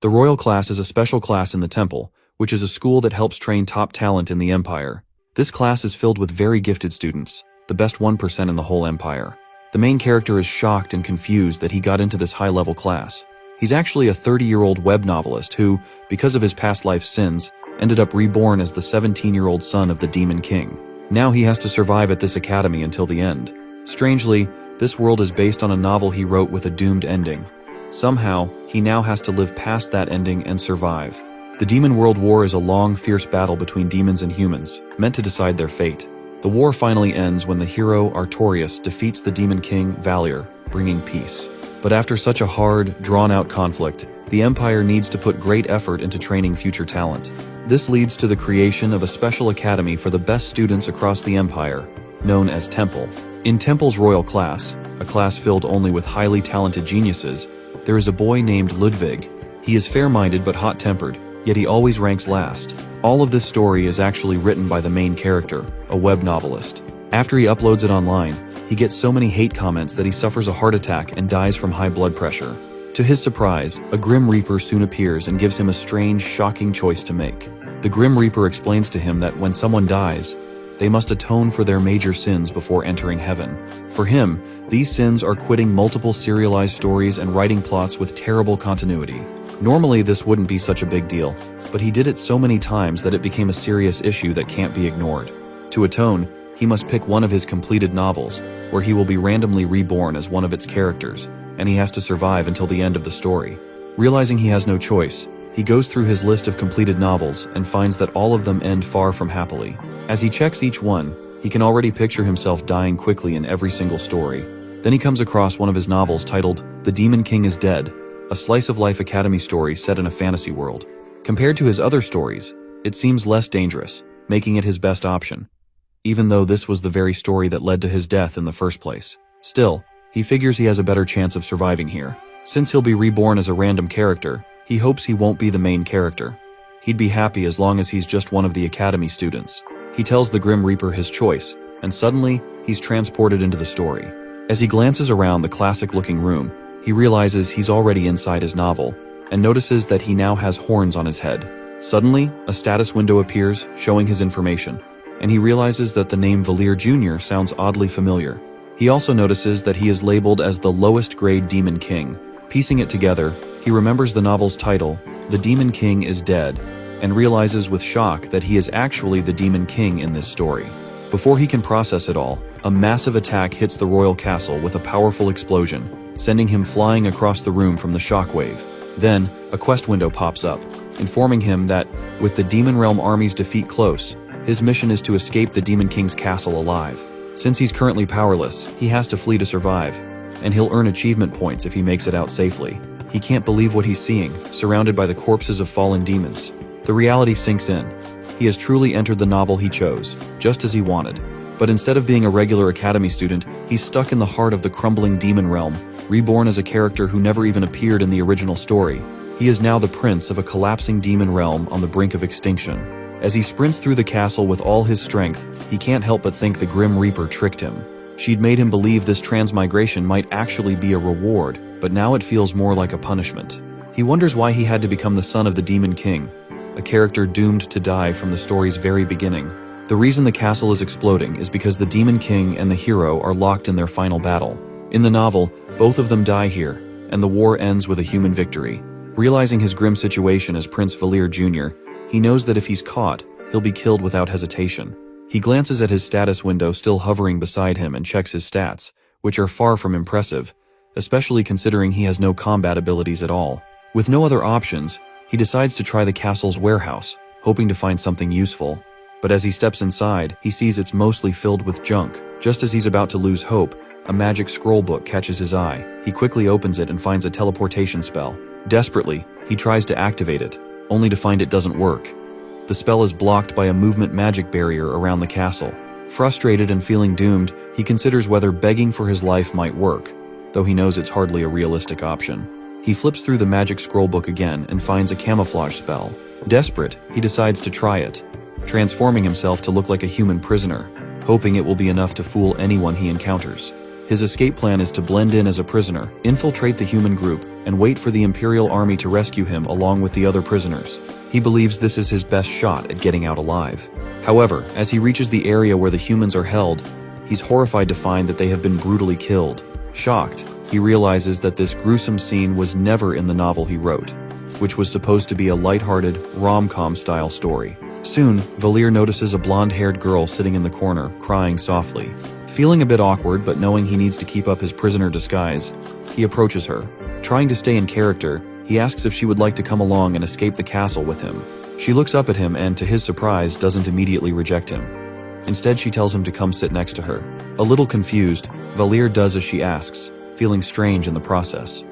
The royal class is a special class in the temple, which is a school that helps train top talent in the empire. This class is filled with very gifted students, the best 1% in the whole empire. The main character is shocked and confused that he got into this high-level class. He's actually a 30-year-old web novelist who, because of his past life sins, ended up reborn as the 17-year-old son of the Demon King. Now he has to survive at this academy until the end. Strangely, this world is based on a novel he wrote with a doomed ending. Somehow, he now has to live past that ending and survive. The Demon World War is a long, fierce battle between demons and humans, meant to decide their fate. The war finally ends when the hero, Artorias, defeats the Demon King, Valier, bringing peace. But after such a hard, drawn-out conflict, the Empire needs to put great effort into training future talent. This leads to the creation of a special academy for the best students across the Empire, known as Temple. In Temple's royal class, a class filled only with highly talented geniuses, there is a boy named Ludwig. He is fair-minded but hot-tempered, yet he always ranks last. All of this story is actually written by the main character, a web novelist. After he uploads it online, he gets so many hate comments that he suffers a heart attack and dies from high blood pressure. To his surprise, a Grim Reaper soon appears and gives him a strange, shocking choice to make. The Grim Reaper explains to him that when someone dies, they must atone for their major sins before entering heaven. For him, these sins are quitting multiple serialized stories and writing plots with terrible continuity. Normally, this wouldn't be such a big deal, but he did it so many times that it became a serious issue that can't be ignored. To atone, he must pick one of his completed novels, where he will be randomly reborn as one of its characters, and he has to survive until the end of the story. Realizing he has no choice, he goes through his list of completed novels and finds that all of them end far from happily. As he checks each one, he can already picture himself dying quickly in every single story. Then he comes across one of his novels titled The Demon King is Dead, a slice-of-life academy story set in a fantasy world. Compared to his other stories, it seems less dangerous, making it his best option, even though this was the very story that led to his death in the first place. Still, he figures he has a better chance of surviving here. Since he'll be reborn as a random character, he hopes he won't be the main character. He'd be happy as long as he's just one of the academy students. He tells the Grim Reaper his choice, and suddenly, he's transported into the story. As he glances around the classic-looking room, he realizes he's already inside his novel, and notices that he now has horns on his head. Suddenly, a status window appears, showing his information, and he realizes that the name Valier Jr. sounds oddly familiar. He also notices that he is labeled as the lowest-grade Demon King. Piecing it together, he remembers the novel's title, The Demon King is Dead, and realizes with shock that he is actually the Demon King in this story. Before he can process it all, a massive attack hits the royal castle with a powerful explosion, sending him flying across the room from the shockwave. Then, a quest window pops up, informing him that, with the Demon Realm army's defeat close, his mission is to escape the Demon King's castle alive. Since he's currently powerless, he has to flee to survive, and he'll earn achievement points if he makes it out safely. He can't believe what he's seeing, surrounded by the corpses of fallen demons. The reality sinks in. He has truly entered the novel he chose, just as he wanted. But instead of being a regular academy student, he's stuck in the heart of the crumbling demon realm, reborn as a character who never even appeared in the original story. He is now the prince of a collapsing demon realm on the brink of extinction. As he sprints through the castle with all his strength, he can't help but think the Grim Reaper tricked him. She'd made him believe this transmigration might actually be a reward, but now it feels more like a punishment. He wonders why he had to become the son of the Demon King, a character doomed to die from the story's very beginning. The reason the castle is exploding is because the Demon King and the hero are locked in their final battle. In the novel, both of them die here, and the war ends with a human victory. Realizing his grim situation as Prince Valier Jr., he knows that if he's caught, he'll be killed without hesitation. He glances at his status window still hovering beside him and checks his stats, which are far from impressive, especially considering he has no combat abilities at all. With no other options, he decides to try the castle's warehouse, hoping to find something useful. But as he steps inside, he sees it's mostly filled with junk. Just as he's about to lose hope, a magic scroll book catches his eye. He quickly opens it and finds a teleportation spell. Desperately, he tries to activate it, only to find it doesn't work. The spell is blocked by a movement magic barrier around the castle. Frustrated and feeling doomed, he considers whether begging for his life might work, though he knows it's hardly a realistic option. He flips through the magic scroll book again and finds a camouflage spell. Desperate, he decides to try it, transforming himself to look like a human prisoner, hoping it will be enough to fool anyone he encounters. His escape plan is to blend in as a prisoner, infiltrate the human group, and wait for the Imperial army to rescue him along with the other prisoners. He believes this is his best shot at getting out alive. However, as he reaches the area where the humans are held, he's horrified to find that they have been brutally killed. Shocked, he realizes that this gruesome scene was never in the novel he wrote, which was supposed to be a lighthearted, rom-com style story. Soon, Valere notices a blonde-haired girl sitting in the corner, crying softly. Feeling a bit awkward but knowing he needs to keep up his prisoner disguise, he approaches her. Trying to stay in character, he asks if she would like to come along and escape the castle with him. She looks up at him and, to his surprise, doesn't immediately reject him. Instead, she tells him to come sit next to her. A little confused, Valere does as she asks, feeling strange in the process.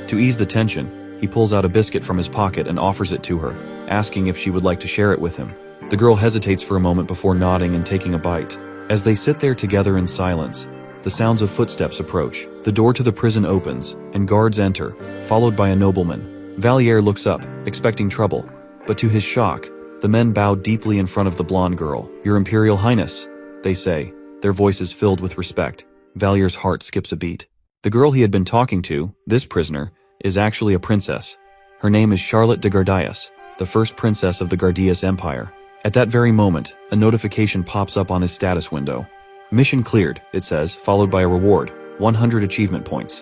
To ease the tension, he pulls out a biscuit from his pocket and offers it to her, asking if she would like to share it with him. The girl hesitates for a moment before nodding and taking a bite. As they sit there together in silence, the sounds of footsteps approach. The door to the prison opens, and guards enter, followed by a nobleman. Valere looks up, expecting trouble, but to his shock, the men bow deeply in front of the blonde girl. "Your Imperial Highness," they say, their voices filled with respect. Valere's heart skips a beat. The girl he had been talking to, this prisoner, is actually a princess. Her name is Charlotte de Gardias, the first princess of the Gardias Empire. At that very moment, a notification pops up on his status window. "Mission cleared," it says, followed by a reward, 100 achievement points.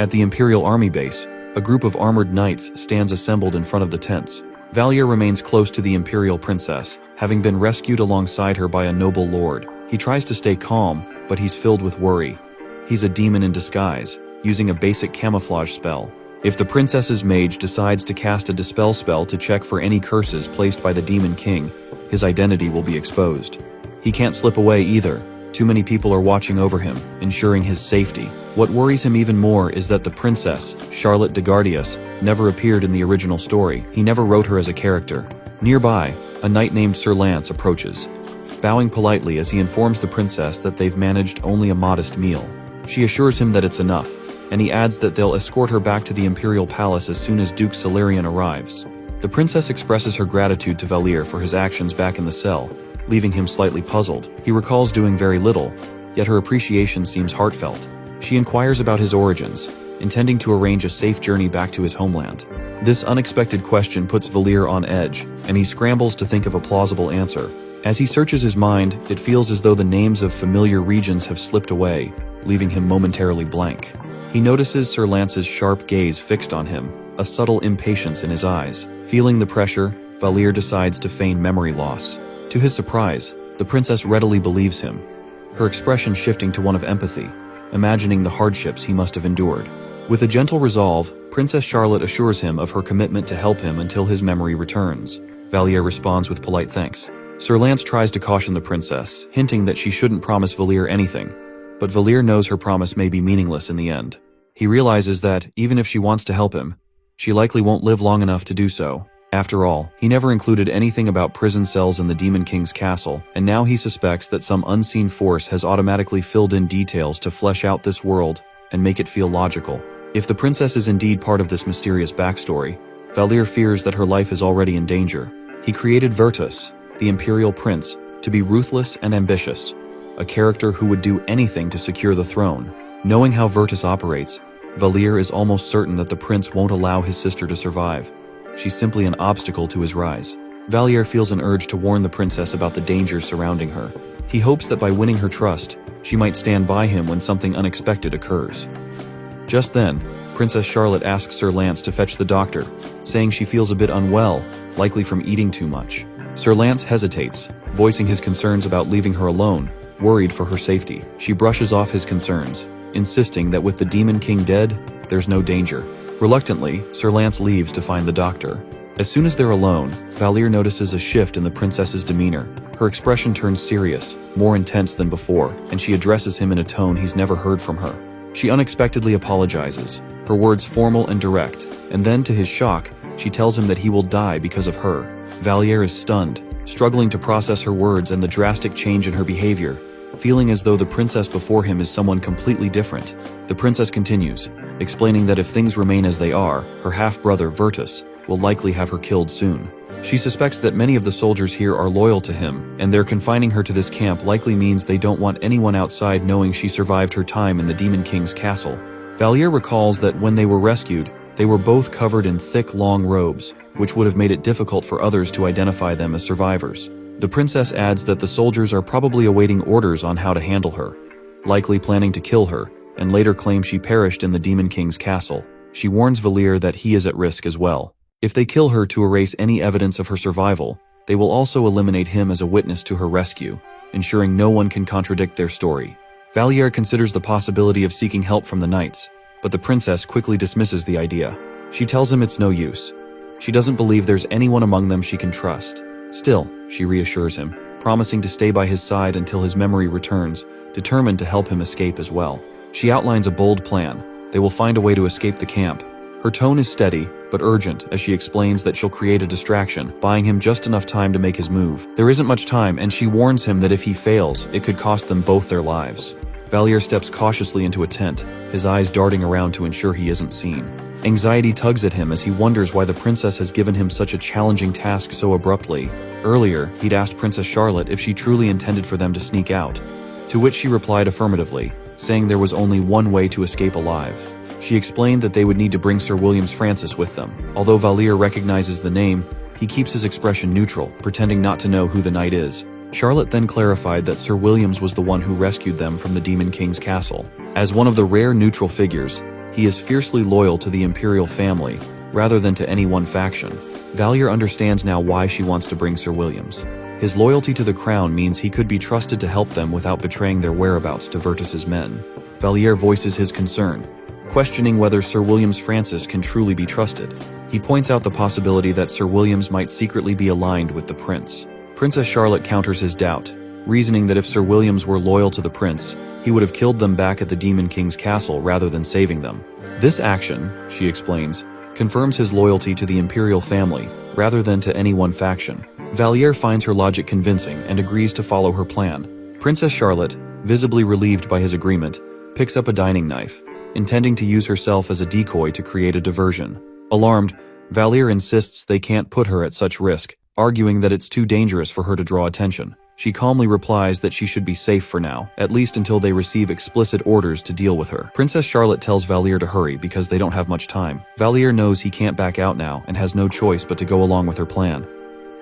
At the Imperial Army base, a group of armored knights stands assembled in front of the tents. Valere remains close to the Imperial princess, having been rescued alongside her by a noble lord. He tries to stay calm, but he's filled with worry. He's a demon in disguise, using a basic camouflage spell. If the princess's mage decides to cast a dispel spell to check for any curses placed by the Demon King, his identity will be exposed. He can't slip away either. Too many people are watching over him, ensuring his safety. What worries him even more is that the princess, Charlotte de Gardias, never appeared in the original story. He never wrote her as a character. Nearby, a knight named Sir Lance approaches, bowing politely as he informs the princess that they've managed only a modest meal. She assures him that it's enough, and he adds that they'll escort her back to the Imperial Palace as soon as Duke Solarian arrives. The princess expresses her gratitude to Valere for his actions back in the cell, leaving him slightly puzzled. He recalls doing very little, yet her appreciation seems heartfelt. She inquires about his origins, intending to arrange a safe journey back to his homeland. This unexpected question puts Valere on edge, and he scrambles to think of a plausible answer. As he searches his mind, it feels as though the names of familiar regions have slipped away, leaving him momentarily blank. He notices Sir Lance's sharp gaze fixed on him, a subtle impatience in his eyes. Feeling the pressure, Valere decides to feign memory loss. To his surprise, the princess readily believes him, her expression shifting to one of empathy, imagining the hardships he must have endured. With a gentle resolve, Princess Charlotte assures him of her commitment to help him until his memory returns. Valere responds with polite thanks. Sir Lance tries to caution the princess, hinting that she shouldn't promise Valere anything, but Valere knows her promise may be meaningless in the end. He realizes that, even if she wants to help him, she likely won't live long enough to do so. After all, he never included anything about prison cells in the Demon King's castle, and now he suspects that some unseen force has automatically filled in details to flesh out this world and make it feel logical. If the princess is indeed part of this mysterious backstory, Valere fears that her life is already in danger. He created Virtus, the Imperial Prince, to be ruthless and ambitious, a character who would do anything to secure the throne. Knowing how Virtus operates, Valere is almost certain that the prince won't allow his sister to survive. She's simply an obstacle to his rise. Valere feels an urge to warn the princess about the dangers surrounding her. He hopes that by winning her trust, she might stand by him when something unexpected occurs. Just then, Princess Charlotte asks Sir Lance to fetch the doctor, saying she feels a bit unwell, likely from eating too much. Sir Lance hesitates, voicing his concerns about leaving her alone, worried for her safety. She brushes off his concerns, insisting that with the Demon King dead, there's no danger. Reluctantly, Sir Lance leaves to find the doctor. As soon as they're alone, Valere notices a shift in the princess's demeanor. Her expression turns serious, more intense than before, and she addresses him in a tone he's never heard from her. She unexpectedly apologizes, her words formal and direct, and then, to his shock, she tells him that he will die because of her. Valere is stunned, struggling to process her words and the drastic change in her behavior, feeling as though the princess before him is someone completely different. The princess continues, explaining that if things remain as they are, her half-brother, Virtus, will likely have her killed soon. She suspects that many of the soldiers here are loyal to him, and their confining her to this camp likely means they don't want anyone outside knowing she survived her time in the Demon King's castle. Valier recalls that when they were rescued, they were both covered in thick, long robes, which would have made it difficult for others to identify them as survivors. The princess adds that the soldiers are probably awaiting orders on how to handle her, likely planning to kill her, and later claim she perished in the Demon King's castle. She warns Valier that he is at risk as well. If they kill her to erase any evidence of her survival, they will also eliminate him as a witness to her rescue, ensuring no one can contradict their story. Valier considers the possibility of seeking help from the knights, but the princess quickly dismisses the idea. She tells him it's no use. She doesn't believe there's anyone among them she can trust. Still, she reassures him, promising to stay by his side until his memory returns, determined to help him escape as well. She outlines a bold plan. They will find a way to escape the camp. Her tone is steady, but urgent as she explains that she'll create a distraction, buying him just enough time to make his move. There isn't much time, and she warns him that if he fails, it could cost them both their lives. Valier steps cautiously into a tent, his eyes darting around to ensure he isn't seen. Anxiety tugs at him as he wonders why the princess has given him such a challenging task so abruptly. Earlier, he'd asked Princess Charlotte if she truly intended for them to sneak out, to which she replied affirmatively, saying there was only one way to escape alive. She explained that they would need to bring Sir Williams Francis with them. Although Valier recognizes the name, he keeps his expression neutral, pretending not to know who the knight is. Charlotte then clarified that Sir Williams was the one who rescued them from the Demon King's castle. As one of the rare neutral figures, he is fiercely loyal to the imperial family, rather than to any one faction. Valier understands now why she wants to bring Sir Williams. His loyalty to the crown means he could be trusted to help them without betraying their whereabouts to Virtus's men. Valier voices his concern, questioning whether Sir Williams Francis can truly be trusted. He points out the possibility that Sir Williams might secretly be aligned with the prince. Princess Charlotte counters his doubt, reasoning that if Sir Williams were loyal to the prince, he would have killed them back at the Demon King's castle rather than saving them. This action, she explains, confirms his loyalty to the imperial family rather than to any one faction. Valier finds her logic convincing and agrees to follow her plan. Princess Charlotte, visibly relieved by his agreement, picks up a dining knife, intending to use herself as a decoy to create a diversion. Alarmed, Valier insists they can't put her at such risk, arguing that it's too dangerous for her to draw attention. She calmly replies that she should be safe for now, at least until they receive explicit orders to deal with her. Princess Charlotte tells Valier to hurry because they don't have much time. Valier knows he can't back out now and has no choice but to go along with her plan.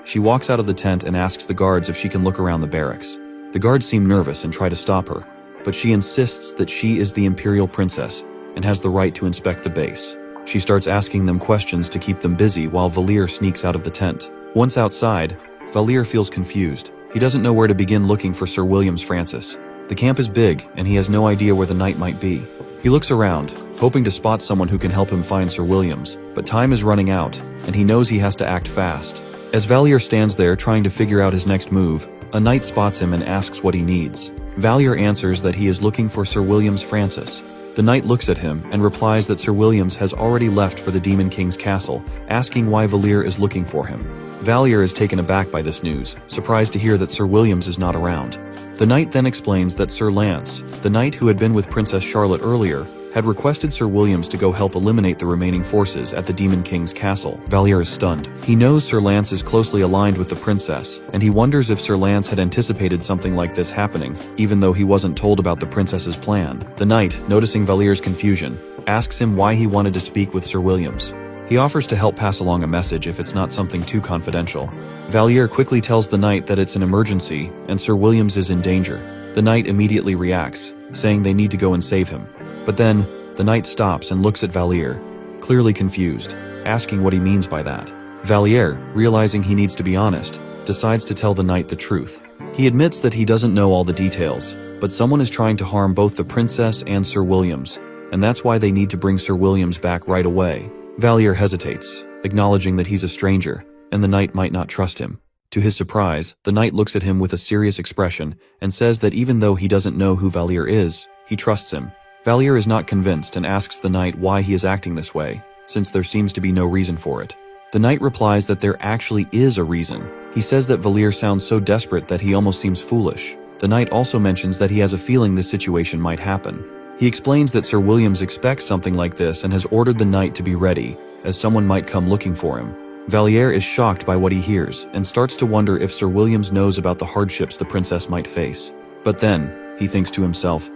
She walks out of the tent and asks the guards if she can look around the barracks. The guards seem nervous and try to stop her, but she insists that she is the imperial princess and has the right to inspect the base. She starts asking them questions to keep them busy while Valier sneaks out of the tent. Once outside, Valier feels confused. He doesn't know where to begin looking for Sir Williams Francis. The camp is big, and he has no idea where the knight might be. He looks around, hoping to spot someone who can help him find Sir Williams, but time is running out, and he knows he has to act fast. As Valier stands there trying to figure out his next move, a knight spots him and asks what he needs. Valier answers that he is looking for Sir Williams Francis. The knight looks at him and replies that Sir Williams has already left for the Demon King's castle, asking why Valier is looking for him. Valier is taken aback by this news, surprised to hear that Sir Williams is not around. The knight then explains that Sir Lance, the knight who had been with Princess Charlotte earlier, had requested Sir Williams to go help eliminate the remaining forces at the Demon King's castle. Valier is stunned. He knows Sir Lance is closely aligned with the princess, and he wonders if Sir Lance had anticipated something like this happening, even though he wasn't told about the princess's plan. The knight, noticing Valier's confusion, asks him why he wanted to speak with Sir Williams. He offers to help pass along a message if it's not something too confidential. Valier quickly tells the knight that it's an emergency and Sir Williams is in danger. The knight immediately reacts, saying they need to go and save him. But then, the knight stops and looks at Valier, clearly confused, asking what he means by that. Valier, realizing he needs to be honest, decides to tell the knight the truth. He admits that he doesn't know all the details, but someone is trying to harm both the princess and Sir Williams, and that's why they need to bring Sir Williams back right away. Valier hesitates, acknowledging that he's a stranger, and the knight might not trust him. To his surprise, the knight looks at him with a serious expression and says that even though he doesn't know who Valier is, he trusts him. Valier is not convinced and asks the knight why he is acting this way, since there seems to be no reason for it. The knight replies that there actually is a reason. He says that Valier sounds so desperate that he almost seems foolish. The knight also mentions that he has a feeling this situation might happen. He explains that Sir Williams expects something like this and has ordered the knight to be ready, as someone might come looking for him. Valier is shocked by what he hears and starts to wonder if Sir Williams knows about the hardships the princess might face. But then, he thinks to himself,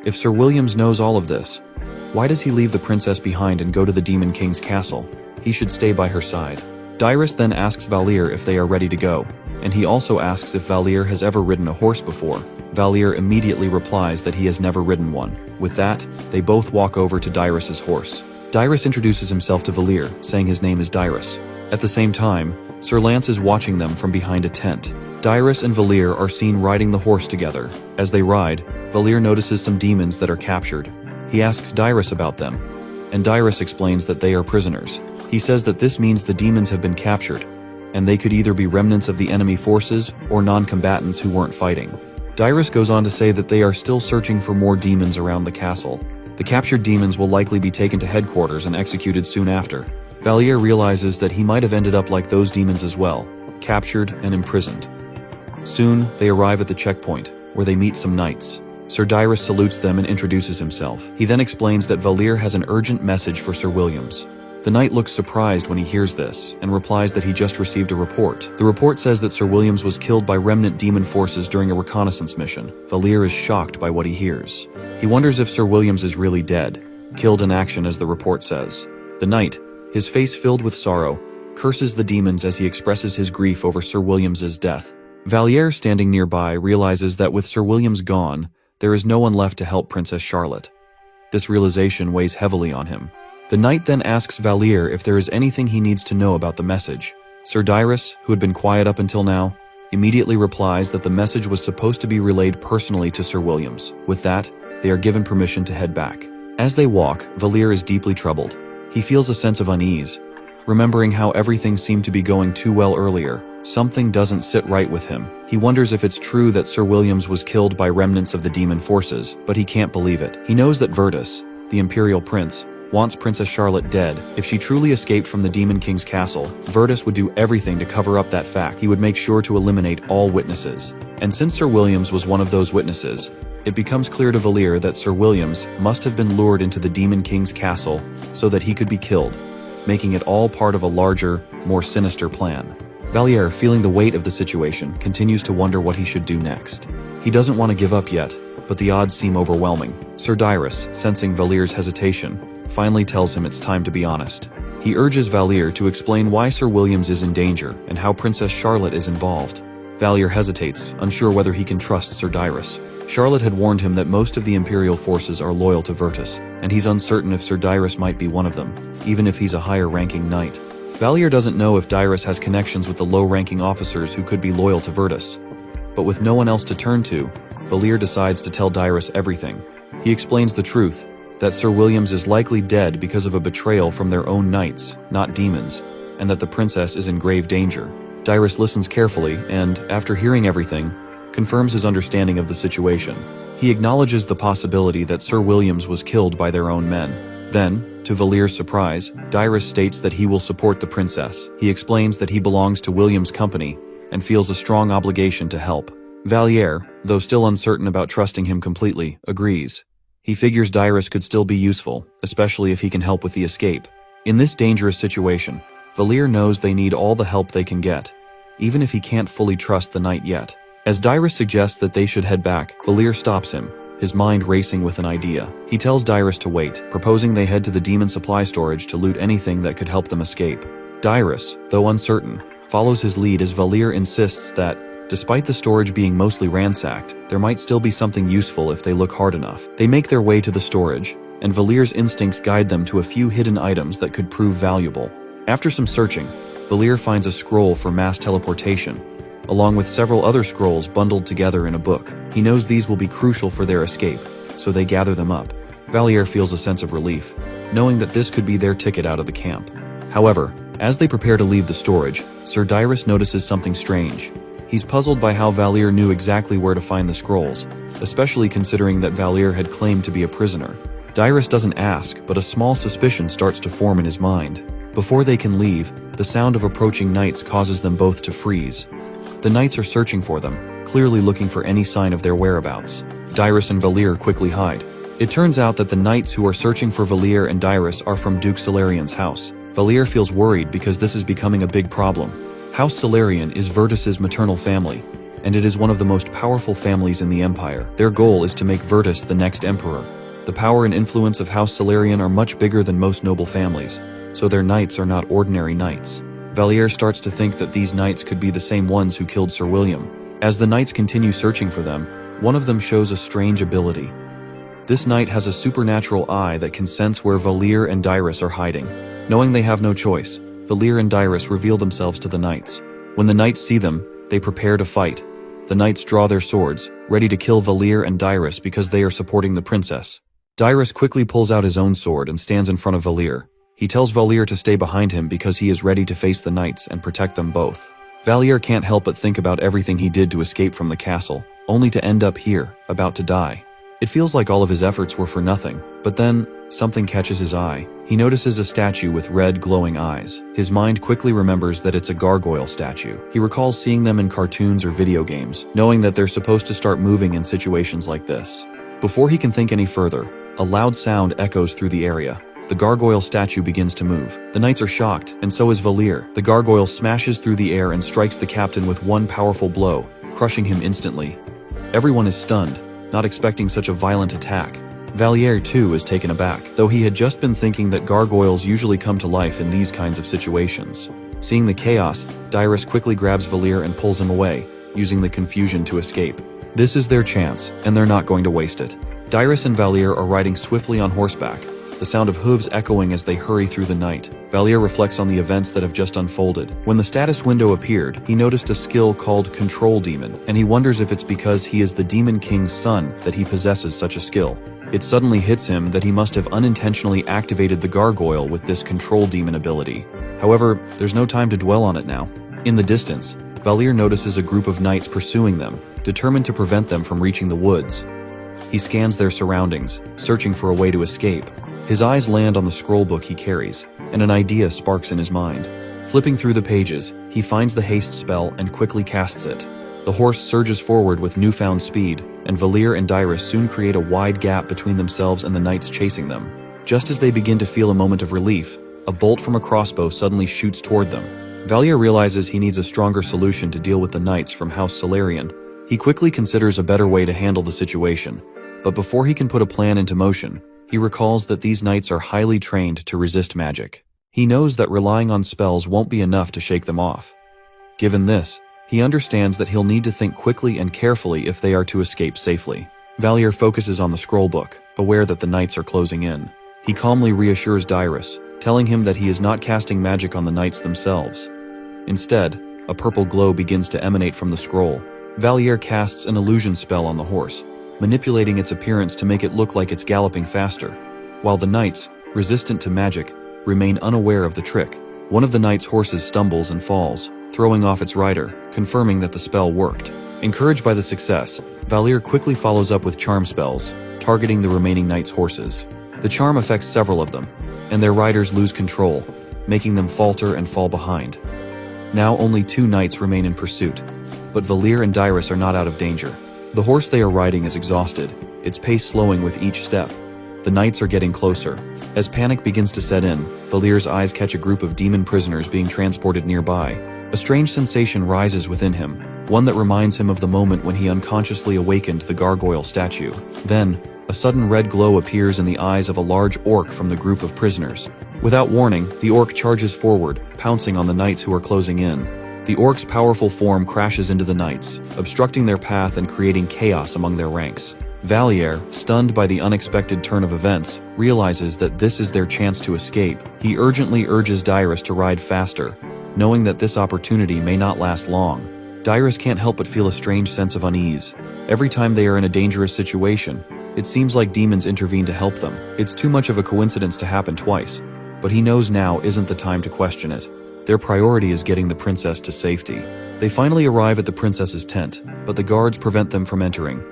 if Sir Williams knows all of this, Why does he leave the princess behind and go to the Demon King's castle? He should stay by her side. Dyrus then asks Valier if they are ready to go, and he also asks if Valier has ever ridden a horse before. Valier immediately replies that he has never ridden one. With that, they both walk over to Dyrus's horse. Dyrus introduces himself to Valier, saying his name is Dyrus. At the same time, Sir Lance is watching them from behind a tent. Dyrus and Valier are seen riding the horse together. As they ride, Valier notices some demons that are captured. He asks Dyrus about them, and Dyrus explains that they are prisoners. He says that this means the demons have been captured, and they could either be remnants of the enemy forces or non-combatants who weren't fighting. Dyrus goes on to say that they are still searching for more demons around the castle. The captured demons will likely be taken to headquarters and executed soon after. Valier realizes that he might have ended up like those demons as well, captured and imprisoned. Soon, they arrive at the checkpoint, where they meet some knights. Sir Dyrus salutes them and introduces himself. He then explains that Valier has an urgent message for Sir Williams. The knight looks surprised when he hears this, and replies that he just received a report. The report says that Sir Williams was killed by remnant demon forces during a reconnaissance mission. Valier is shocked by what he hears. He wonders if Sir Williams is really dead, killed in action as the report says. The knight, his face filled with sorrow, curses the demons as he expresses his grief over Sir Williams's death. Valier, standing nearby, realizes that with Sir Williams gone, there is no one left to help Princess Charlotte. This realization weighs heavily on him. The knight then asks Valier if there is anything he needs to know about the message. Sir Dyrus, who had been quiet up until now, immediately replies that the message was supposed to be relayed personally to Sir Williams. With that, they are given permission to head back. As they walk, Valier is deeply troubled. He feels a sense of unease. Remembering how everything seemed to be going too well earlier, something doesn't sit right with him. He wonders if it's true that Sir Williams was killed by remnants of the demon forces, but he can't believe it. He knows that Virtus, the Imperial Prince, wants Princess Charlotte dead. If she truly escaped from the Demon King's castle, Virtus would do everything to cover up that fact. He would make sure to eliminate all witnesses. And since Sir Williams was one of those witnesses, it becomes clear to Valier that Sir Williams must have been lured into the Demon King's castle so that he could be killed, making it all part of a larger, more sinister plan. Valier, feeling the weight of the situation, continues to wonder what he should do next. He doesn't want to give up yet, but the odds seem overwhelming. Sir Dyrus, sensing Valier's hesitation, finally tells him it's time to be honest. He urges Valier to explain why Sir Williams is in danger and how Princess Charlotte is involved. Valier hesitates, unsure whether he can trust Sir Dyrus. Charlotte had warned him that most of the Imperial forces are loyal to Virtus, and he's uncertain if Sir Dyrus might be one of them, even if he's a higher-ranking knight. Valier doesn't know if Dyrus has connections with the low-ranking officers who could be loyal to Virtus. But with no one else to turn to, Valier decides to tell Dyrus everything. He explains the truth, that Sir Williams is likely dead because of a betrayal from their own knights, not demons, and that the princess is in grave danger. Dyrus listens carefully and, after hearing everything, confirms his understanding of the situation. He acknowledges the possibility that Sir Williams was killed by their own men. Then, to Valier's surprise, Dyrus states that he will support the princess. He explains that he belongs to Williams' company and feels a strong obligation to help. Valier, though still uncertain about trusting him completely, agrees. He figures Dyrus could still be useful, especially if he can help with the escape. In this dangerous situation, Valier knows they need all the help they can get, even if he can't fully trust the knight yet. As Dyrus suggests that they should head back, Valier stops him, his mind racing with an idea. He tells Dyrus to wait, proposing they head to the demon supply storage to loot anything that could help them escape. Dyrus, though uncertain, follows his lead as Valier insists that, despite the storage being mostly ransacked, there might still be something useful if they look hard enough. They make their way to the storage, and Valier's instincts guide them to a few hidden items that could prove valuable. After some searching, Valier finds a scroll for mass teleportation, along with several other scrolls bundled together in a book. He knows these will be crucial for their escape, so they gather them up. Valier feels a sense of relief, knowing that this could be their ticket out of the camp. However, as they prepare to leave the storage, Sir Dyrus notices something strange. He's puzzled by how Valier knew exactly where to find the scrolls, especially considering that Valier had claimed to be a prisoner. Dyrus doesn't ask, but a small suspicion starts to form in his mind. Before they can leave, the sound of approaching knights causes them both to freeze. The knights are searching for them, clearly looking for any sign of their whereabouts. Dyrus and Valier quickly hide. It turns out that the knights who are searching for Valier and Dyrus are from Duke Solarian's house. Valier feels worried because this is becoming a big problem. House Solarian is Virtus's maternal family, and it is one of the most powerful families in the Empire. Their goal is to make Virtus the next emperor. The power and influence of House Solarian are much bigger than most noble families, so their knights are not ordinary knights. Valier starts to think that these knights could be the same ones who killed Sir William. As the knights continue searching for them, one of them shows a strange ability. This knight has a supernatural eye that can sense where Valier and Dyrus are hiding. Knowing they have no choice, Valier and Dyrus reveal themselves to the knights. When the knights see them, they prepare to fight. The knights draw their swords, ready to kill Valier and Dyrus because they are supporting the princess. Dyrus quickly pulls out his own sword and stands in front of Valier. He tells Valier to stay behind him because he is ready to face the knights and protect them both. Valier can't help but think about everything he did to escape from the castle, only to end up here, about to die. It feels like all of his efforts were for nothing, but then, something catches his eye. He notices a statue with red, glowing eyes. His mind quickly remembers that it's a gargoyle statue. He recalls seeing them in cartoons or video games, knowing that they're supposed to start moving in situations like this. Before he can think any further, a loud sound echoes through the area. The gargoyle statue begins to move. The knights are shocked, and so is Valier. The gargoyle smashes through the air and strikes the captain with one powerful blow, crushing him instantly. Everyone is stunned, not expecting such a violent attack. Valier, too, is taken aback, though he had just been thinking that gargoyles usually come to life in these kinds of situations. Seeing the chaos, Dyrus quickly grabs Valier and pulls him away, using the confusion to escape. This is their chance, and they're not going to waste it. Dyrus and Valier are riding swiftly on horseback, the sound of hooves echoing as they hurry through the night. Valier reflects on the events that have just unfolded. When the status window appeared, he noticed a skill called Control Demon, and he wonders if it's because he is the Demon King's son that he possesses such a skill. It suddenly hits him that he must have unintentionally activated the gargoyle with this Control Demon ability. However, there's no time to dwell on it now. In the distance, Valier notices a group of knights pursuing them, determined to prevent them from reaching the woods. He scans their surroundings, searching for a way to escape. His eyes land on the scroll book he carries, and an idea sparks in his mind. Flipping through the pages, he finds the haste spell and quickly casts it. The horse surges forward with newfound speed, and Valier and Dyrus soon create a wide gap between themselves and the knights chasing them. Just as they begin to feel a moment of relief, a bolt from a crossbow suddenly shoots toward them. Valier realizes he needs a stronger solution to deal with the knights from House Solarian. He quickly considers a better way to handle the situation, but before he can put a plan into motion, he recalls that these knights are highly trained to resist magic. He knows that relying on spells won't be enough to shake them off. Given this, he understands that he'll need to think quickly and carefully if they are to escape safely. Valier focuses on the scroll book, aware that the knights are closing in. He calmly reassures Dyrus, telling him that he is not casting magic on the knights themselves. Instead, a purple glow begins to emanate from the scroll. Valier casts an illusion spell on the horse, manipulating its appearance to make it look like it's galloping faster, while the knights, resistant to magic, remain unaware of the trick. One of the knights' horses stumbles and falls, throwing off its rider, confirming that the spell worked. Encouraged by the success, Valier quickly follows up with charm spells, targeting the remaining knights' horses. The charm affects several of them, and their riders lose control, making them falter and fall behind. Now only 2 knights remain in pursuit, but Valier and Dyrus are not out of danger. The horse they are riding is exhausted, its pace slowing with each step. The knights are getting closer. As panic begins to set in, Valier's eyes catch a group of demon prisoners being transported nearby. A strange sensation rises within him, one that reminds him of the moment when he unconsciously awakened the gargoyle statue. Then, a sudden red glow appears in the eyes of a large orc from the group of prisoners. Without warning, the orc charges forward, pouncing on the knights who are closing in. The orc's powerful form crashes into the knights, obstructing their path and creating chaos among their ranks. Valier, stunned by the unexpected turn of events, realizes that this is their chance to escape. He urgently urges Dyrus to ride faster, knowing that this opportunity may not last long. Dyrus can't help but feel a strange sense of unease. Every time they are in a dangerous situation, it seems like demons intervene to help them. It's too much of a coincidence to happen twice, but he knows now isn't the time to question it. Their priority is getting the princess to safety. They finally arrive at the princess's tent, but the guards prevent them from entering.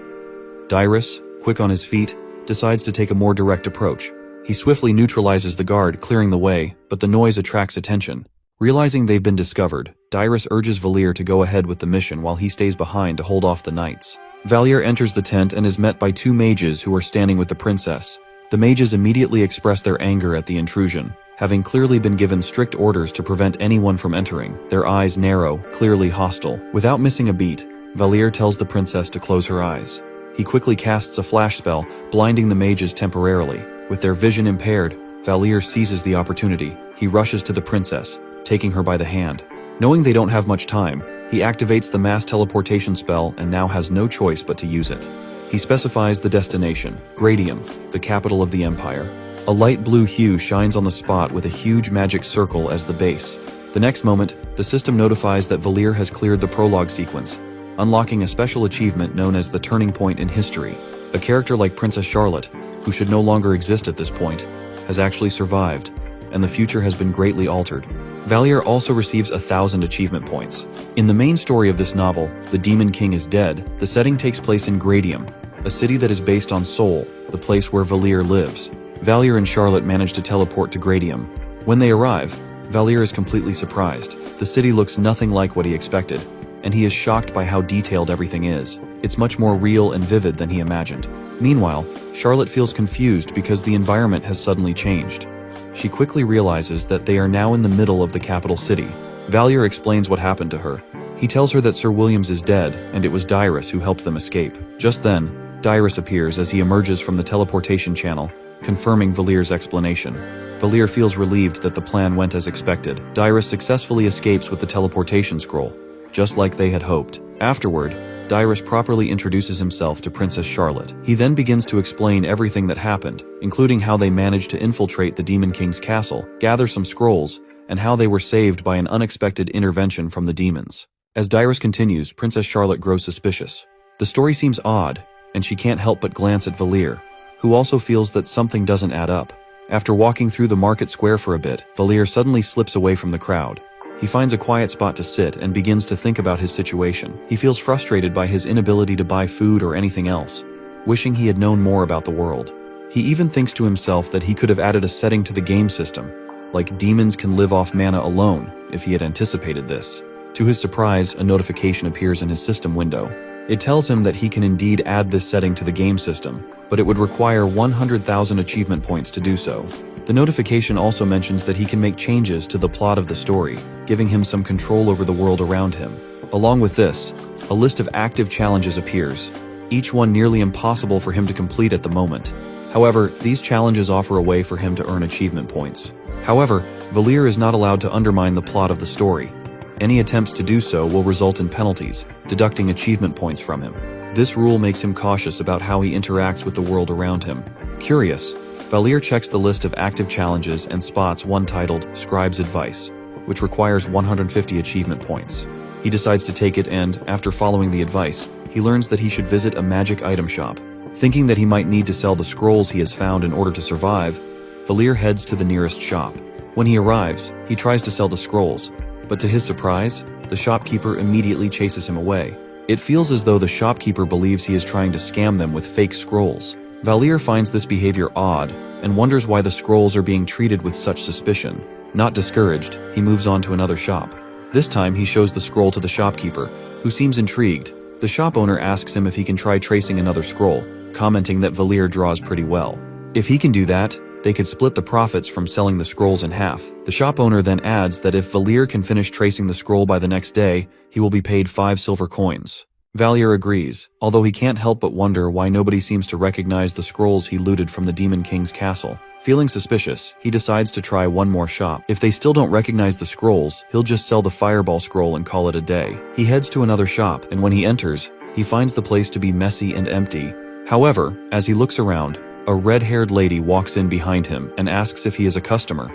Dyrus, quick on his feet, decides to take a more direct approach. He swiftly neutralizes the guard, clearing the way, but the noise attracts attention. Realizing they've been discovered, Dyrus urges Valier to go ahead with the mission while he stays behind to hold off the knights. Valier enters the tent and is met by 2 mages who are standing with the princess. The mages immediately express their anger at the intrusion. Having clearly been given strict orders to prevent anyone from entering, their eyes narrow, clearly hostile. Without missing a beat, Valier tells the princess to close her eyes. He quickly casts a flash spell, blinding the mages temporarily. With their vision impaired, Valier seizes the opportunity. He rushes to the princess, taking her by the hand. Knowing they don't have much time, he activates the mass teleportation spell and now has no choice but to use it. He specifies the destination, Gradium, the capital of the empire. A light blue hue shines on the spot with a huge magic circle as the base. The next moment, the system notifies that Valier has cleared the prologue sequence, unlocking a special achievement known as the Turning Point in History. A character like Princess Charlotte, who should no longer exist at this point, has actually survived, and the future has been greatly altered. Valier also receives 1,000 achievement points. In the main story of this novel, the Demon King is dead. The setting takes place in Gradium, a city that is based on Seoul, the place where Valier lives. Valier and Charlotte manage to teleport to Gradium. When they arrive, Valier is completely surprised. The city looks nothing like what he expected, and he is shocked by how detailed everything is. It's much more real and vivid than he imagined. Meanwhile, Charlotte feels confused because the environment has suddenly changed. She quickly realizes that they are now in the middle of the capital city. Valier explains what happened to her. He tells her that Sir Williams is dead, and it was Dyrus who helped them escape. Just then, Dyrus appears as he emerges from the teleportation channel, confirming Valier's explanation. Valier feels relieved that the plan went as expected. Dyrus successfully escapes with the teleportation scroll, just like they had hoped. Afterward, Dyrus properly introduces himself to Princess Charlotte. He then begins to explain everything that happened, including how they managed to infiltrate the Demon King's castle, gather some scrolls, and how they were saved by an unexpected intervention from the demons. As Dyrus continues, Princess Charlotte grows suspicious. The story seems odd, and she can't help but glance at Valier, who also feels that something doesn't add up. After walking through the market square for a bit, Valier suddenly slips away from the crowd. He finds a quiet spot to sit and begins to think about his situation. He feels frustrated by his inability to buy food or anything else, wishing he had known more about the world. He even thinks to himself that he could have added a setting to the game system, like demons can live off mana alone, if he had anticipated this. To his surprise, a notification appears in his system window. It tells him that he can indeed add this setting to the game system, but it would require 100,000 achievement points to do so. The notification also mentions that he can make changes to the plot of the story, giving him some control over the world around him. Along with this, a list of active challenges appears, each one nearly impossible for him to complete at the moment. However, these challenges offer a way for him to earn achievement points. However, Valier is not allowed to undermine the plot of the story. Any attempts to do so will result in penalties, deducting achievement points from him. This rule makes him cautious about how he interacts with the world around him. Curious, Valier checks the list of active challenges and spots one titled Scribe's Advice, which requires 150 achievement points. He decides to take it and, after following the advice, he learns that he should visit a magic item shop. Thinking that he might need to sell the scrolls he has found in order to survive, Valier heads to the nearest shop. When he arrives, he tries to sell the scrolls, but to his surprise, the shopkeeper immediately chases him away. It feels as though the shopkeeper believes he is trying to scam them with fake scrolls. Valier finds this behavior odd and wonders why the scrolls are being treated with such suspicion. Not discouraged, he moves on to another shop. This time he shows the scroll to the shopkeeper, who seems intrigued. The shop owner asks him if he can try tracing another scroll, commenting that Valier draws pretty well. If he can do that, they could split the profits from selling the scrolls in half. The shop owner then adds that if Valier can finish tracing the scroll by the next day, he will be paid 5 silver coins. Valier agrees, although he can't help but wonder why nobody seems to recognize the scrolls he looted from the Demon King's castle. Feeling suspicious, he decides to try one more shop. If they still don't recognize the scrolls, he'll just sell the fireball scroll and call it a day. He heads to another shop, and when he enters, he finds the place to be messy and empty. However, as he looks around, a red-haired lady walks in behind him and asks if he is a customer.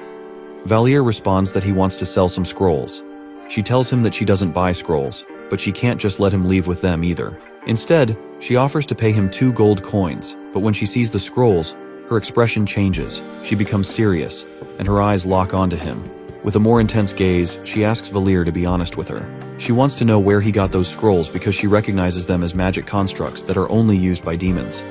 Valier responds that he wants to sell some scrolls. She tells him that she doesn't buy scrolls, but she can't just let him leave with them either. Instead, she offers to pay him 2 gold coins, but when she sees the scrolls, her expression changes. She becomes serious, and her eyes lock onto him. With a more intense gaze, she asks Valier to be honest with her. She wants to know where he got those scrolls because she recognizes them as magic constructs that are only used by demons.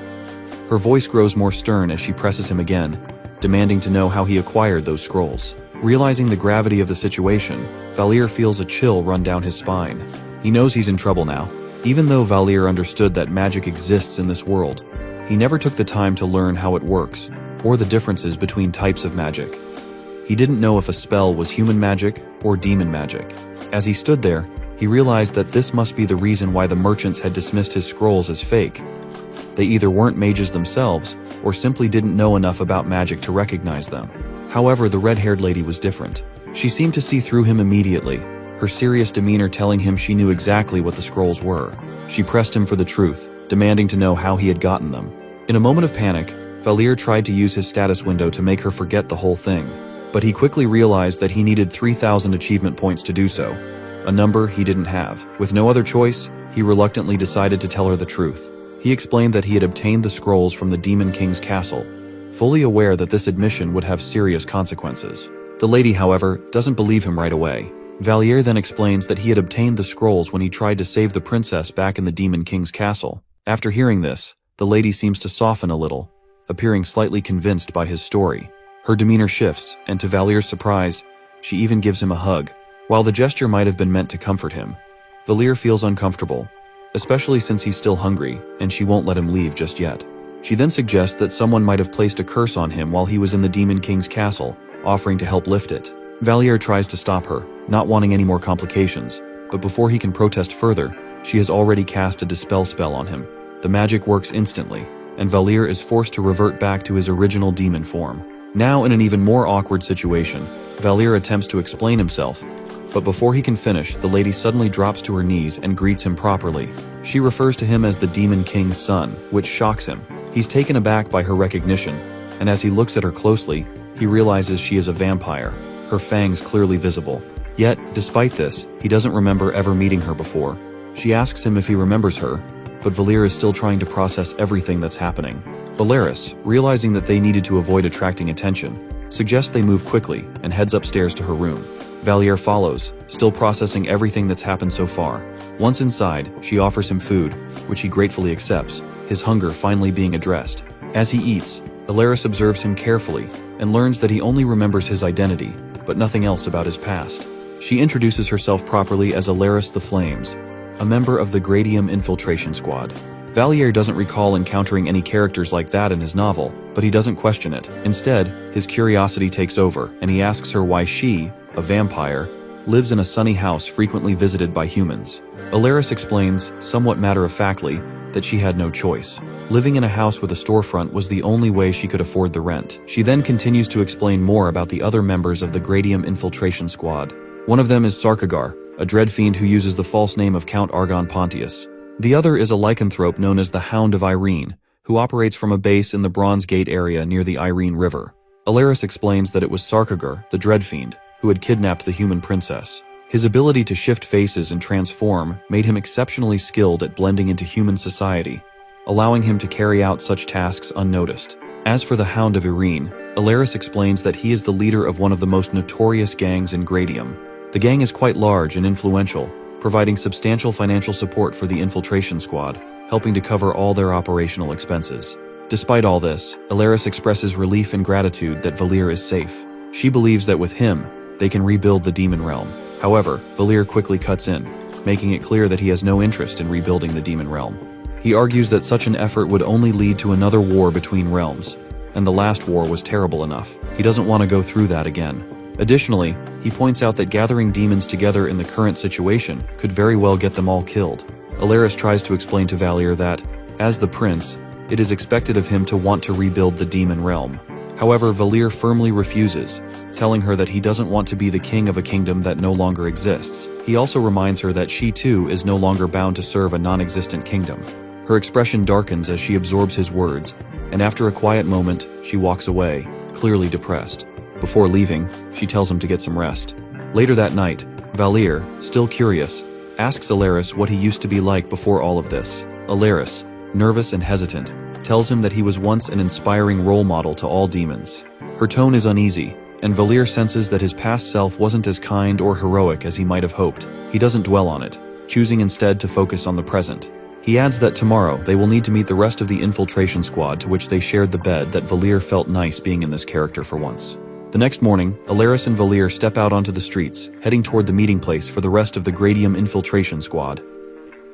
Her voice grows more stern as she presses him again, demanding to know how he acquired those scrolls. Realizing the gravity of the situation, Valier feels a chill run down his spine. He knows he's in trouble now. Even though Valier understood that magic exists in this world, he never took the time to learn how it works, or the differences between types of magic. He didn't know if a spell was human magic or demon magic. As he stood there, he realized that this must be the reason why the merchants had dismissed his scrolls as fake. They either weren't mages themselves, or simply didn't know enough about magic to recognize them. However, the red-haired lady was different. She seemed to see through him immediately, her serious demeanor telling him she knew exactly what the scrolls were. She pressed him for the truth, demanding to know how he had gotten them. In a moment of panic, Valir tried to use his status window to make her forget the whole thing, but he quickly realized that he needed 3,000 achievement points to do so, a number he didn't have. With no other choice, he reluctantly decided to tell her the truth. He explained that he had obtained the scrolls from the Demon King's castle, fully aware that this admission would have serious consequences. The lady, however, doesn't believe him right away. Valir then explains that he had obtained the scrolls when he tried to save the princess back in the Demon King's castle. After hearing this, the lady seems to soften a little, appearing slightly convinced by his story. Her demeanor shifts, and to Valir's surprise, she even gives him a hug. While the gesture might have been meant to comfort him, Valir feels uncomfortable, especially since he's still hungry, and she won't let him leave just yet. She then suggests that someone might have placed a curse on him while he was in the Demon King's castle, offering to help lift it. Valir tries to stop her, not wanting any more complications, but before he can protest further, she has already cast a dispel spell on him. The magic works instantly, and Valir is forced to revert back to his original demon form. Now in an even more awkward situation, Valir attempts to explain himself, but before he can finish, the lady suddenly drops to her knees and greets him properly. She refers to him as the Demon King's son, which shocks him. He's taken aback by her recognition, and as he looks at her closely, he realizes she is a vampire, her fangs clearly visible. Yet, despite this, he doesn't remember ever meeting her before. She asks him if he remembers her, but Valir is still trying to process everything that's happening. Valeris, realizing that they needed to avoid attracting attention, suggests they move quickly and heads upstairs to her room. Valir follows, still processing everything that's happened so far. Once inside, she offers him food, which he gratefully accepts, his hunger finally being addressed. As he eats, Valeris observes him carefully and learns that he only remembers his identity, but nothing else about his past. She introduces herself properly as Alaris the Flames, a member of the Gradium Infiltration Squad. Valir doesn't recall encountering any characters like that in his novel, but he doesn't question it. Instead, his curiosity takes over, and he asks her why she, a vampire, lives in a sunny house frequently visited by humans. Alaris explains, somewhat matter-of-factly, that she had no choice. Living in a house with a storefront was the only way she could afford the rent. She then continues to explain more about the other members of the Gradium Infiltration Squad. One of them is Sarkagar, a dread fiend who uses the false name of Count Argon Pontius. The other is a lycanthrope known as the Hound of Irene, who operates from a base in the Bronze Gate area near the Irene River. Alaris explains that it was Sarkagar, the dread fiend, who had kidnapped the human princess. His ability to shift faces and transform made him exceptionally skilled at blending into human society, allowing him to carry out such tasks unnoticed. As for the Hound of Irene, Alaris explains that he is the leader of one of the most notorious gangs in Gradium. The gang is quite large and influential, providing substantial financial support for the infiltration squad, helping to cover all their operational expenses. Despite all this, Alaris expresses relief and gratitude that Valir is safe. She believes that with him, they can rebuild the demon realm. However, Valir quickly cuts in, making it clear that he has no interest in rebuilding the demon realm. He argues that such an effort would only lead to another war between realms, and the last war was terrible enough. He doesn't want to go through that again. Additionally, he points out that gathering demons together in the current situation could very well get them all killed. Alaris tries to explain to Valir that, as the prince, it is expected of him to want to rebuild the demon realm. However, Valir firmly refuses, telling her that he doesn't want to be the king of a kingdom that no longer exists. He also reminds her that she too is no longer bound to serve a non-existent kingdom. Her expression darkens as she absorbs his words, and after a quiet moment, she walks away, clearly depressed. Before leaving, she tells him to get some rest. Later that night, Valir, still curious, asks Alaris what he used to be like before all of this. Alaris, nervous and hesitant, tells him that he was once an inspiring role model to all demons. Her tone is uneasy, and Valir senses that his past self wasn't as kind or heroic as he might have hoped. He doesn't dwell on it, choosing instead to focus on the present. He adds that tomorrow they will need to meet the rest of the infiltration squad to which they shared the bed. That Valir felt nice being in this character for once. The next morning, Alaris and Valir step out onto the streets, heading toward the meeting place for the rest of the Gradium Infiltration Squad.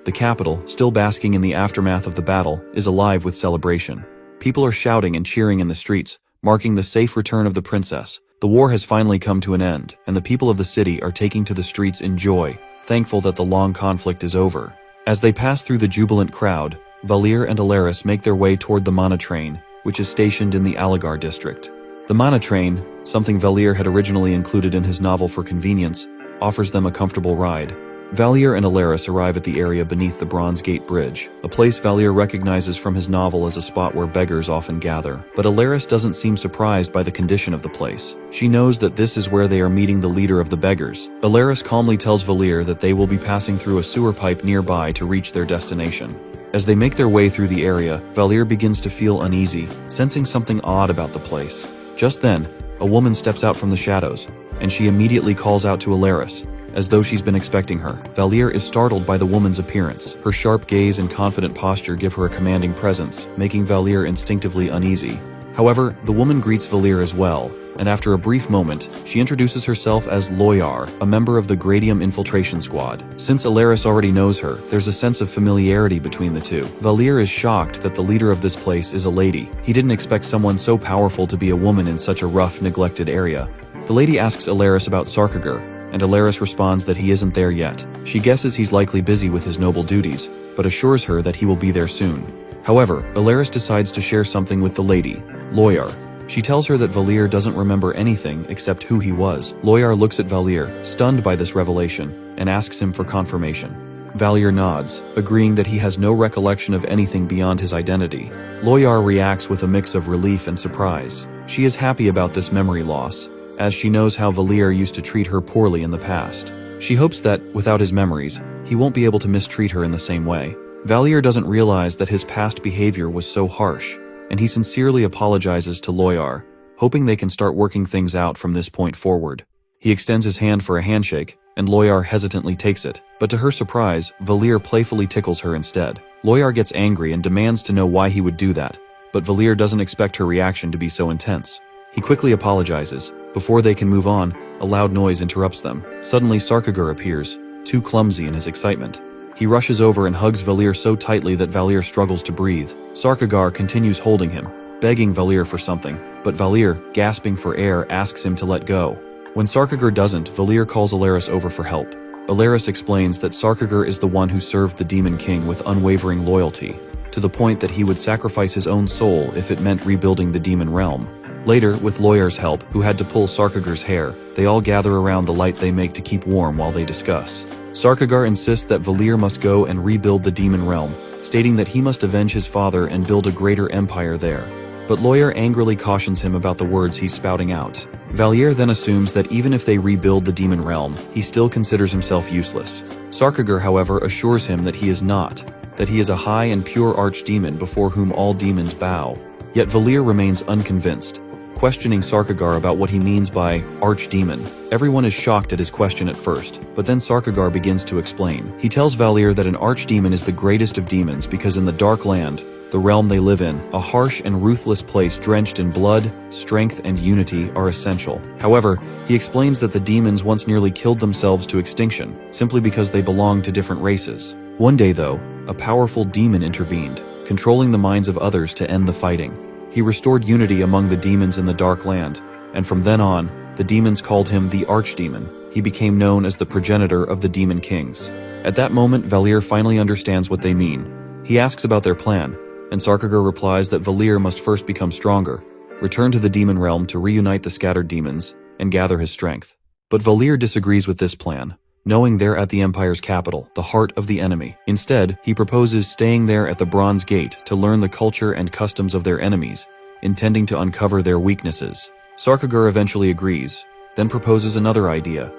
The capital, still basking in the aftermath of the battle, is alive with celebration. People are shouting and cheering in the streets, marking the safe return of the princess. The war has finally come to an end, and the people of the city are taking to the streets in joy, thankful that the long conflict is over. As they pass through the jubilant crowd, Valir and Alaris make their way toward the Mana train, which is stationed in the Aligar district. The Mana train, something Valir had originally included in his novel for convenience, offers them a comfortable ride. Valir and Alaris arrive at the area beneath the Bronze Gate Bridge, a place Valir recognizes from his novel as a spot where beggars often gather. But Alaris doesn't seem surprised by the condition of the place. She knows that this is where they are meeting the leader of the beggars. Alaris calmly tells Valir that they will be passing through a sewer pipe nearby to reach their destination. As they make their way through the area, Valir begins to feel uneasy, sensing something odd about the place. Just then, a woman steps out from the shadows, and she immediately calls out to Alaris, as though she's been expecting her. Valir is startled by the woman's appearance. Her sharp gaze and confident posture give her a commanding presence, making Valir instinctively uneasy. However, the woman greets Valir as well, and after a brief moment, she introduces herself as Loyar, a member of the Gradium Infiltration Squad. Since Alaris already knows her, there's a sense of familiarity between the two. Valir is shocked that the leader of this place is a lady. He didn't expect someone so powerful to be a woman in such a rough, neglected area. The lady asks Alaris about Sarkagir, and Alaris responds that he isn't there yet. She guesses he's likely busy with his noble duties, but assures her that he will be there soon. However, Alaris decides to share something with the lady, Loyar. She tells her that Valir doesn't remember anything except who he was. Loyar looks at Valir, stunned by this revelation, and asks him for confirmation. Valir nods, agreeing that he has no recollection of anything beyond his identity. Loyar reacts with a mix of relief and surprise. She is happy about this memory loss, as she knows how Valir used to treat her poorly in the past. She hopes that, without his memories, he won't be able to mistreat her in the same way. Valir doesn't realize that his past behavior was so harsh, and he sincerely apologizes to Loyar, hoping they can start working things out from this point forward. He extends his hand for a handshake, and Loyar hesitantly takes it, but to her surprise, Valir playfully tickles her instead. Loyar gets angry and demands to know why he would do that, but Valir doesn't expect her reaction to be so intense. He quickly apologizes. Before they can move on, a loud noise interrupts them. Suddenly Sarkagir appears, too clumsy in his excitement. He rushes over and hugs Valir so tightly that Valir struggles to breathe. Sarkagir continues holding him, begging Valir for something, but Valir, gasping for air, asks him to let go. When Sarkagir doesn't, Valir calls Alaris over for help. Alaris explains that Sarkagir is the one who served the Demon King with unwavering loyalty, to the point that he would sacrifice his own soul if it meant rebuilding the demon realm. Later, with Loyar's help, who had to pull Sarkagir's hair, they all gather around the light they make to keep warm while they discuss. Sarkagir insists that Valir must go and rebuild the demon realm, stating that he must avenge his father and build a greater empire there. But Loyar angrily cautions him about the words he's spouting out. Valir then assumes that even if they rebuild the demon realm, he still considers himself useless. Sarkagir, however, assures him that he is not, that he is a high and pure archdemon before whom all demons bow. Yet Valir remains unconvinced, questioning Sarkagir about what he means by archdemon. Everyone is shocked at his question at first, but then Sarkagir begins to explain. He tells Valir that an archdemon is the greatest of demons because in the Dark Land, the realm they live in, a harsh and ruthless place drenched in blood, strength, and unity are essential. However, he explains that the demons once nearly killed themselves to extinction, simply because they belonged to different races. One day, though, a powerful demon intervened, controlling the minds of others to end the fighting. He restored unity among the demons in the Dark Land, and from then on, the demons called him the Archdemon. He became known as the progenitor of the Demon Kings. At that moment, Valir finally understands what they mean. He asks about their plan, and Sarkagir replies that Valir must first become stronger, return to the demon realm to reunite the scattered demons, and gather his strength. But Valir disagrees with this plan, knowing they're at the Empire's capital, the heart of the enemy. Instead, he proposes staying there at the Bronze Gate to learn the culture and customs of their enemies, intending to uncover their weaknesses. Sarkagir eventually agrees, then proposes another idea.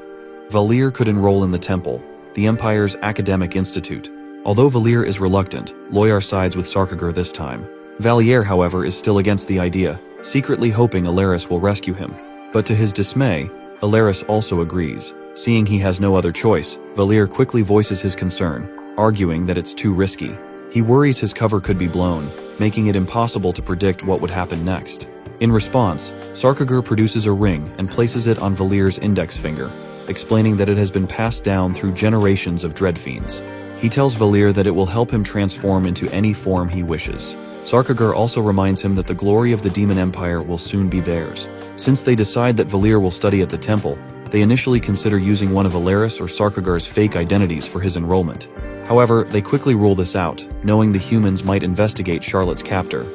Valir could enroll in the temple, the Empire's academic institute. Although Valir is reluctant, Loyar sides with Sarkagir this time. Valir, however, is still against the idea, secretly hoping Alaris will rescue him. But to his dismay, Alaris also agrees. Seeing he has no other choice, Valir quickly voices his concern, arguing that it's too risky. He worries his cover could be blown, making it impossible to predict what would happen next. In response, Sarkagir produces a ring and places it on Valir's index finger, explaining that it has been passed down through generations of dreadfiends. He tells Valir that it will help him transform into any form he wishes. Sarkagir also reminds him that the glory of the Demon Empire will soon be theirs. Since they decide that Valir will study at the temple, they initially consider using one of Alaris or Sarkagir's fake identities for his enrollment. However, they quickly rule this out, knowing the humans might investigate Charlotte's captor.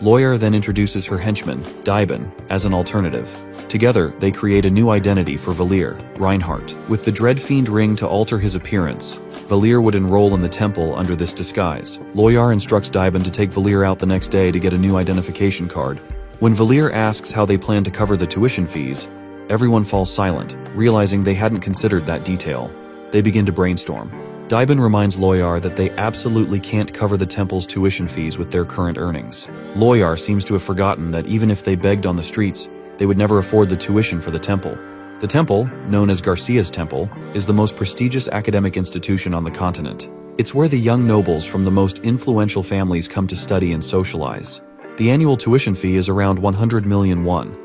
Lawyer then introduces her henchman, Daiben, as an alternative. Together, they create a new identity for Valir, Reinhardt. With the Dread Fiend ring to alter his appearance, Valir would enroll in the temple under this disguise. Loyar instructs Daiben to take Valir out the next day to get a new identification card. When Valir asks how they plan to cover the tuition fees, everyone falls silent, realizing they hadn't considered that detail. They begin to brainstorm. Daiben reminds Loyar that they absolutely can't cover the temple's tuition fees with their current earnings. Loyar seems to have forgotten that even if they begged on the streets, they would never afford the tuition for the temple. The temple, known as Garcia's Temple, is the most prestigious academic institution on the continent. It's where the young nobles from the most influential families come to study and socialize. The annual tuition fee is around 100 million won,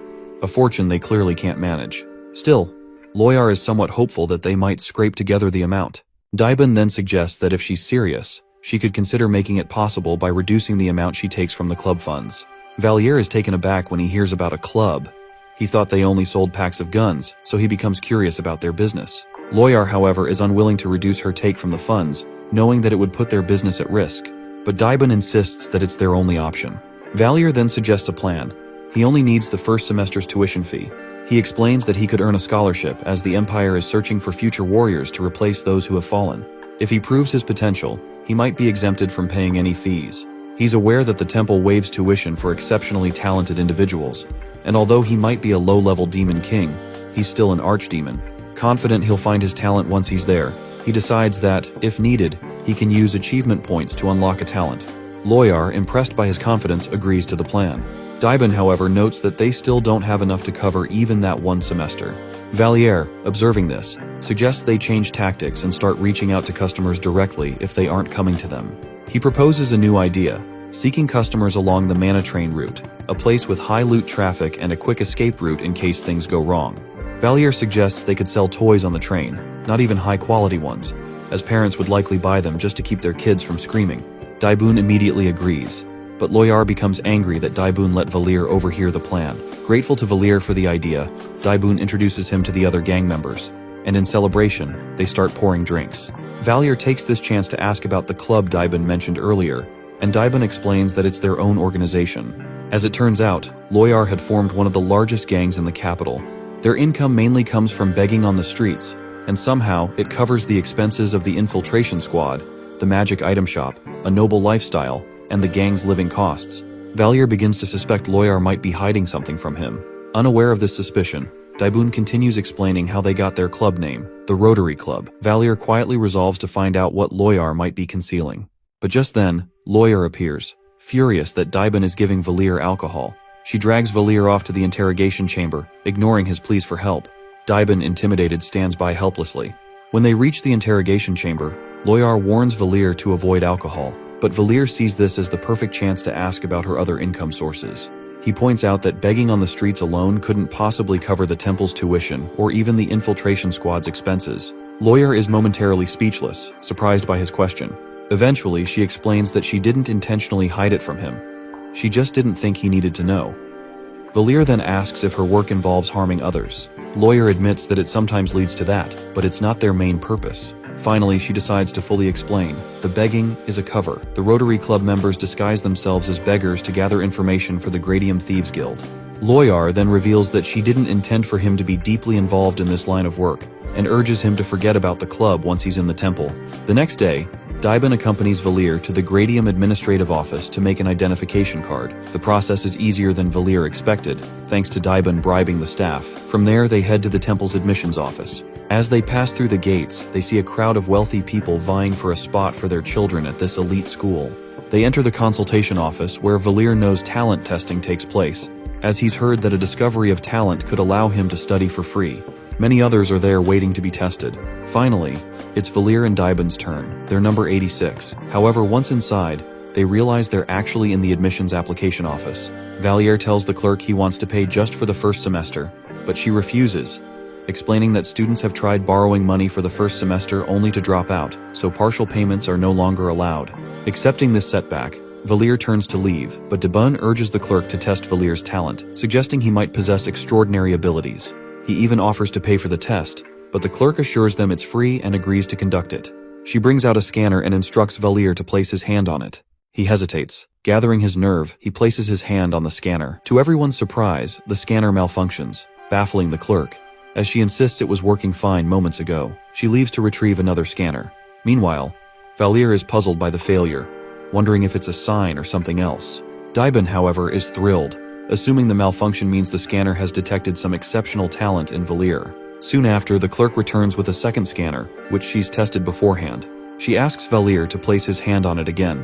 a fortune they clearly can't manage. Still, Loyar is somewhat hopeful that they might scrape together the amount. Daiben then suggests that if she's serious, she could consider making it possible by reducing the amount she takes from the club funds. Valier is taken aback when he hears about a club. He thought they only sold packs of guns, so he becomes curious about their business. Loyar, however, is unwilling to reduce her take from the funds, knowing that it would put their business at risk. But Daiben insists that it's their only option. Valier then suggests a plan. He only needs the first semester's tuition fee. He explains that he could earn a scholarship as the Empire is searching for future warriors to replace those who have fallen. If he proves his potential, he might be exempted from paying any fees. He's aware that the temple waives tuition for exceptionally talented individuals, and although he might be a low-level demon king, he's still an archdemon. Confident he'll find his talent once he's there, he decides that, if needed, he can use achievement points to unlock a talent. Loyar, impressed by his confidence, agrees to the plan. Daiben, however, notes that they still don't have enough to cover even that one semester. Valier, observing this, suggests they change tactics and start reaching out to customers directly if they aren't coming to them. He proposes a new idea, seeking customers along the Mana Train route, a place with high loot traffic and a quick escape route in case things go wrong. Valier suggests they could sell toys on the train, not even high-quality ones, as parents would likely buy them just to keep their kids from screaming. Daiben immediately agrees, but Loyar becomes angry that Daiben let Valir overhear the plan. Grateful to Valir for the idea, Daiben introduces him to the other gang members, and in celebration, they start pouring drinks. Valir takes this chance to ask about the club Daiben mentioned earlier, and Daiben explains that it's their own organization. As it turns out, Loyar had formed one of the largest gangs in the capital. Their income mainly comes from begging on the streets, and somehow it covers the expenses of the infiltration squad, the magic item shop, a noble lifestyle, and the gang's living costs. Valier begins to suspect Loyar might be hiding something from him. Unaware of this suspicion, Daiben continues explaining how they got their club name, the Rotary Club. Valier quietly resolves to find out what Loyar might be concealing. But just then, Loyar appears, furious that Daiben is giving Valir alcohol. She drags Valir off to the interrogation chamber, ignoring his pleas for help. Daiben, intimidated, stands by helplessly. When they reach the interrogation chamber, Loyar warns Valir to avoid alcohol, but Valir sees this as the perfect chance to ask about her other income sources. He points out that begging on the streets alone couldn't possibly cover the temple's tuition or even the infiltration squad's expenses. Loyar is momentarily speechless, surprised by his question. Eventually, she explains that she didn't intentionally hide it from him. She just didn't think he needed to know. Valir then asks if her work involves harming others. Loyar admits that it sometimes leads to that, but it's not their main purpose. Finally, she decides to fully explain. The begging is a cover. The Rotary Club members disguise themselves as beggars to gather information for the Gradium Thieves Guild. Loyar then reveals that she didn't intend for him to be deeply involved in this line of work, and urges him to forget about the club once he's in the temple. The next day, Daiben accompanies Valir to the Gradium Administrative Office to make an identification card. The process is easier than Valir expected, thanks to Daiben bribing the staff. From there, they head to the temple's admissions office. As they pass through the gates, they see a crowd of wealthy people vying for a spot for their children at this elite school. They enter the consultation office, where Valir knows talent testing takes place, as he's heard that a discovery of talent could allow him to study for free. Many others are there waiting to be tested. Finally, it's Valir and Daiben's turn. They're number 86. However, once inside, they realize they're actually in the admissions application office. Valier tells the clerk he wants to pay just for the first semester, but she refuses, explaining that students have tried borrowing money for the first semester only to drop out, so partial payments are no longer allowed. Accepting this setback, Valir turns to leave, but Daiben urges the clerk to test Valir's talent, suggesting he might possess extraordinary abilities. He even offers to pay for the test, but the clerk assures them it's free and agrees to conduct it. She brings out a scanner and instructs Valier to place his hand on it. He hesitates. Gathering his nerve, he places his hand on the scanner. To everyone's surprise, the scanner malfunctions, baffling the clerk, as she insists it was working fine moments ago. She leaves to retrieve another scanner. Meanwhile, Valier is puzzled by the failure, wondering if it's a sign or something else. Daiban, however, is thrilled, assuming the malfunction means the scanner has detected some exceptional talent in Valier. Soon after, the clerk returns with a second scanner, which she's tested beforehand. She asks Valier to place his hand on it again.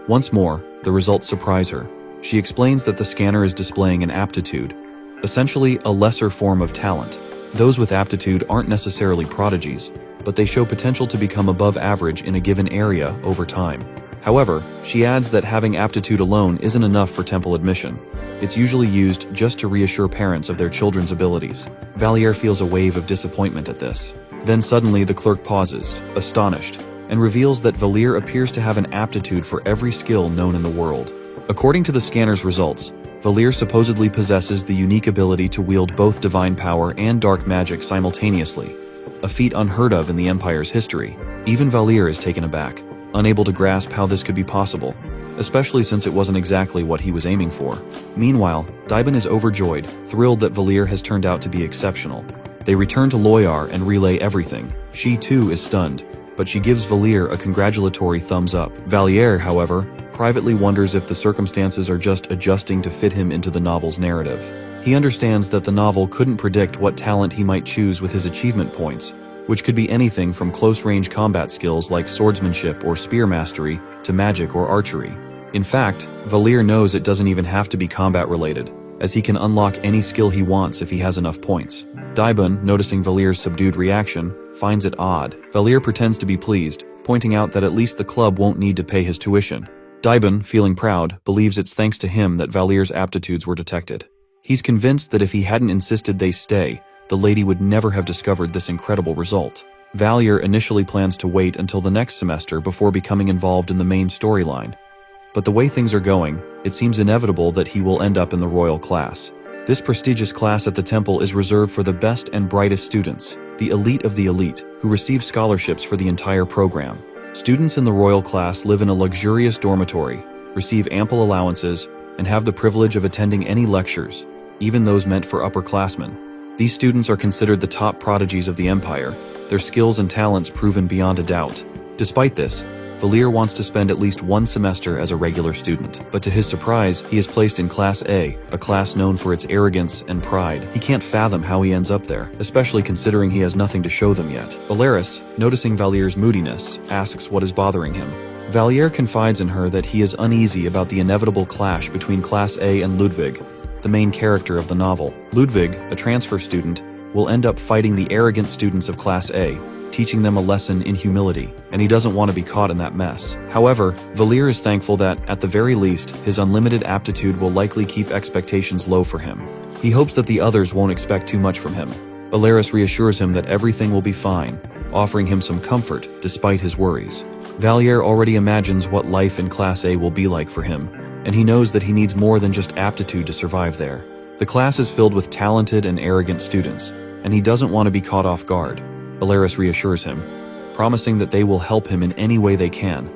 Once more, the results surprise her. She explains that the scanner is displaying an aptitude, essentially a lesser form of talent. Those with aptitude aren't necessarily prodigies, but they show potential to become above average in a given area over time. However, she adds that having aptitude alone isn't enough for temple admission. It's usually used just to reassure parents of their children's abilities. Valier feels a wave of disappointment at this. Then suddenly the clerk pauses, astonished, and reveals that Valier appears to have an aptitude for every skill known in the world. According to the scanner's results, Valier supposedly possesses the unique ability to wield both divine power and dark magic simultaneously, a feat unheard of in the Empire's history. Even Valier is taken aback, unable to grasp how this could be possible, especially since it wasn't exactly what he was aiming for. Meanwhile, Daiban is overjoyed, thrilled that Valier has turned out to be exceptional. They return to Loyar and relay everything. She too is stunned, but she gives Valier a congratulatory thumbs up. Valier, however, privately wonders if the circumstances are just adjusting to fit him into the novel's narrative. He understands that the novel couldn't predict what talent he might choose with his achievement points, which could be anything from close-range combat skills like swordsmanship or spear mastery to magic or archery. In fact, Valier knows it doesn't even have to be combat-related, as he can unlock any skill he wants if he has enough points. Daiban, noticing Valier's subdued reaction, finds it odd. Valier pretends to be pleased, pointing out that at least the club won't need to pay his tuition. Daiban, feeling proud, believes it's thanks to him that Valier's aptitudes were detected. He's convinced that if he hadn't insisted they stay, the lady would never have discovered this incredible result. Valier initially plans to wait until the next semester before becoming involved in the main storyline. But the way things are going, it seems inevitable that he will end up in the royal class. This prestigious class at the temple is reserved for the best and brightest students, the elite of the elite, who receive scholarships for the entire program. Students in the royal class live in a luxurious dormitory, receive ample allowances, and have the privilege of attending any lectures, even those meant for upperclassmen. These students are considered the top prodigies of the Empire, their skills and talents proven beyond a doubt. Despite this, Valier wants to spend at least one semester as a regular student, but to his surprise, he is placed in Class A, a class known for its arrogance and pride. He can't fathom how he ends up there, especially considering he has nothing to show them yet. Valeris, noticing Valier's moodiness, asks what is bothering him. Valier confides in her that he is uneasy about the inevitable clash between Class A and Ludwig, the main character of the novel. Ludwig, a transfer student, will end up fighting the arrogant students of Class A, teaching them a lesson in humility, and he doesn't want to be caught in that mess. However, Valier is thankful that, at the very least, his unlimited aptitude will likely keep expectations low for him. He hopes that the others won't expect too much from him. Valeris reassures him that everything will be fine, offering him some comfort despite his worries. Valier already imagines what life in Class A will be like for him, and he knows that he needs more than just aptitude to survive there. The class is filled with talented and arrogant students, and he doesn't want to be caught off guard. Valeris reassures him, promising that they will help him in any way they can,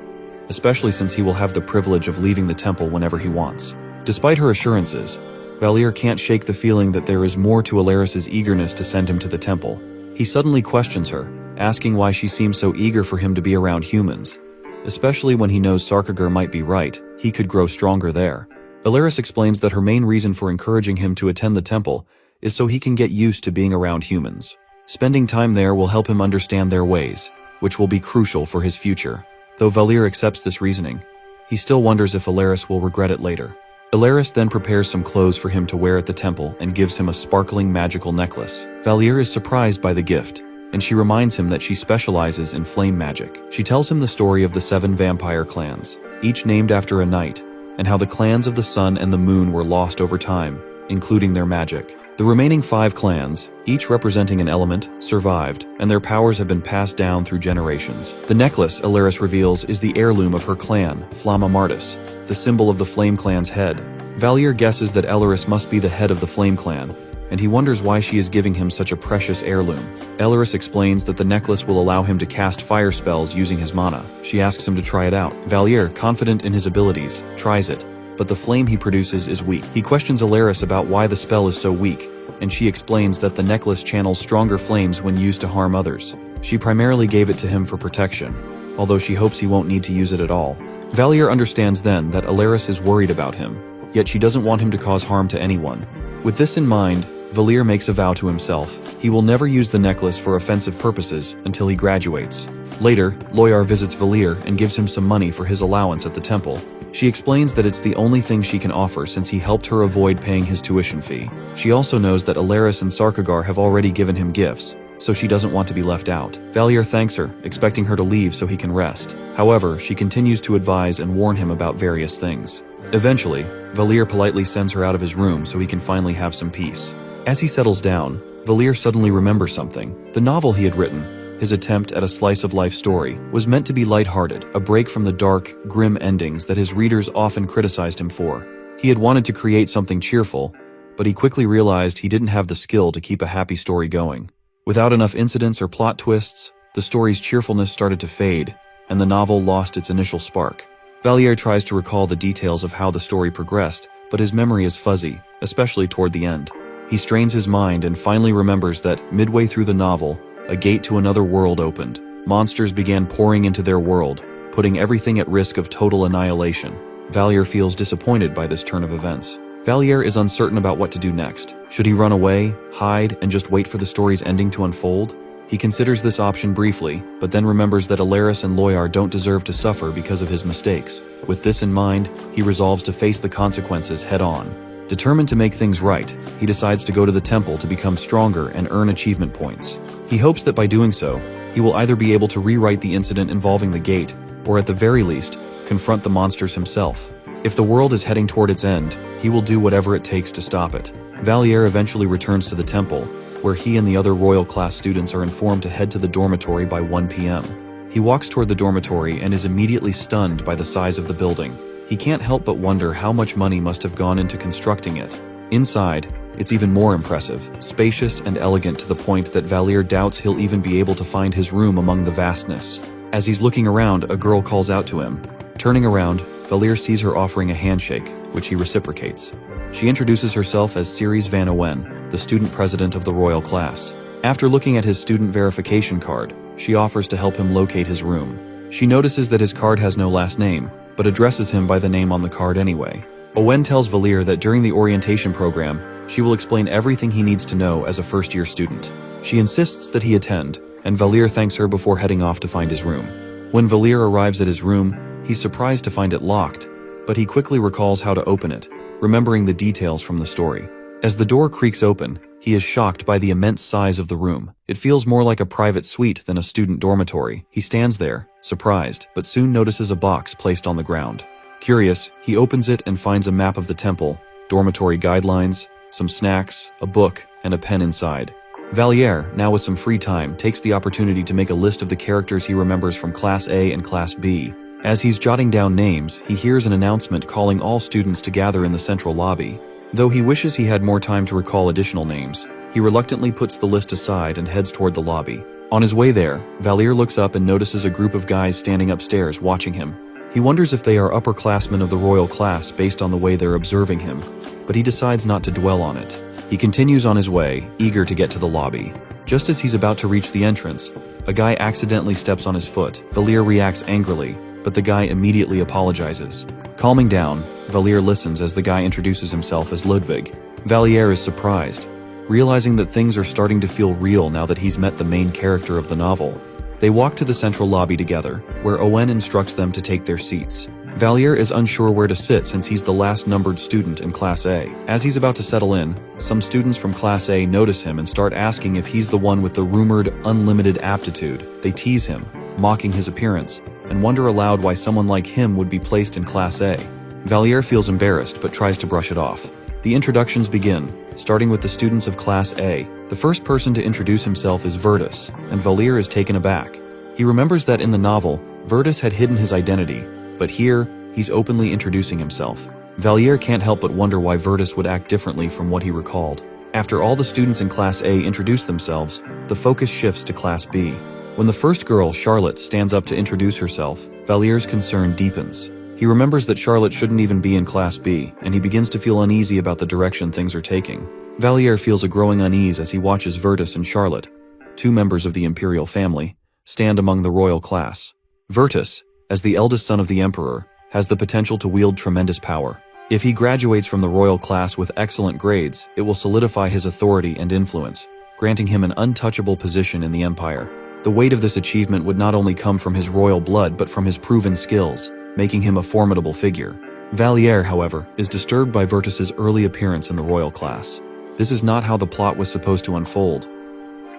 especially since he will have the privilege of leaving the temple whenever he wants. Despite her assurances, Valier can't shake the feeling that there is more to Valeris's eagerness to send him to the temple. He suddenly questions her, asking why she seems so eager for him to be around humans. Especially when he knows Sarkagar might be right, he could grow stronger there. Valeris explains that her main reason for encouraging him to attend the temple is so he can get used to being around humans. Spending time there will help him understand their ways, which will be crucial for his future. Though Valier accepts this reasoning, he still wonders if Valeris will regret it later. Valeris then prepares some clothes for him to wear at the temple and gives him a sparkling magical necklace. Valier is surprised by the gift, and she reminds him that she specializes in flame magic. She tells him the story of the 7 vampire clans, each named after a knight, and how the clans of the sun and the moon were lost over time, including their magic. The remaining 5 clans, each representing an element, survived, and their powers have been passed down through generations. The necklace, Valeris reveals, is the heirloom of her clan, Flamma Martis, the symbol of the Flame Clan's head. Valier guesses that Valeris must be the head of the Flame Clan, and he wonders why she is giving him such a precious heirloom. Elaris explains that the necklace will allow him to cast fire spells using his mana. She asks him to try it out. Valier, confident in his abilities, tries it, but the flame he produces is weak. He questions Elaris about why the spell is so weak, and she explains that the necklace channels stronger flames when used to harm others. She primarily gave it to him for protection, although she hopes he won't need to use it at all. Valier understands then that Elaris is worried about him, yet she doesn't want him to cause harm to anyone. With this in mind, Valier makes a vow to himself. He will never use the necklace for offensive purposes until he graduates. Later, Loyar visits Valier and gives him some money for his allowance at the temple. She explains that it's the only thing she can offer since he helped her avoid paying his tuition fee. She also knows that Elaris and Sarkagar have already given him gifts, so she doesn't want to be left out. Valier thanks her, expecting her to leave so he can rest. However, she continues to advise and warn him about various things. Eventually, Valier politely sends her out of his room so he can finally have some peace. As he settles down, Valier suddenly remembers something. The novel he had written, his attempt at a slice-of-life story, was meant to be lighthearted, a break from the dark, grim endings that his readers often criticized him for. He had wanted to create something cheerful, but he quickly realized he didn't have the skill to keep a happy story going. Without enough incidents or plot twists, the story's cheerfulness started to fade, and the novel lost its initial spark. Valier tries to recall the details of how the story progressed, but his memory is fuzzy, especially toward the end. He strains his mind and finally remembers that, midway through the novel, a gate to another world opened. Monsters began pouring into their world, putting everything at risk of total annihilation. Valier feels disappointed by this turn of events. Valier is uncertain about what to do next. Should he run away, hide, and just wait for the story's ending to unfold? He considers this option briefly, but then remembers that Elaris and Loyar don't deserve to suffer because of his mistakes. With this in mind, he resolves to face the consequences head-on. Determined to make things right, he decides to go to the temple to become stronger and earn achievement points. He hopes that by doing so, he will either be able to rewrite the incident involving the gate, or at the very least, confront the monsters himself. If the world is heading toward its end, he will do whatever it takes to stop it. Valier eventually returns to the temple, where he and the other royal class students are informed to head to the dormitory by 1 p.m. He walks toward the dormitory and is immediately stunned by the size of the building. He can't help but wonder how much money must have gone into constructing it. Inside, it's even more impressive, spacious and elegant to the point that Valier doubts he'll even be able to find his room among the vastness. As he's looking around, a girl calls out to him. Turning around, Valier sees her offering a handshake, which he reciprocates. She introduces herself as Ceres Van Owen, the student president of the royal class. After looking at his student verification card, she offers to help him locate his room. She notices that his card has no last name, but addresses him by the name on the card anyway. Owen tells Valier that during the orientation program, she will explain everything he needs to know as a first-year student. She insists that he attend, and Valier thanks her before heading off to find his room. When Valier arrives at his room, he's surprised to find it locked, but he quickly recalls how to open it, remembering the details from the story. As the door creaks open, he is shocked by the immense size of the room. It feels more like a private suite than a student dormitory. He stands there, surprised, but soon notices a box placed on the ground. Curious, he opens it and finds a map of the temple, dormitory guidelines, some snacks, a book, and a pen inside. Valier, now with some free time, takes the opportunity to make a list of the characters he remembers from Class A and Class B. As he's jotting down names, he hears an announcement calling all students to gather in the central lobby. Though he wishes he had more time to recall additional names, he reluctantly puts the list aside and heads toward the lobby. On his way there, Valier looks up and notices a group of guys standing upstairs watching him. He wonders if they are upperclassmen of the royal class based on the way they're observing him, but he decides not to dwell on it. He continues on his way, eager to get to the lobby. Just as he's about to reach the entrance, a guy accidentally steps on his foot. Valier reacts angrily, but the guy immediately apologizes. Calming down, Valier listens as the guy introduces himself as Ludwig. Valier is surprised, realizing that things are starting to feel real now that he's met the main character of the novel. They walk to the central lobby together, where Owen instructs them to take their seats. Valier is unsure where to sit since he's the last numbered student in Class A. As he's about to settle in, some students from Class A notice him and start asking if he's the one with the rumored unlimited aptitude. They tease him, mocking his appearance, and wonder aloud why someone like him would be placed in Class A. Valier feels embarrassed but tries to brush it off. The introductions begin, starting with the students of Class A. The first person to introduce himself is Virtus, and Valier is taken aback. He remembers that in the novel, Virtus had hidden his identity, but here, he's openly introducing himself. Valier can't help but wonder why Virtus would act differently from what he recalled. After all the students in Class A introduce themselves, the focus shifts to Class B. When the first girl, Charlotte, stands up to introduce herself, Valier's concern deepens. He remembers that Charlotte shouldn't even be in Class B, and he begins to feel uneasy about the direction things are taking. Valier feels a growing unease as he watches Virtus and Charlotte, two members of the imperial family, stand among the royal class. Virtus, as the eldest son of the emperor, has the potential to wield tremendous power. If he graduates from the royal class with excellent grades, it will solidify his authority and influence, granting him an untouchable position in the empire. The weight of this achievement would not only come from his royal blood but from his proven skills, making him a formidable figure. Valier, however, is disturbed by Virtus's early appearance in the royal class. This is not how the plot was supposed to unfold.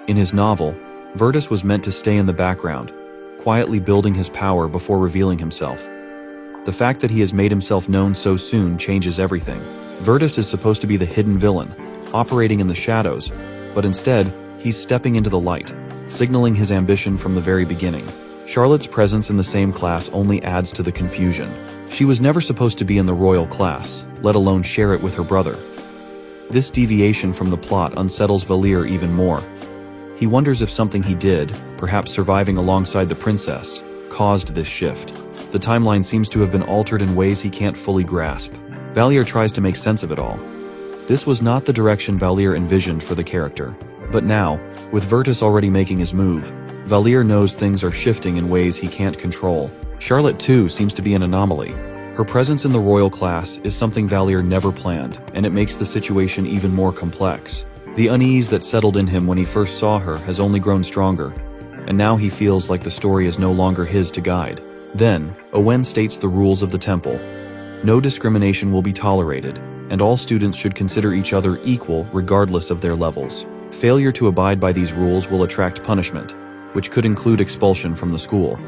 In his novel, Virtus was meant to stay in the background, quietly building his power before revealing himself. The fact that he has made himself known so soon changes everything. Virtus is supposed to be the hidden villain, operating in the shadows, but instead, he's stepping into the light, signaling his ambition from the very beginning. Charlotte's presence in the same class only adds to the confusion. She was never supposed to be in the royal class, let alone share it with her brother. This deviation from the plot unsettles Valier even more. He wonders if something he did, perhaps surviving alongside the princess, caused this shift. The timeline seems to have been altered in ways he can't fully grasp. Valier tries to make sense of it all. This was not the direction Valier envisioned for the character. But now, with Virtus already making his move, Valier knows things are shifting in ways he can't control. Charlotte, too, seems to be an anomaly. Her presence in the royal class is something Valier never planned, and it makes the situation even more complex. The unease that settled in him when he first saw her has only grown stronger, and now he feels like the story is no longer his to guide. Then, Owen states the rules of the temple. No discrimination will be tolerated, and all students should consider each other equal regardless of their levels. Failure to abide by these rules will attract punishment, which could include expulsion from the school.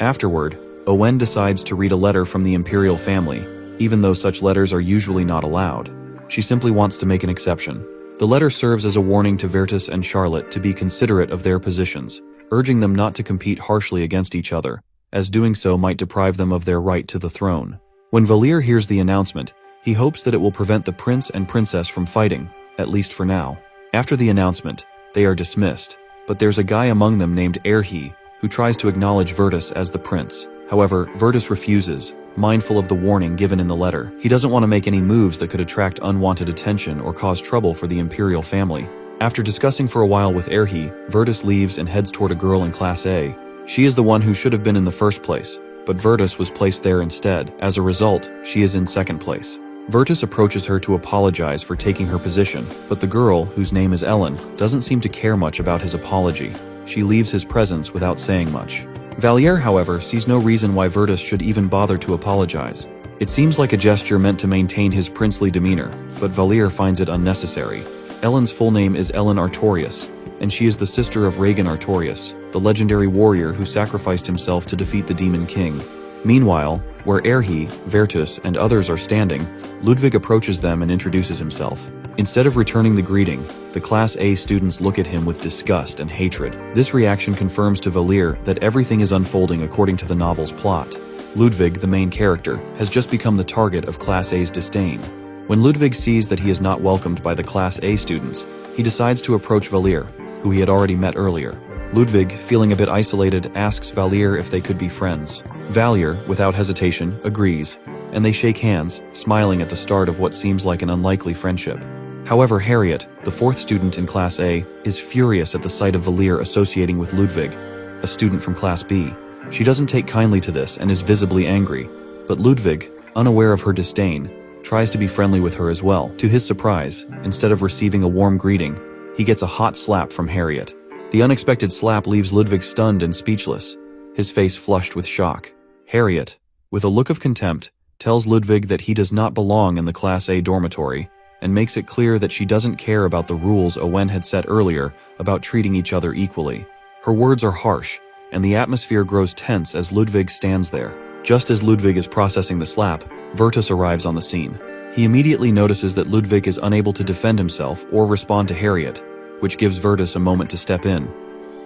Afterward, Owen decides to read a letter from the imperial family, even though such letters are usually not allowed. She simply wants to make an exception. The letter serves as a warning to Virtus and Charlotte to be considerate of their positions, urging them not to compete harshly against each other, as doing so might deprive them of their right to the throne. When Valier hears the announcement, he hopes that it will prevent the prince and princess from fighting, at least for now. After the announcement, they are dismissed, but there's a guy among them named Erhi, who tries to acknowledge Virtus as the prince. However, Virtus refuses, mindful of the warning given in the letter. He doesn't want to make any moves that could attract unwanted attention or cause trouble for the imperial family. After discussing for a while with Erhi, Virtus leaves and heads toward a girl in Class A. She is the one who should have been in the first place, but Virtus was placed there instead. As a result, she is in second place. Virtus approaches her to apologize for taking her position, but the girl, whose name is Ellen, doesn't seem to care much about his apology. She leaves his presence without saying much. Valier, however, sees no reason why Virtus should even bother to apologize. It seems like a gesture meant to maintain his princely demeanor, but Valier finds it unnecessary. Ellen's full name is Ellen Artorius, and she is the sister of Regan Artorius, the legendary warrior who sacrificed himself to defeat the Demon King. Meanwhile, where Erhi, Virtus, and others are standing, Ludwig approaches them and introduces himself. Instead of returning the greeting, the Class A students look at him with disgust and hatred. This reaction confirms to Valier that everything is unfolding according to the novel's plot. Ludwig, the main character, has just become the target of Class A's disdain. When Ludwig sees that he is not welcomed by the Class A students, he decides to approach Valier, who he had already met earlier. Ludwig, feeling a bit isolated, asks Valier if they could be friends. Valier, without hesitation, agrees, and they shake hands, smiling at the start of what seems like an unlikely friendship. However, Harriet, the fourth student in Class A, is furious at the sight of Valier associating with Ludwig, a student from Class B. She doesn't take kindly to this and is visibly angry, but Ludwig, unaware of her disdain, tries to be friendly with her as well. To his surprise, instead of receiving a warm greeting, he gets a hot slap from Harriet. The unexpected slap leaves Ludwig stunned and speechless, his face flushed with shock. Harriet, with a look of contempt, tells Ludwig that he does not belong in the Class A dormitory, and makes it clear that she doesn't care about the rules Owen had set earlier about treating each other equally. Her words are harsh, and the atmosphere grows tense as Ludwig stands there. Just as Ludwig is processing the slap, Virtus arrives on the scene. He immediately notices that Ludwig is unable to defend himself or respond to Harriet, which gives Virtus a moment to step in.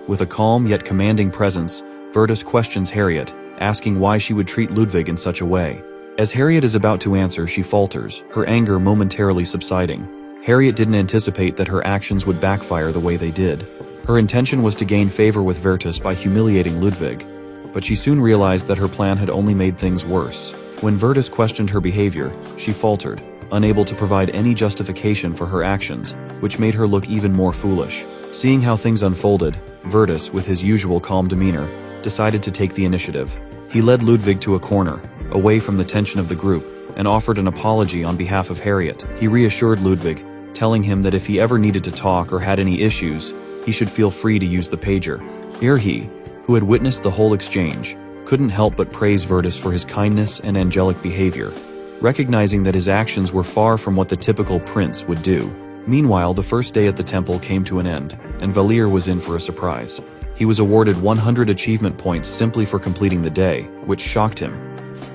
With a calm yet commanding presence, Virtus questions Harriet, asking why she would treat Ludwig in such a way. As Harriet is about to answer, she falters, her anger momentarily subsiding. Harriet didn't anticipate that her actions would backfire the way they did. Her intention was to gain favor with Virtus by humiliating Ludwig, but she soon realized that her plan had only made things worse. When Virtus questioned her behavior, she faltered, unable to provide any justification for her actions, which made her look even more foolish. Seeing how things unfolded, Virtus, with his usual calm demeanor, decided to take the initiative. He led Ludwig to a corner, away from the tension of the group, and offered an apology on behalf of Harriet. He reassured Ludwig, telling him that if he ever needed to talk or had any issues, he should feel free to use the pager. Here he, who had witnessed the whole exchange, couldn't help but praise Virtus for his kindness and angelic behavior, recognizing that his actions were far from what the typical prince would do. Meanwhile, the first day at the temple came to an end, and Valir was in for a surprise. He was awarded 100 achievement points simply for completing the day, which shocked him.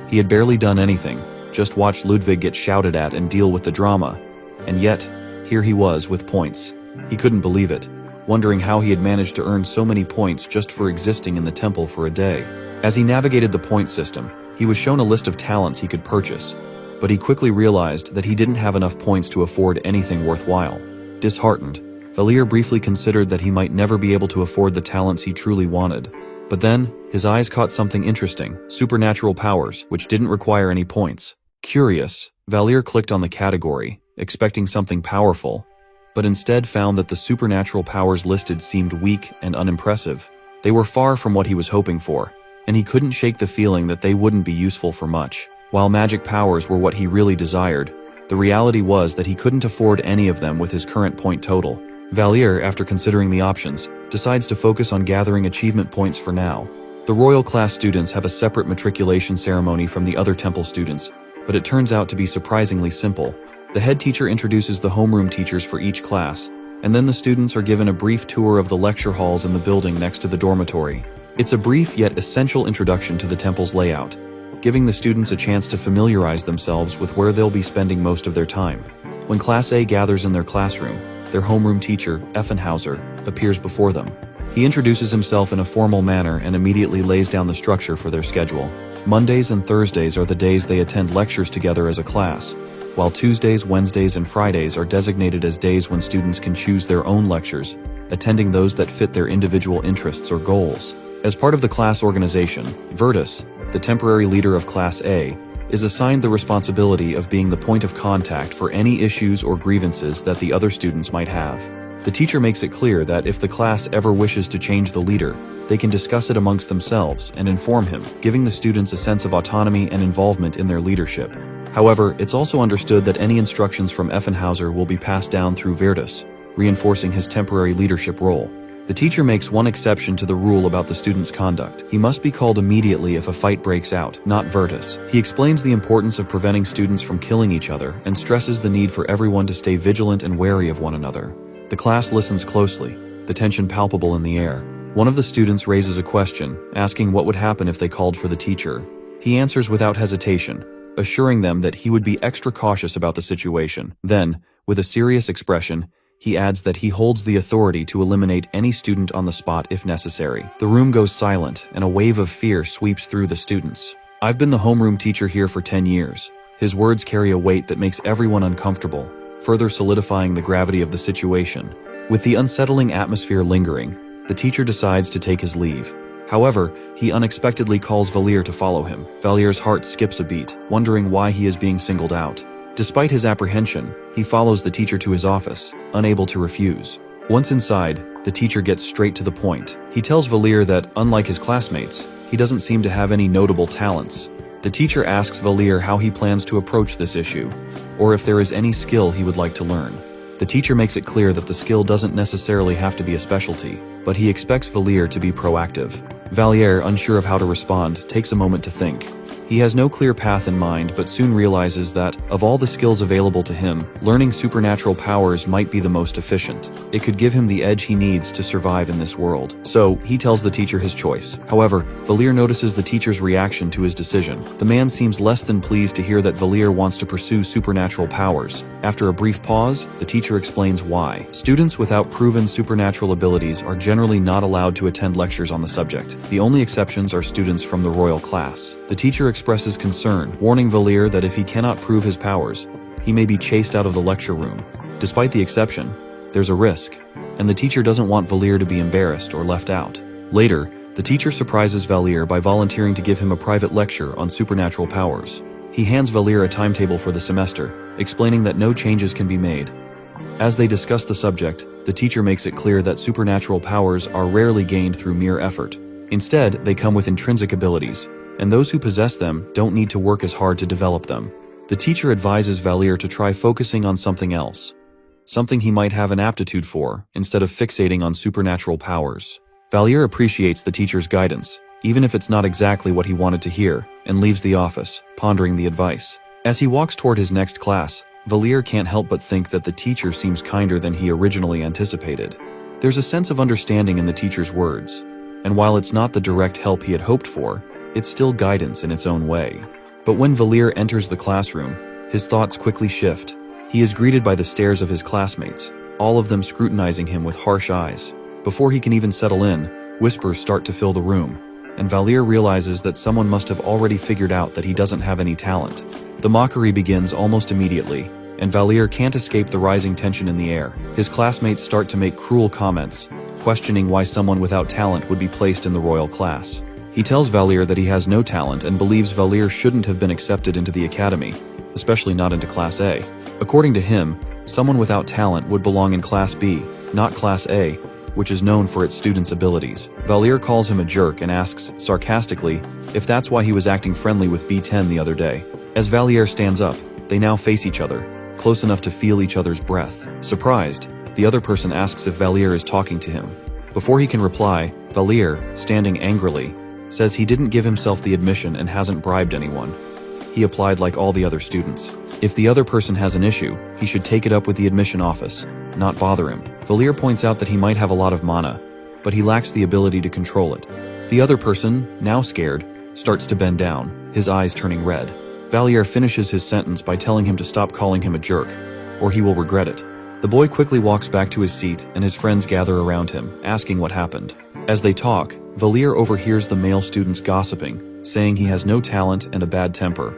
He had barely done anything, just watched Ludwig get shouted at and deal with the drama, and yet, here he was with points. He couldn't believe it, wondering how he had managed to earn so many points just for existing in the temple for a day. As he navigated the point system, he was shown a list of talents he could purchase, but he quickly realized that he didn't have enough points to afford anything worthwhile. Disheartened, Valir briefly considered that he might never be able to afford the talents he truly wanted. But then, his eyes caught something interesting: supernatural powers, which didn't require any points. Curious, Valir clicked on the category, expecting something powerful, but instead found that the supernatural powers listed seemed weak and unimpressive. They were far from what he was hoping for, and he couldn't shake the feeling that they wouldn't be useful for much. While magic powers were what he really desired, the reality was that he couldn't afford any of them with his current point total. Valir, after considering the options, decides to focus on gathering achievement points for now. The royal class students have a separate matriculation ceremony from the other temple students, but it turns out to be surprisingly simple. The head teacher introduces the homeroom teachers for each class, and then the students are given a brief tour of the lecture halls in the building next to the dormitory. It's a brief yet essential introduction to the temple's layout, giving the students a chance to familiarize themselves with where they'll be spending most of their time. When Class A gathers in their classroom, their homeroom teacher, Effenhauser, appears before them. He introduces himself in a formal manner and immediately lays down the structure for their schedule. Mondays and Thursdays are the days they attend lectures together as a class, while Tuesdays, Wednesdays, and Fridays are designated as days when students can choose their own lectures, attending those that fit their individual interests or goals. As part of the class organization, Virtus, the temporary leader of Class A, is assigned the responsibility of being the point of contact for any issues or grievances that the other students might have. The teacher makes it clear that if the class ever wishes to change the leader, they can discuss it amongst themselves and inform him, giving the students a sense of autonomy and involvement in their leadership. However, it's also understood that any instructions from Effenhauser will be passed down through Virtus, reinforcing his temporary leadership role. The teacher makes one exception to the rule about the student's conduct. He must be called immediately if a fight breaks out, not Virtus. He explains the importance of preventing students from killing each other and stresses the need for everyone to stay vigilant and wary of one another. The class listens closely, the tension palpable in the air. One of the students raises a question, asking what would happen if they called for the teacher. He answers without hesitation, assuring them that he would be extra cautious about the situation. Then, with a serious expression, he adds that he holds the authority to eliminate any student on the spot if necessary. The room goes silent, and a wave of fear sweeps through the students. I've been the homeroom teacher here for 10 years. His words carry a weight that makes everyone uncomfortable, further solidifying the gravity of the situation. With the unsettling atmosphere lingering, the teacher decides to take his leave. However, he unexpectedly calls Valir to follow him. Valir's heart skips a beat, wondering why he is being singled out. Despite his apprehension, he follows the teacher to his office, unable to refuse. Once inside, the teacher gets straight to the point. He tells Valir that, unlike his classmates, he doesn't seem to have any notable talents. The teacher asks Valir how he plans to approach this issue, or if there is any skill he would like to learn. The teacher makes it clear that the skill doesn't necessarily have to be a specialty, but he expects Valir to be proactive. Valir, unsure of how to respond, takes a moment to think. He has no clear path in mind, but soon realizes that, of all the skills available to him, learning supernatural powers might be the most efficient. It could give him the edge he needs to survive in this world. So, he tells the teacher his choice. However, Valir notices the teacher's reaction to his decision. The man seems less than pleased to hear that Valir wants to pursue supernatural powers. After a brief pause, the teacher explains why. Students without proven supernatural abilities are generally not allowed to attend lectures on the subject. The only exceptions are students from the royal class. The teacher expresses concern, warning Valir that if he cannot prove his powers, he may be chased out of the lecture room. Despite the exception, there's a risk, and the teacher doesn't want Valier to be embarrassed or left out. Later, the teacher surprises Valier by volunteering to give him a private lecture on supernatural powers. He hands Valier a timetable for the semester, explaining that no changes can be made. As they discuss the subject, the teacher makes it clear that supernatural powers are rarely gained through mere effort. Instead, they come with intrinsic abilities, and those who possess them don't need to work as hard to develop them. The teacher advises Valier to try focusing on something else, something he might have an aptitude for, instead of fixating on supernatural powers. Valier appreciates the teacher's guidance, even if it's not exactly what he wanted to hear, and leaves the office, pondering the advice. As he walks toward his next class, Valier can't help but think that the teacher seems kinder than he originally anticipated. There's a sense of understanding in the teacher's words, and while it's not the direct help he had hoped for, it's still guidance in its own way. But when Valier enters the classroom, his thoughts quickly shift. He is greeted by the stares of his classmates, all of them scrutinizing him with harsh eyes. Before he can even settle in, whispers start to fill the room, and Valier realizes that someone must have already figured out that he doesn't have any talent. The mockery begins almost immediately, and Valier can't escape the rising tension in the air. His classmates start to make cruel comments, questioning why someone without talent would be placed in the royal class. He tells Valier that he has no talent and believes Valier shouldn't have been accepted into the academy, especially not into Class A. According to him, someone without talent would belong in Class B, not Class A, which is known for its students' abilities. Valier calls him a jerk and asks, sarcastically, if that's why he was acting friendly with B10 the other day. As Valier stands up, they now face each other, close enough to feel each other's breath. Surprised, the other person asks if Valier is talking to him. Before he can reply, Valier, standing angrily, says he didn't give himself the admission and hasn't bribed anyone. He applied like all the other students. If the other person has an issue, he should take it up with the admission office, not bother him. Valier points out that he might have a lot of mana, but he lacks the ability to control it. The other person, now scared, starts to bend down, his eyes turning red. Valier finishes his sentence by telling him to stop calling him a jerk, or he will regret it. The boy quickly walks back to his seat and his friends gather around him, asking what happened. As they talk, Valier overhears the male students gossiping, saying he has no talent and a bad temper.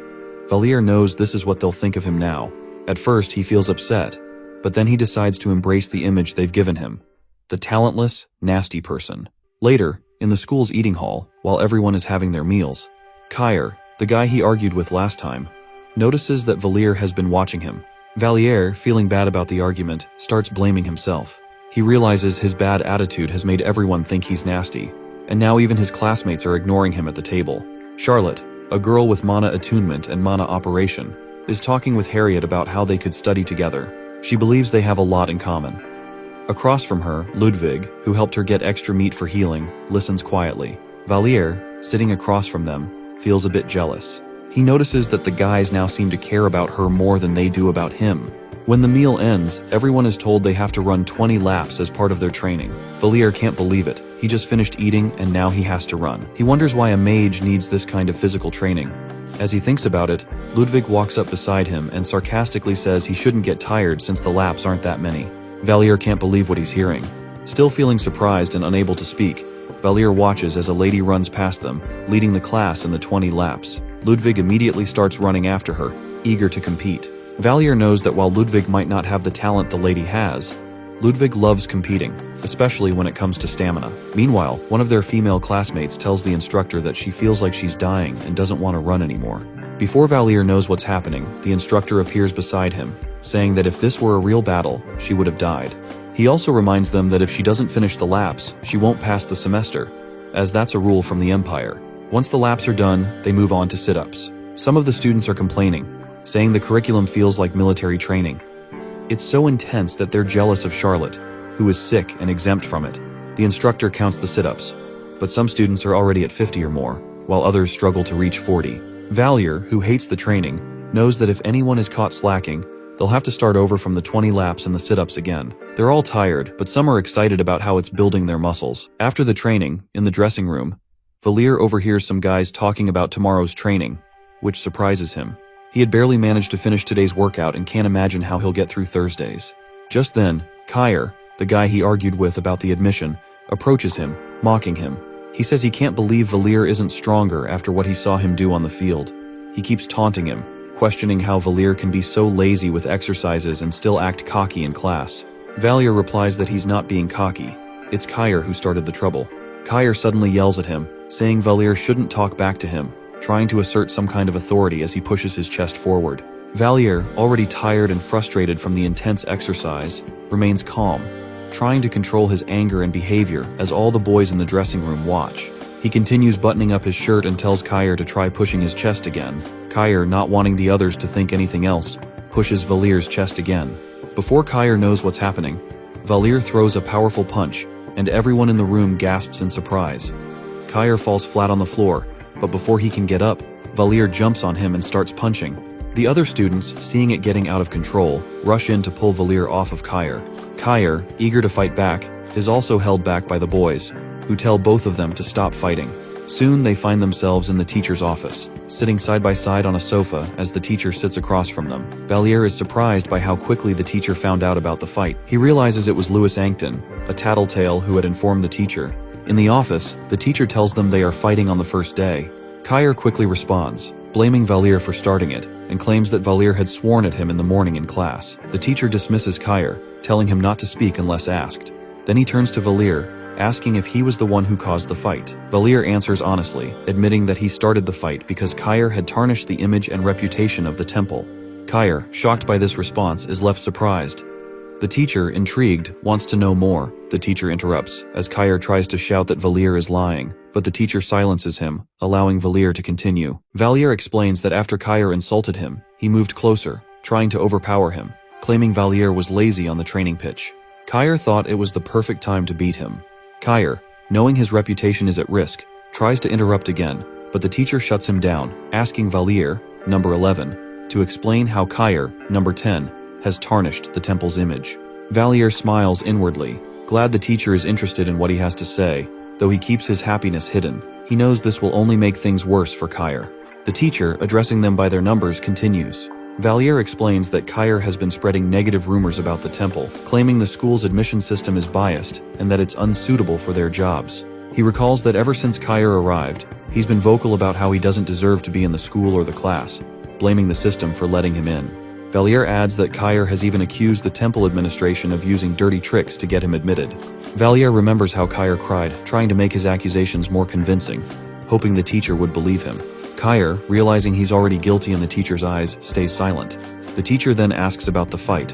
Valier knows this is what they'll think of him now. At first, he feels upset, but then he decides to embrace the image they've given him, the talentless, nasty person. Later, in the school's eating hall, while everyone is having their meals, Kair, the guy he argued with last time, notices that Valier has been watching him. Valier, feeling bad about the argument, starts blaming himself. He realizes his bad attitude has made everyone think he's nasty, and now even his classmates are ignoring him at the table. Charlotte, a girl with mana attunement and mana operation, is talking with Harriet about how they could study together. She believes they have a lot in common. Across from her, Ludwig, who helped her get extra meat for healing, listens quietly. Valier, sitting across from them, feels a bit jealous. He notices that the guys now seem to care about her more than they do about him. When the meal ends, everyone is told they have to run 20 laps as part of their training. Valier can't believe it. He just finished eating and now he has to run. He wonders why a mage needs this kind of physical training. As he thinks about it, Ludwig walks up beside him and sarcastically says he shouldn't get tired since the laps aren't that many. Valier can't believe what he's hearing. Still feeling surprised and unable to speak, Valier watches as a lady runs past them, leading the class in the 20 laps. Ludwig immediately starts running after her, eager to compete. Valier knows that while Ludwig might not have the talent the lady has, Ludwig loves competing, especially when it comes to stamina. Meanwhile, one of their female classmates tells the instructor that she feels like she's dying and doesn't want to run anymore. Before Valier knows what's happening, the instructor appears beside him, saying that if this were a real battle, she would have died. He also reminds them that if she doesn't finish the laps, she won't pass the semester, as that's a rule from the Empire. Once the laps are done, they move on to sit-ups. Some of the students are complaining, saying the curriculum feels like military training. It's so intense that they're jealous of Charlotte, who is sick and exempt from it. The instructor counts the sit-ups, but some students are already at 50 or more, while others struggle to reach 40. Valier, who hates the training, knows that if anyone is caught slacking, they'll have to start over from the 20 laps and the sit-ups again. They're all tired, but some are excited about how it's building their muscles. After the training, in the dressing room, Valier overhears some guys talking about tomorrow's training, which surprises him. He had barely managed to finish today's workout and can't imagine how he'll get through Thursdays. Just then, Kair, the guy he argued with about the admission, approaches him, mocking him. He says he can't believe Valier isn't stronger after what he saw him do on the field. He keeps taunting him, questioning how Valier can be so lazy with exercises and still act cocky in class. Valier replies that he's not being cocky. It's Kair who started the trouble. Kair suddenly yells at him, saying Valier shouldn't talk back to him, trying to assert some kind of authority as he pushes his chest forward. Valier, already tired and frustrated from the intense exercise, remains calm, trying to control his anger and behavior as all the boys in the dressing room watch. He continues buttoning up his shirt and tells Kair to try pushing his chest again. Kair, not wanting the others to think anything else, pushes Valier's chest again. Before Kair knows what's happening, Valier throws a powerful punch, and everyone in the room gasps in surprise. Kair falls flat on the floor, but before he can get up, Valier jumps on him and starts punching. The other students, seeing it getting out of control, rush in to pull Valier off of Kair. Kair, eager to fight back, is also held back by the boys, who tell both of them to stop fighting. Soon they find themselves in the teacher's office, sitting side by side on a sofa as the teacher sits across from them. Valier is surprised by how quickly the teacher found out about the fight. He realizes it was Louis Ankton, a tattletale who had informed the teacher. In the office, the teacher tells them they are fighting on the first day. Kair quickly responds, blaming Valier for starting it, and claims that Valier had sworn at him in the morning in class. The teacher dismisses Kair, telling him not to speak unless asked. Then he turns to Valier, asking if he was the one who caused the fight. Valier answers honestly, admitting that he started the fight because Kair had tarnished the image and reputation of the temple. Kair, shocked by this response, is left surprised. The teacher, intrigued, wants to know more. The teacher interrupts, as Kair tries to shout that Valier is lying, but the teacher silences him, allowing Valier to continue. Valier explains that after Kair insulted him, he moved closer, trying to overpower him, claiming Valier was lazy on the training pitch. Kair thought it was the perfect time to beat him. Kair, knowing his reputation is at risk, tries to interrupt again, but the teacher shuts him down, asking Valier, number 11, to explain how Kair, number 10, has tarnished the temple's image. Valier smiles inwardly, glad the teacher is interested in what he has to say, though he keeps his happiness hidden. He knows this will only make things worse for Kair. The teacher, addressing them by their numbers, continues. Valier explains that Kair has been spreading negative rumors about the temple, claiming the school's admission system is biased and that it's unsuitable for their jobs. He recalls that ever since Kair arrived, he's been vocal about how he doesn't deserve to be in the school or the class, blaming the system for letting him in. Valier adds that Kair has even accused the temple administration of using dirty tricks to get him admitted. Valier remembers how Kair cried, trying to make his accusations more convincing, hoping the teacher would believe him. Kair, realizing he's already guilty in the teacher's eyes, stays silent. The teacher then asks about the fight,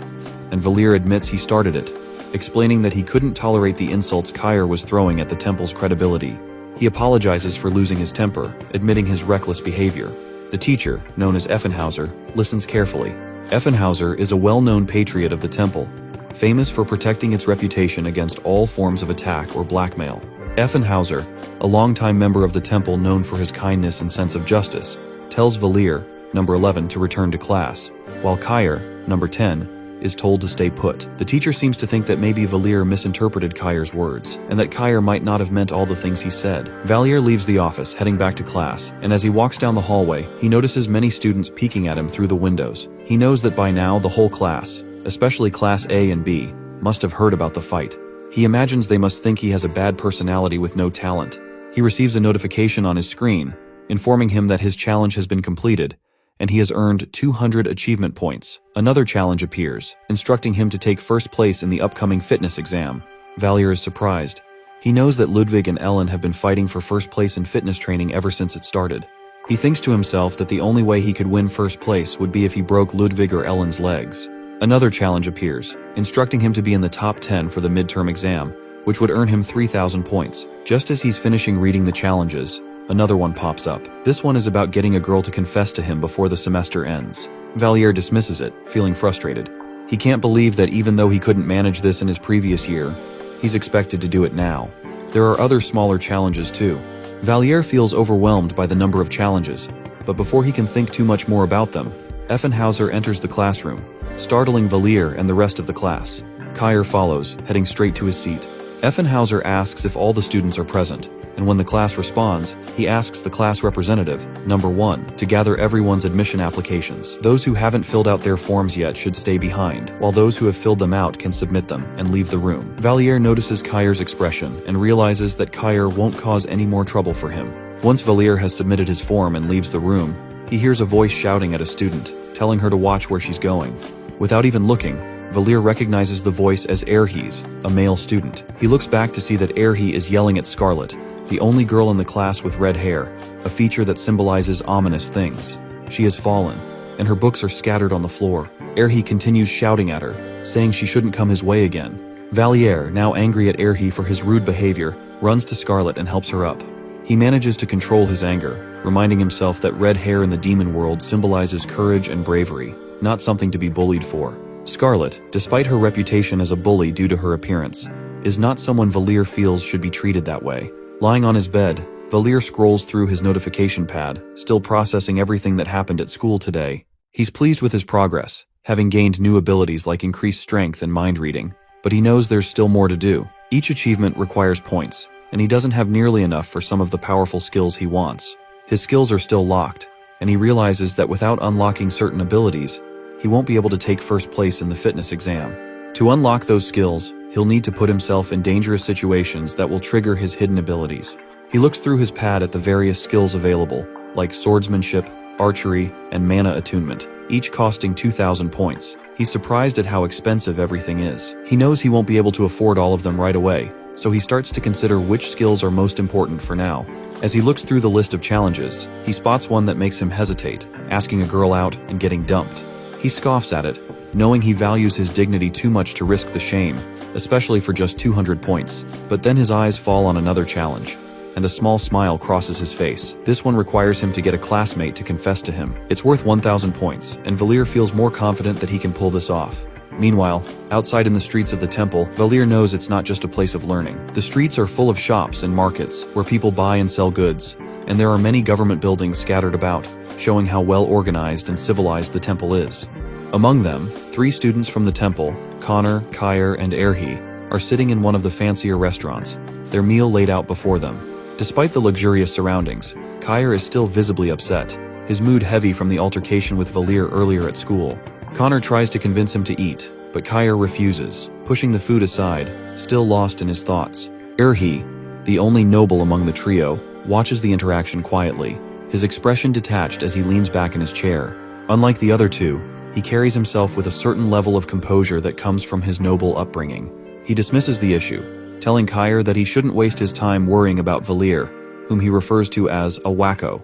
and Valier admits he started it, explaining that he couldn't tolerate the insults Kair was throwing at the temple's credibility. He apologizes for losing his temper, admitting his reckless behavior. The teacher, known as Effenhauser, listens carefully. Effenhauser is a well-known patriot of the temple, famous for protecting its reputation against all forms of attack or blackmail. Effenhauser, a longtime member of the temple known for his kindness and sense of justice, tells Valier, number 11, to return to class, while Kair, number 10, is told to stay put. The teacher seems to think that maybe Valier misinterpreted Kair's words, and that Kair might not have meant all the things he said. Valier leaves the office, heading back to class, and as he walks down the hallway, he notices many students peeking at him through the windows. He knows that by now the whole class, especially Class A and B, must have heard about the fight. He imagines they must think he has a bad personality with no talent. He receives a notification on his screen, informing him that his challenge has been completed, and he has earned 200 achievement points. Another challenge appears, instructing him to take first place in the upcoming fitness exam. Valier is surprised. He knows that Ludwig and Ellen have been fighting for first place in fitness training ever since it started. He thinks to himself that the only way he could win first place would be if he broke Ludwig or Ellen's legs. Another challenge appears, instructing him to be in the top 10 for the midterm exam, which would earn him 3,000 points. Just as he's finishing reading the challenges, another one pops up. This one is about getting a girl to confess to him before the semester ends. Valier dismisses it, feeling frustrated. He can't believe that even though he couldn't manage this in his previous year, he's expected to do it now. There are other smaller challenges too. Valier feels overwhelmed by the number of challenges, but before he can think too much more about them, Effenhauser enters the classroom, startling Valier and the rest of the class. Kair follows, heading straight to his seat. Effenhauser asks if all the students are present, and when the class responds, he asks the class representative, number 1, to gather everyone's admission applications. Those who haven't filled out their forms yet should stay behind, while those who have filled them out can submit them and leave the room. Valier notices Kair's expression and realizes that Kair won't cause any more trouble for him. Once Valier has submitted his form and leaves the room, He hears a voice shouting at a student, telling her to watch where she's going. Without even looking, Valir recognizes the voice as Erhi's, a male student. He looks back to see that Erhi is yelling at Scarlet, the only girl in the class with red hair, a feature that symbolizes ominous things. She has fallen, and her books are scattered on the floor. Erhi continues shouting at her, saying she shouldn't come his way again. Valier, now angry at Erhi for his rude behavior, runs to Scarlet and helps her up. He manages to control his anger, reminding himself that red hair in the demon world symbolizes courage and bravery, not something to be bullied for. Scarlet, despite her reputation as a bully due to her appearance, is not someone Valir feels should be treated that way. Lying on his bed, Valir scrolls through his notification pad, still processing everything that happened at school today. He's pleased with his progress, having gained new abilities like increased strength and mind reading, but he knows there's still more to do. Each achievement requires points, and he doesn't have nearly enough for some of the powerful skills he wants. His skills are still locked, and he realizes that without unlocking certain abilities, he won't be able to take first place in the fitness exam. To unlock those skills, he'll need to put himself in dangerous situations that will trigger his hidden abilities. He looks through his pad at the various skills available, like swordsmanship, archery, and mana attunement, each costing 2,000 points. He's surprised at how expensive everything is. He knows he won't be able to afford all of them right away, so he starts to consider which skills are most important for now. As he looks through the list of challenges, he spots one that makes him hesitate, asking a girl out and getting dumped. He scoffs at it, knowing he values his dignity too much to risk the shame, especially for just 200 points. But then his eyes fall on another challenge, and a small smile crosses his face. This one requires him to get a classmate to confess to him. It's worth 1,000 points, and Valir feels more confident that he can pull this off. Meanwhile, outside in the streets of the temple, Valir knows it's not just a place of learning. The streets are full of shops and markets, where people buy and sell goods, and there are many government buildings scattered about, showing how well organized and civilized the temple is. Among them, 3 students from the temple, Connor, Kyr, and Erhi, are sitting in one of the fancier restaurants, their meal laid out before them. Despite the luxurious surroundings, Kyr is still visibly upset, his mood heavy from the altercation with Valir earlier at school. Connor tries to convince him to eat, but Kyr refuses, pushing the food aside, still lost in his thoughts. Erhi, the only noble among the trio, watches the interaction quietly, his expression detached as he leans back in his chair. Unlike the other two, he carries himself with a certain level of composure that comes from his noble upbringing. He dismisses the issue, telling Kyr that he shouldn't waste his time worrying about Valir, whom he refers to as a wacko.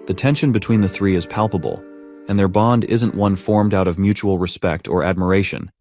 The tension between the three is palpable, and their bond isn't one formed out of mutual respect or admiration,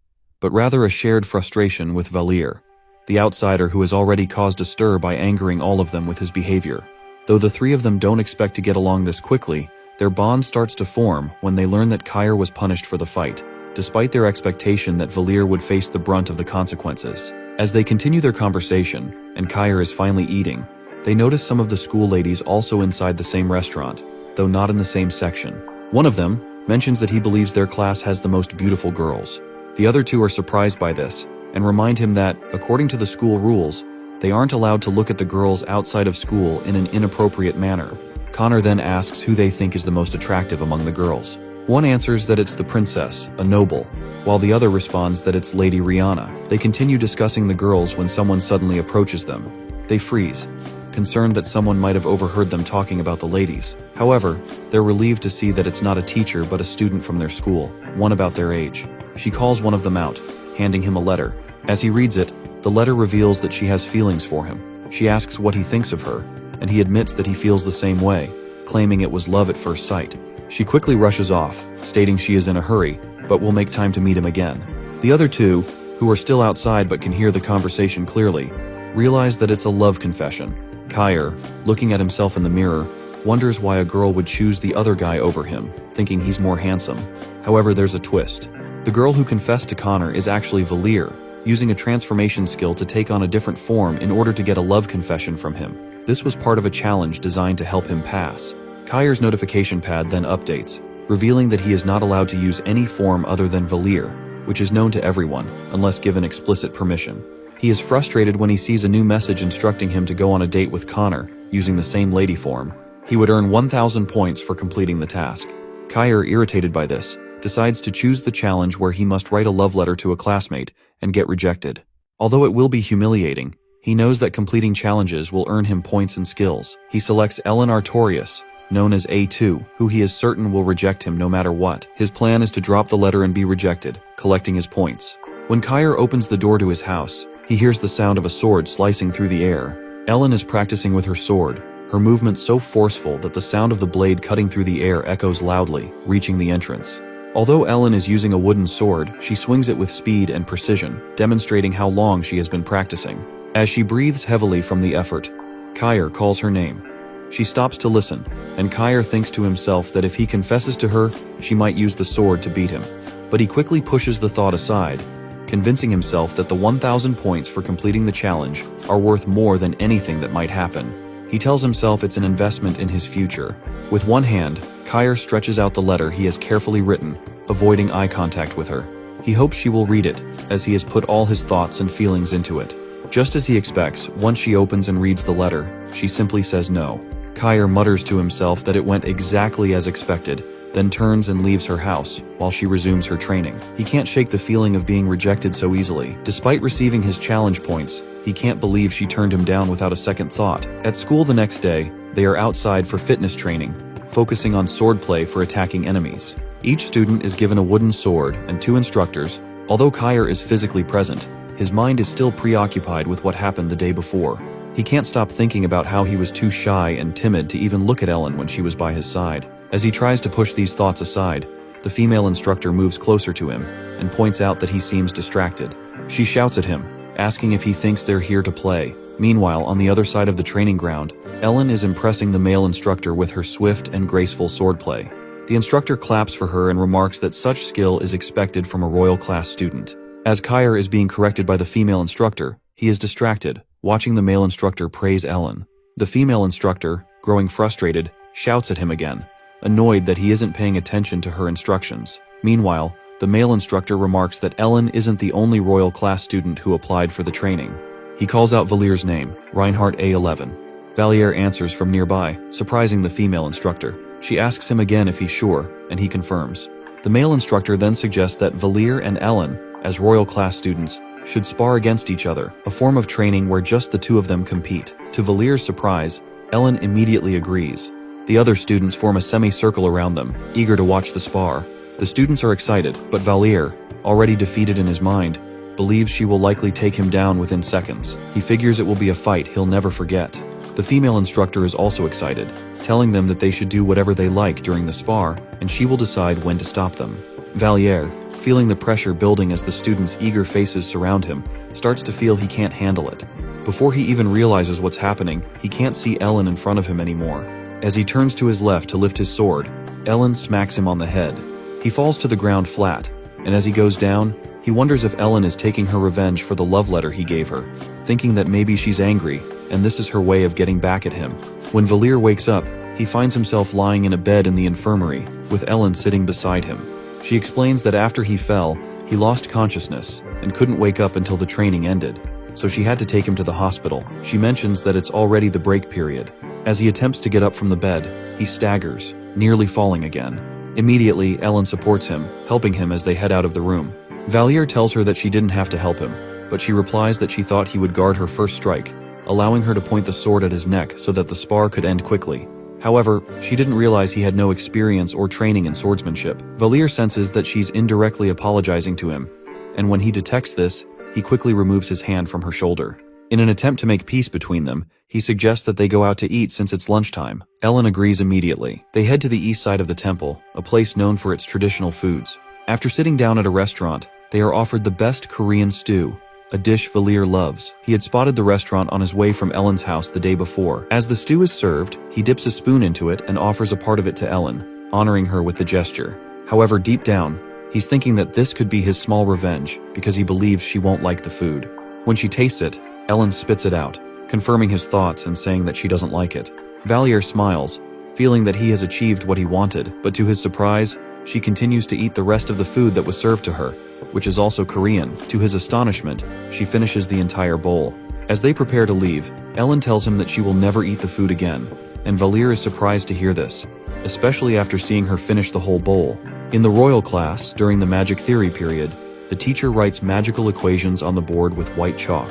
but rather a shared frustration with Valir, the outsider who has already caused a stir by angering all of them with his behavior. Though the three of them don't expect to get along this quickly, their bond starts to form when they learn that Kyr was punished for the fight, despite their expectation that Valir would face the brunt of the consequences. As they continue their conversation, and Kyr is finally eating, they notice some of the school ladies also inside the same restaurant, though not in the same section. One of them mentions that he believes their class has the most beautiful girls. The other two are surprised by this, and remind him that, according to the school rules, they aren't allowed to look at the girls outside of school in an inappropriate manner. Connor then asks who they think is the most attractive among the girls. One answers that it's the princess, a noble, while the other responds that it's Lady Rihanna. They continue discussing the girls when someone suddenly approaches them. They freeze, concerned that someone might have overheard them talking about the ladies. However, they're relieved to see that it's not a teacher but a student from their school, one about their age. She calls one of them out, handing him a letter. As he reads it, the letter reveals that she has feelings for him. She asks what he thinks of her, and he admits that he feels the same way, claiming it was love at first sight. She quickly rushes off, stating she is in a hurry, but will make time to meet him again. The other two, who are still outside but can hear the conversation clearly, realize that it's a love confession. Kyr, looking at himself in the mirror, wonders why a girl would choose the other guy over him, thinking he's more handsome. However, there's a twist. The girl who confessed to Connor is actually Valir, using a transformation skill to take on a different form in order to get a love confession from him. This was part of a challenge designed to help him pass. Kyr's notification pad then updates, revealing that he is not allowed to use any form other than Valir, which is known to everyone, unless given explicit permission. He is frustrated when he sees a new message instructing him to go on a date with Connor, using the same lady form. He would earn 1,000 points for completing the task. Kyr, irritated by this, decides to choose the challenge where he must write a love letter to a classmate and get rejected. Although it will be humiliating, he knows that completing challenges will earn him points and skills. He selects Ellen Artorias, known as A2, who he is certain will reject him no matter what. His plan is to drop the letter and be rejected, collecting his points. When Kyer opens the door to his house, he hears the sound of a sword slicing through the air. Ellen is practicing with her sword, her movement so forceful that the sound of the blade cutting through the air echoes loudly, reaching the entrance. Although Ellen is using a wooden sword, she swings it with speed and precision, demonstrating how long she has been practicing. As she breathes heavily from the effort, Kyer calls her name. She stops to listen, and Kyer thinks to himself that if he confesses to her, she might use the sword to beat him. But he quickly pushes the thought aside, convincing himself that the 1,000 points for completing the challenge are worth more than anything that might happen. He tells himself it's an investment in his future. With one hand, Kyer stretches out the letter he has carefully written, avoiding eye contact with her. He hopes she will read it, as he has put all his thoughts and feelings into it. Just as he expects, once she opens and reads the letter, she simply says no. Kyer mutters to himself that it went exactly as expected, then turns and leaves her house, while she resumes her training. He can't shake the feeling of being rejected so easily. Despite receiving his challenge points, he can't believe she turned him down without a second thought. At school the next day, they are outside for fitness training, focusing on swordplay for attacking enemies. Each student is given a wooden sword and 2 instructors. Although Kyer is physically present, his mind is still preoccupied with what happened the day before. He can't stop thinking about how he was too shy and timid to even look at Ellen when she was by his side. As he tries to push these thoughts aside, the female instructor moves closer to him and points out that he seems distracted. She shouts at him, asking if he thinks they're here to play. Meanwhile, on the other side of the training ground, Ellen is impressing the male instructor with her swift and graceful swordplay. The instructor claps for her and remarks that such skill is expected from a royal class student. As Kyer is being corrected by the female instructor, he is distracted, watching the male instructor praise Ellen. The female instructor, growing frustrated, shouts at him again, annoyed that he isn't paying attention to her instructions. Meanwhile, the male instructor remarks that Ellen isn't the only royal class student who applied for the training. He calls out Valier's name, Reinhardt A11. Valier answers from nearby, surprising the female instructor. She asks him again if he's sure, and he confirms. The male instructor then suggests that Valier and Ellen, as royal class students, should spar against each other, a form of training where just the 2 of them compete. To Valier's surprise, Ellen immediately agrees. The other students form a semicircle around them, eager to watch the spar. The students are excited, but Valier, already defeated in his mind, believes she will likely take him down within seconds. He figures it will be a fight he'll never forget. The female instructor is also excited, telling them that they should do whatever they like during the spar, and she will decide when to stop them. Valier, feeling the pressure building as the students' eager faces surround him, starts to feel he can't handle it. Before he even realizes what's happening, he can't see Ellen in front of him anymore. As he turns to his left to lift his sword, Ellen smacks him on the head. He falls to the ground flat, and as he goes down, he wonders if Ellen is taking her revenge for the love letter he gave her, thinking that maybe she's angry, and this is her way of getting back at him. When Valier wakes up, he finds himself lying in a bed in the infirmary, with Ellen sitting beside him. She explains that after he fell, he lost consciousness and couldn't wake up until the training ended, so she had to take him to the hospital. She mentions that it's already the break period. As he attempts to get up from the bed, he staggers, nearly falling again. Immediately, Ellen supports him, helping him as they head out of the room. Valier tells her that she didn't have to help him, but she replies that she thought he would guard her first strike, allowing her to point the sword at his neck so that the spar could end quickly. However, she didn't realize he had no experience or training in swordsmanship. Valier senses that she's indirectly apologizing to him, and when he detects this, he quickly removes his hand from her shoulder. In an attempt to make peace between them, he suggests that they go out to eat since it's lunchtime. Ellen agrees immediately. They head to the east side of the temple, a place known for its traditional foods. After sitting down at a restaurant, they are offered the best Korean stew, a dish Valier loves. He had spotted the restaurant on his way from Ellen's house the day before. As the stew is served, he dips a spoon into it and offers a part of it to Ellen, honoring her with the gesture. However, deep down, he's thinking that this could be his small revenge because he believes she won't like the food. When she tastes it, Ellen spits it out, confirming his thoughts and saying that she doesn't like it. Valier smiles, feeling that he has achieved what he wanted, but to his surprise, she continues to eat the rest of the food that was served to her, which is also Korean. To his astonishment, she finishes the entire bowl. As they prepare to leave, Ellen tells him that she will never eat the food again, and Valier is surprised to hear this, especially after seeing her finish the whole bowl. In the royal class, during the magic theory period, the teacher writes magical equations on the board with white chalk.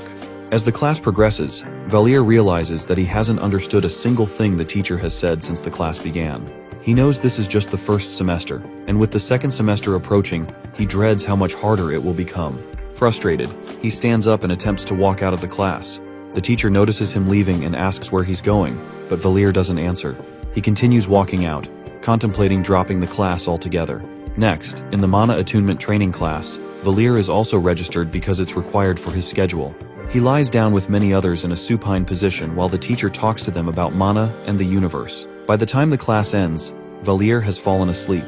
As the class progresses, Valier realizes that he hasn't understood a single thing the teacher has said since the class began. He knows this is just the first semester, and with the second semester approaching, he dreads how much harder it will become. Frustrated, he stands up and attempts to walk out of the class. The teacher notices him leaving and asks where he's going, but Valier doesn't answer. He continues walking out, contemplating dropping the class altogether. Next, in the Mana Attunement training class, Valier is also registered because it's required for his schedule. He lies down with many others in a supine position while the teacher talks to them about mana and the universe. By the time the class ends, Valier has fallen asleep.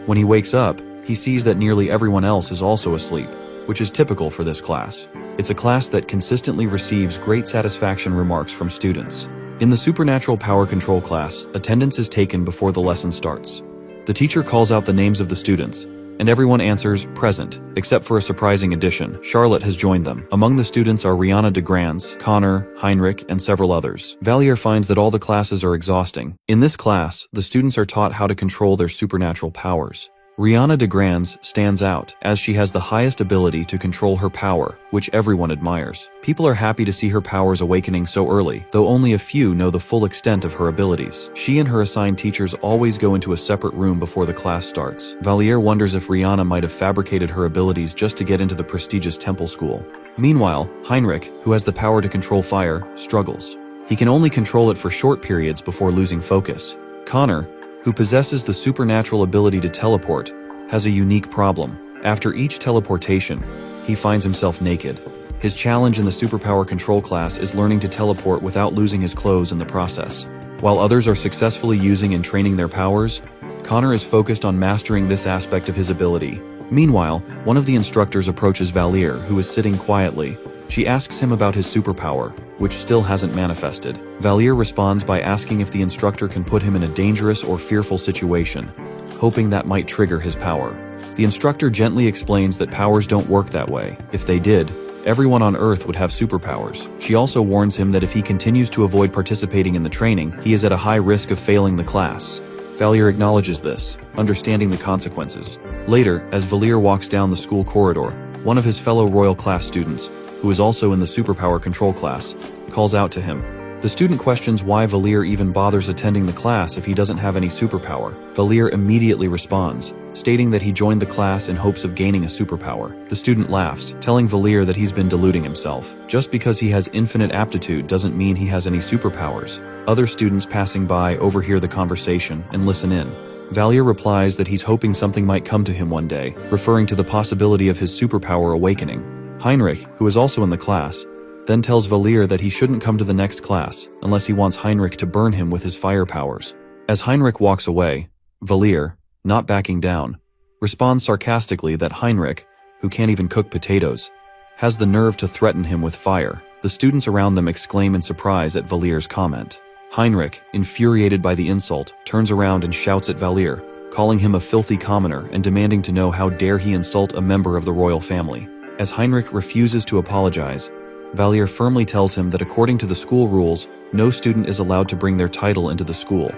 When he wakes up, he sees that nearly everyone else is also asleep, which is typical for this class. It's a class that consistently receives great satisfaction remarks from students. In the Supernatural Power Control class, attendance is taken before the lesson starts. The teacher calls out the names of the students, and everyone answers present, except for a surprising addition. Charlotte has joined them. Among the students are Rihanna de Grands, Connor, Heinrich, and several others. Valier finds that all the classes are exhausting. In this class, the students are taught how to control their supernatural powers. Rihanna de Grands stands out, as she has the highest ability to control her power, which everyone admires. People are happy to see her powers awakening so early, though only a few know the full extent of her abilities. She and her assigned teachers always go into a separate room before the class starts. Valier wonders if Rihanna might have fabricated her abilities just to get into the prestigious temple school. Meanwhile, Heinrich, who has the power to control fire, struggles. He can only control it for short periods before losing focus. Connor, who possesses the supernatural ability to teleport, has a unique problem. After each teleportation, he finds himself naked. His challenge in the superpower control class is learning to teleport without losing his clothes in the process. While others are successfully using and training their powers, Connor is focused on mastering this aspect of his ability. Meanwhile, one of the instructors approaches Valier, who is sitting quietly. She asks him about his superpower, which still hasn't manifested. Valier responds by asking if the instructor can put him in a dangerous or fearful situation, hoping that might trigger his power. The instructor gently explains that powers don't work that way. If they did, everyone on Earth would have superpowers. She also warns him that if he continues to avoid participating in the training, he is at a high risk of failing the class. Valier acknowledges this, understanding the consequences. Later, as Valier walks down the school corridor, one of his fellow Royal Class students, who is also in the Superpower Control class, calls out to him. The student questions why Valier even bothers attending the class if he doesn't have any superpower. Valier immediately responds, stating that he joined the class in hopes of gaining a superpower. The student laughs, telling Valier that he's been deluding himself. Just because he has infinite aptitude doesn't mean he has any superpowers. Other students passing by overhear the conversation and listen in. Valier replies that he's hoping something might come to him one day, referring to the possibility of his superpower awakening. Heinrich, who is also in the class, then tells Valier that he shouldn't come to the next class unless he wants Heinrich to burn him with his fire powers. As Heinrich walks away, Valier, not backing down, responds sarcastically that Heinrich, who can't even cook potatoes, has the nerve to threaten him with fire. The students around them exclaim in surprise at Valier's comment. Heinrich, infuriated by the insult, turns around and shouts at Valier, calling him a filthy commoner and demanding to know how dare he insult a member of the royal family. As Heinrich refuses to apologize, Valier firmly tells him that according to the school rules, no student is allowed to bring their title into the school,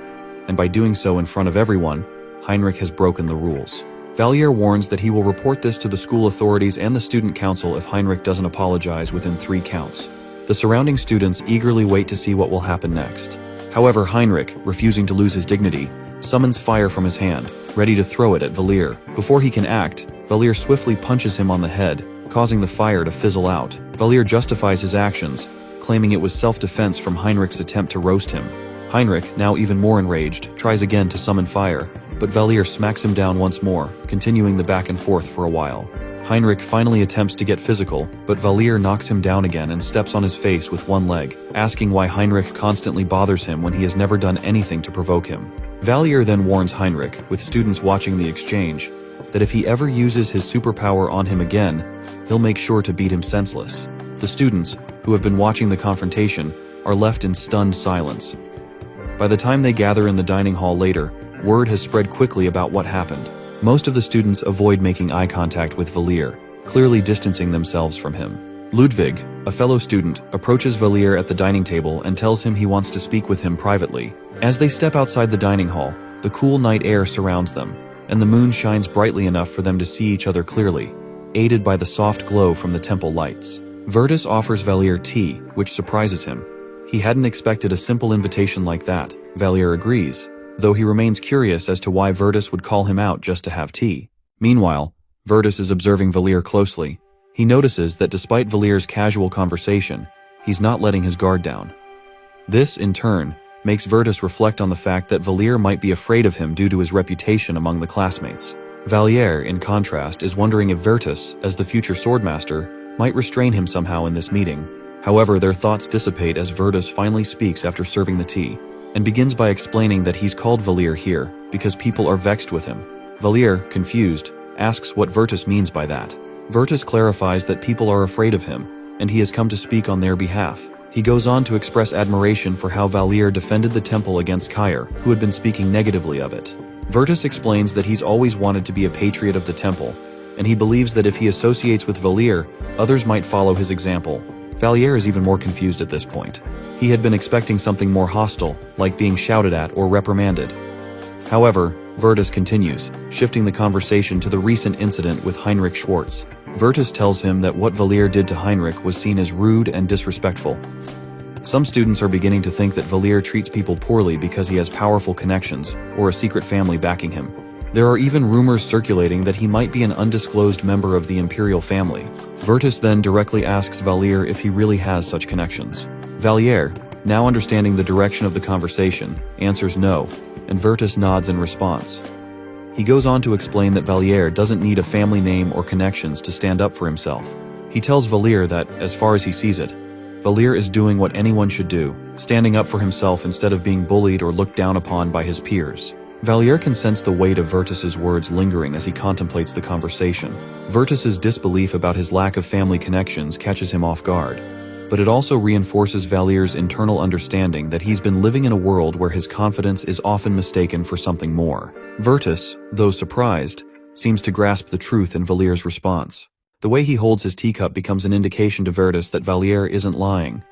and by doing so in front of everyone, Heinrich has broken the rules. Valier warns that he will report this to the school authorities and the student council if Heinrich doesn't apologize within 3 counts. The surrounding students eagerly wait to see what will happen next. However, Heinrich, refusing to lose his dignity, summons fire from his hand, ready to throw it at Valier. Before he can act, Valier swiftly punches him on the head, causing the fire to fizzle out. Valier justifies his actions, claiming it was self-defense from Heinrich's attempt to roast him. Heinrich, now even more enraged, tries again to summon fire, but Valier smacks him down once more, continuing the back and forth for a while. Heinrich finally attempts to get physical, but Valier knocks him down again and steps on his face with one leg, asking why Heinrich constantly bothers him when he has never done anything to provoke him. Valier then warns Heinrich, with students watching the exchange, that if he ever uses his superpower on him again, he'll make sure to beat him senseless. The students, who have been watching the confrontation, are left in stunned silence. By the time they gather in the dining hall later, word has spread quickly about what happened. Most of the students avoid making eye contact with Valier, clearly distancing themselves from him. Ludwig, a fellow student, approaches Valier at the dining table and tells him he wants to speak with him privately. As they step outside the dining hall, the cool night air surrounds them, and the moon shines brightly enough for them to see each other clearly, aided by the soft glow from the temple lights. Virtus offers Valier tea, which surprises him. He hadn't expected a simple invitation like that. Valier agrees, though he remains curious as to why Virtus would call him out just to have tea. Meanwhile, Virtus is observing Valier closely. He notices that despite Valier's casual conversation, he's not letting his guard down. This, in turn, makes Virtus reflect on the fact that Valier might be afraid of him due to his reputation among the classmates. Valier, in contrast, is wondering if Virtus, as the future swordmaster, might restrain him somehow in this meeting. However, their thoughts dissipate as Virtus finally speaks after serving the tea, and begins by explaining that he's called Valier here because people are vexed with him. Valier, confused, asks what Virtus means by that. Virtus clarifies that people are afraid of him, and he has come to speak on their behalf. He goes on to express admiration for how Valier defended the temple against Kair, who had been speaking negatively of it. Virtus explains that he's always wanted to be a patriot of the temple, and he believes that if he associates with Valier, others might follow his example. Valier is even more confused at this point. He had been expecting something more hostile, like being shouted at or reprimanded. However, Virtus continues, shifting the conversation to the recent incident with Heinrich Schwartz. Virtus tells him that what Valier did to Heinrich was seen as rude and disrespectful. Some students are beginning to think that Valier treats people poorly because he has powerful connections or a secret family backing him. There are even rumors circulating that he might be an undisclosed member of the imperial family. Virtus then directly asks Valier if he really has such connections. Valier, now understanding the direction of the conversation, answers no, and Virtus nods in response. He goes on to explain that Valier doesn't need a family name or connections to stand up for himself. He tells Valier that, as far as he sees it, Valier is doing what anyone should do, standing up for himself instead of being bullied or looked down upon by his peers. Valier can sense the weight of Virtus's words lingering as he contemplates the conversation. Virtus's disbelief about his lack of family connections catches him off guard, but it also reinforces Valier's internal understanding that he's been living in a world where his confidence is often mistaken for something more. Virtus, though surprised, seems to grasp the truth in Valier's response. The way he holds his teacup becomes an indication to Virtus that Valier isn't lying.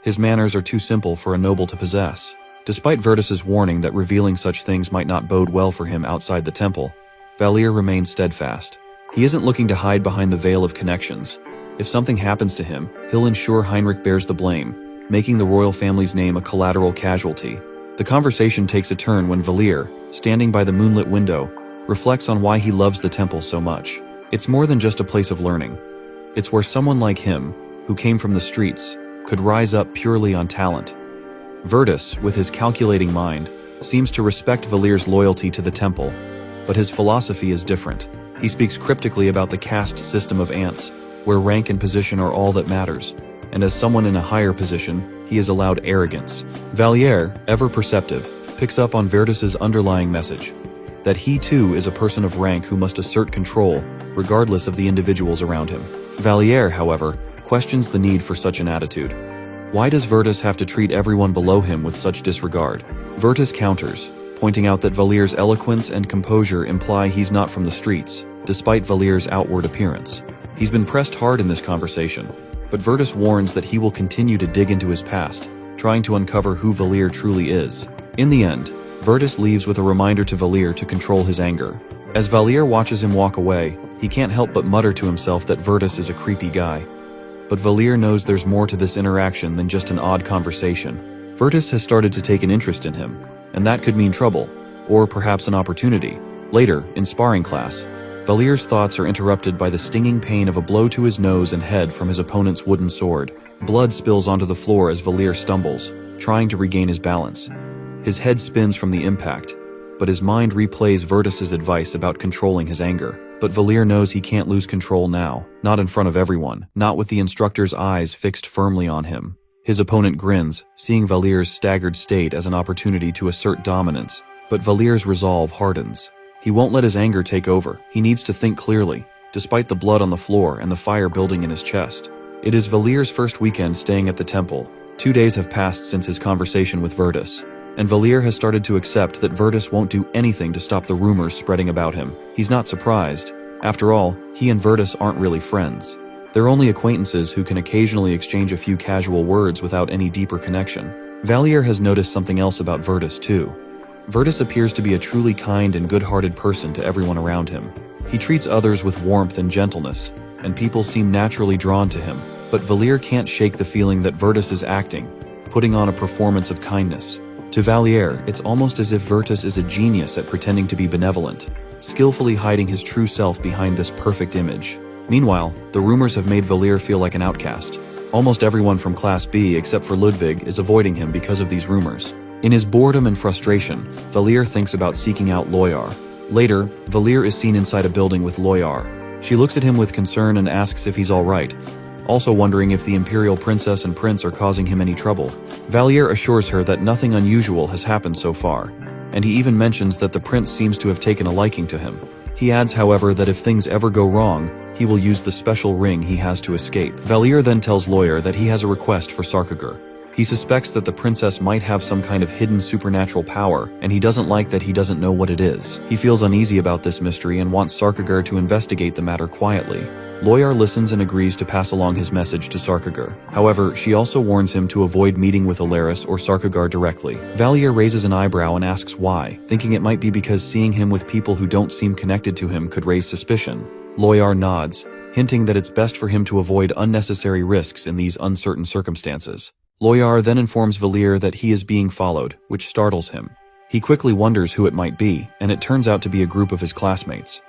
His manners are too simple for a noble to possess. Despite Virtus's warning that revealing such things might not bode well for him outside the temple, Valier remains steadfast. He isn't looking to hide behind the veil of connections. If something happens to him, he'll ensure Heinrich bears the blame, making the royal family's name a collateral casualty. The conversation takes a turn when Valier, standing by the moonlit window, reflects on why he loves the temple so much. It's more than just a place of learning. It's where someone like him, who came from the streets, could rise up purely on talent. Virtus, with his calculating mind, seems to respect Valier's loyalty to the temple, but his philosophy is different. He speaks cryptically about the caste system of ants, where rank and position are all that matters, and as someone in a higher position, he is allowed arrogance. Valier, ever perceptive, picks up on Virtus's underlying message, that he too is a person of rank who must assert control, regardless of the individuals around him. Valier, however, questions the need for such an attitude. Why does Virtus have to treat everyone below him with such disregard? Virtus counters, pointing out that Valier's eloquence and composure imply he's not from the streets, despite Valier's outward appearance. He's been pressed hard in this conversation, but Virtus warns that he will continue to dig into his past, trying to uncover who Valier truly is. In the end, Virtus leaves with a reminder to Valier to control his anger. As Valier watches him walk away, he can't help but mutter to himself that Virtus is a creepy guy. But Valier knows there's more to this interaction than just an odd conversation. Virtus has started to take an interest in him, and that could mean trouble, or perhaps an opportunity. Later, in sparring class, Valier's thoughts are interrupted by the stinging pain of a blow to his nose and head from his opponent's wooden sword. Blood spills onto the floor as Valier stumbles, trying to regain his balance. His head spins from the impact, but his mind replays Virtus's advice about controlling his anger. But Valier knows he can't lose control now, not in front of everyone, not with the instructor's eyes fixed firmly on him. His opponent grins, seeing Valier's staggered state as an opportunity to assert dominance, but Valier's resolve hardens. He won't let his anger take over. He needs to think clearly, despite the blood on the floor and the fire building in his chest. It is Valier's first weekend staying at the temple. 2 days have passed since his conversation with Virtus, and Valier has started to accept that Virtus won't do anything to stop the rumors spreading about him. He's not surprised. After all, he and Virtus aren't really friends. They're only acquaintances who can occasionally exchange a few casual words without any deeper connection. Valier has noticed something else about Virtus too. Virtus appears to be a truly kind and good-hearted person to everyone around him. He treats others with warmth and gentleness, and people seem naturally drawn to him. But Valier can't shake the feeling that Virtus is acting, putting on a performance of kindness. To Valier, it's almost as if Virtus is a genius at pretending to be benevolent, skillfully hiding his true self behind this perfect image. Meanwhile, the rumors have made Valier feel like an outcast. Almost everyone from Class B except for Ludwig is avoiding him because of these rumors. In his boredom and frustration, Valier thinks about seeking out Loyar. Later, Valier is seen inside a building with Loyar. She looks at him with concern and asks if he's alright, also wondering if the Imperial Princess and Prince are causing him any trouble. Valier assures her that nothing unusual has happened so far, and he even mentions that the Prince seems to have taken a liking to him. He adds, however, that if things ever go wrong, he will use the special ring he has to escape. Valier then tells Loyar that he has a request for Sarkagur. He suspects that the princess might have some kind of hidden supernatural power, and he doesn't like that he doesn't know what it is. He feels uneasy about this mystery and wants Sarkagur to investigate the matter quietly. Loyar listens and agrees to pass along his message to Sarkagur. However, she also warns him to avoid meeting with Alaris or Sarkagur directly. Valier raises an eyebrow and asks why, thinking it might be because seeing him with people who don't seem connected to him could raise suspicion. Loyar nods, hinting that it's best for him to avoid unnecessary risks in these uncertain circumstances. Loyar then informs Valier that he is being followed, which startles him. He quickly wonders who it might be, and it turns out to be a group of his classmates.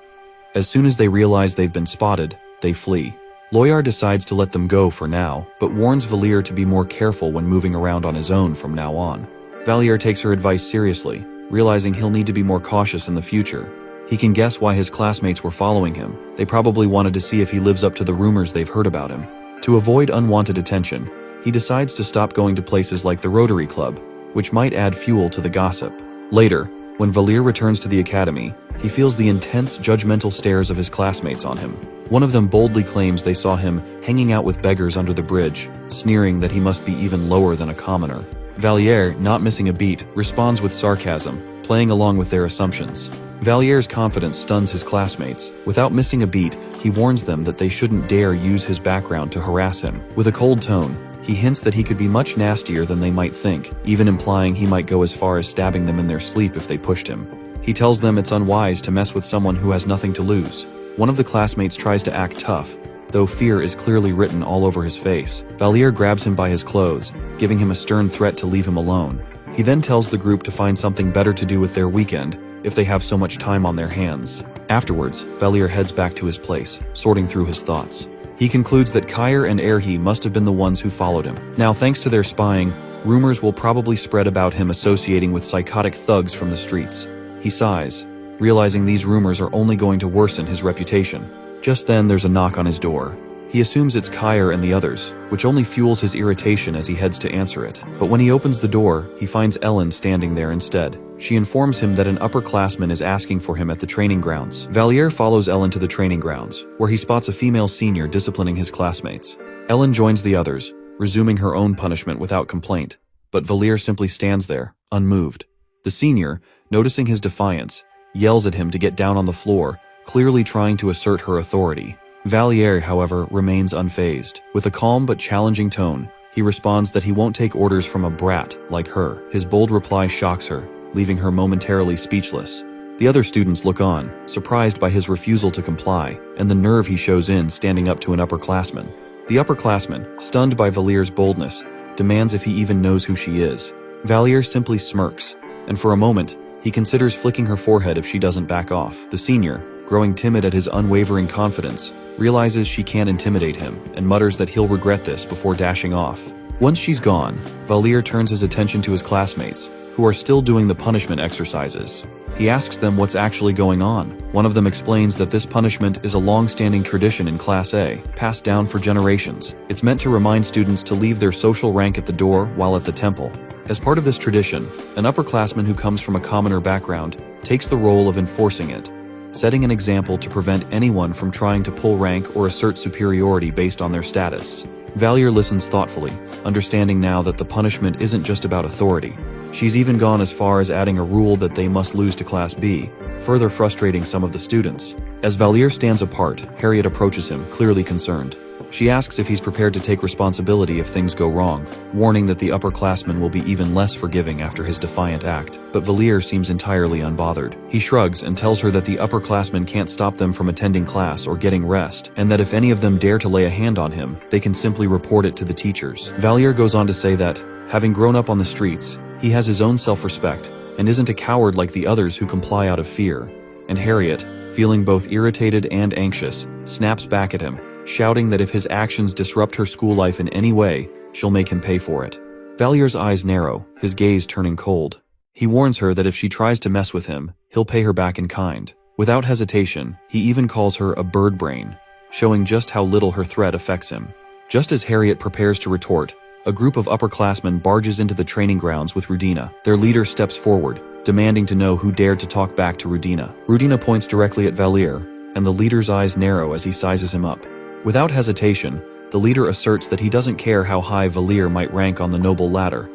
As soon as they realize they've been spotted, they flee. Loyar decides to let them go for now, but warns Valier to be more careful when moving around on his own from now on. Valier takes her advice seriously, realizing he'll need to be more cautious in the future. He can guess why his classmates were following him. They probably wanted to see if he lives up to the rumors they've heard about him. To avoid unwanted attention, he decides to stop going to places like the Rotary Club, which might add fuel to the gossip. Later, when Valier returns to the academy, he feels the intense, judgmental stares of his classmates on him. One of them boldly claims they saw him hanging out with beggars under the bridge, sneering that he must be even lower than a commoner. Valier, not missing a beat, responds with sarcasm, playing along with their assumptions. Valier's confidence stuns his classmates. Without missing a beat, he warns them that they shouldn't dare use his background to harass him. With a cold tone, he hints that he could be much nastier than they might think, even implying he might go as far as stabbing them in their sleep if they pushed him. He tells them it's unwise to mess with someone who has nothing to lose. One of the classmates tries to act tough, though fear is clearly written all over his face. Valier grabs him by his clothes, giving him a stern threat to leave him alone. He then tells the group to find something better to do with their weekend, if they have so much time on their hands. Afterwards, Valier heads back to his place, sorting through his thoughts. He concludes that Kair and Erhi must have been the ones who followed him. Now, thanks to their spying, rumors will probably spread about him associating with psychotic thugs from the streets. He sighs, realizing these rumors are only going to worsen his reputation. Just then, there's a knock on his door. He assumes it's Kair and the others, which only fuels his irritation as he heads to answer it. But when he opens the door, he finds Ellen standing there instead. She informs him that an upperclassman is asking for him at the training grounds. Valier follows Ellen to the training grounds, where he spots a female senior disciplining his classmates. Ellen joins the others, resuming her own punishment without complaint, but Valier simply stands there, unmoved. The senior, noticing his defiance, yells at him to get down on the floor, clearly trying to assert her authority. Valier, however, remains unfazed. With a calm but challenging tone, he responds that he won't take orders from a brat like her. His bold reply shocks her, leaving her momentarily speechless. The other students look on, surprised by his refusal to comply, and the nerve he shows in standing up to an upperclassman. The upperclassman, stunned by Valier's boldness, demands if he even knows who she is. Valier simply smirks, and for a moment, he considers flicking her forehead if she doesn't back off. The senior, growing timid at his unwavering confidence, realizes she can't intimidate him, and mutters that he'll regret this before dashing off. Once she's gone, Valier turns his attention to his classmates, who are still doing the punishment exercises. He asks them what's actually going on. One of them explains that this punishment is a long-standing tradition in Class A, passed down for generations. It's meant to remind students to leave their social rank at the door while at the temple. As part of this tradition, an upperclassman who comes from a commoner background takes the role of enforcing it, setting an example to prevent anyone from trying to pull rank or assert superiority based on their status. Valier listens thoughtfully, understanding now that the punishment isn't just about authority. She's even gone as far as adding a rule that they must lose to Class B, further frustrating some of the students. As Valier stands apart, Harriet approaches him, clearly concerned. She asks if he's prepared to take responsibility if things go wrong, warning that the upperclassman will be even less forgiving after his defiant act. But Valier seems entirely unbothered. He shrugs and tells her that the upperclassmen can't stop them from attending class or getting rest, and that if any of them dare to lay a hand on him, they can simply report it to the teachers. Valier goes on to say that, having grown up on the streets, he has his own self-respect and isn't a coward like the others who comply out of fear. And Harriet, feeling both irritated and anxious, snaps back at him, shouting that if his actions disrupt her school life in any way, she'll make him pay for it. Valier's eyes narrow, his gaze turning cold. He warns her that if she tries to mess with him, he'll pay her back in kind. Without hesitation, he even calls her a bird brain, showing just how little her threat affects him. Just as Harriet prepares to retort, a group of upperclassmen barges into the training grounds with Rudina. Their leader steps forward, demanding to know who dared to talk back to Rudina. Rudina points directly at Valier, and the leader's eyes narrow as he sizes him up. Without hesitation, the leader asserts that he doesn't care how high Valier might rank on the noble ladder.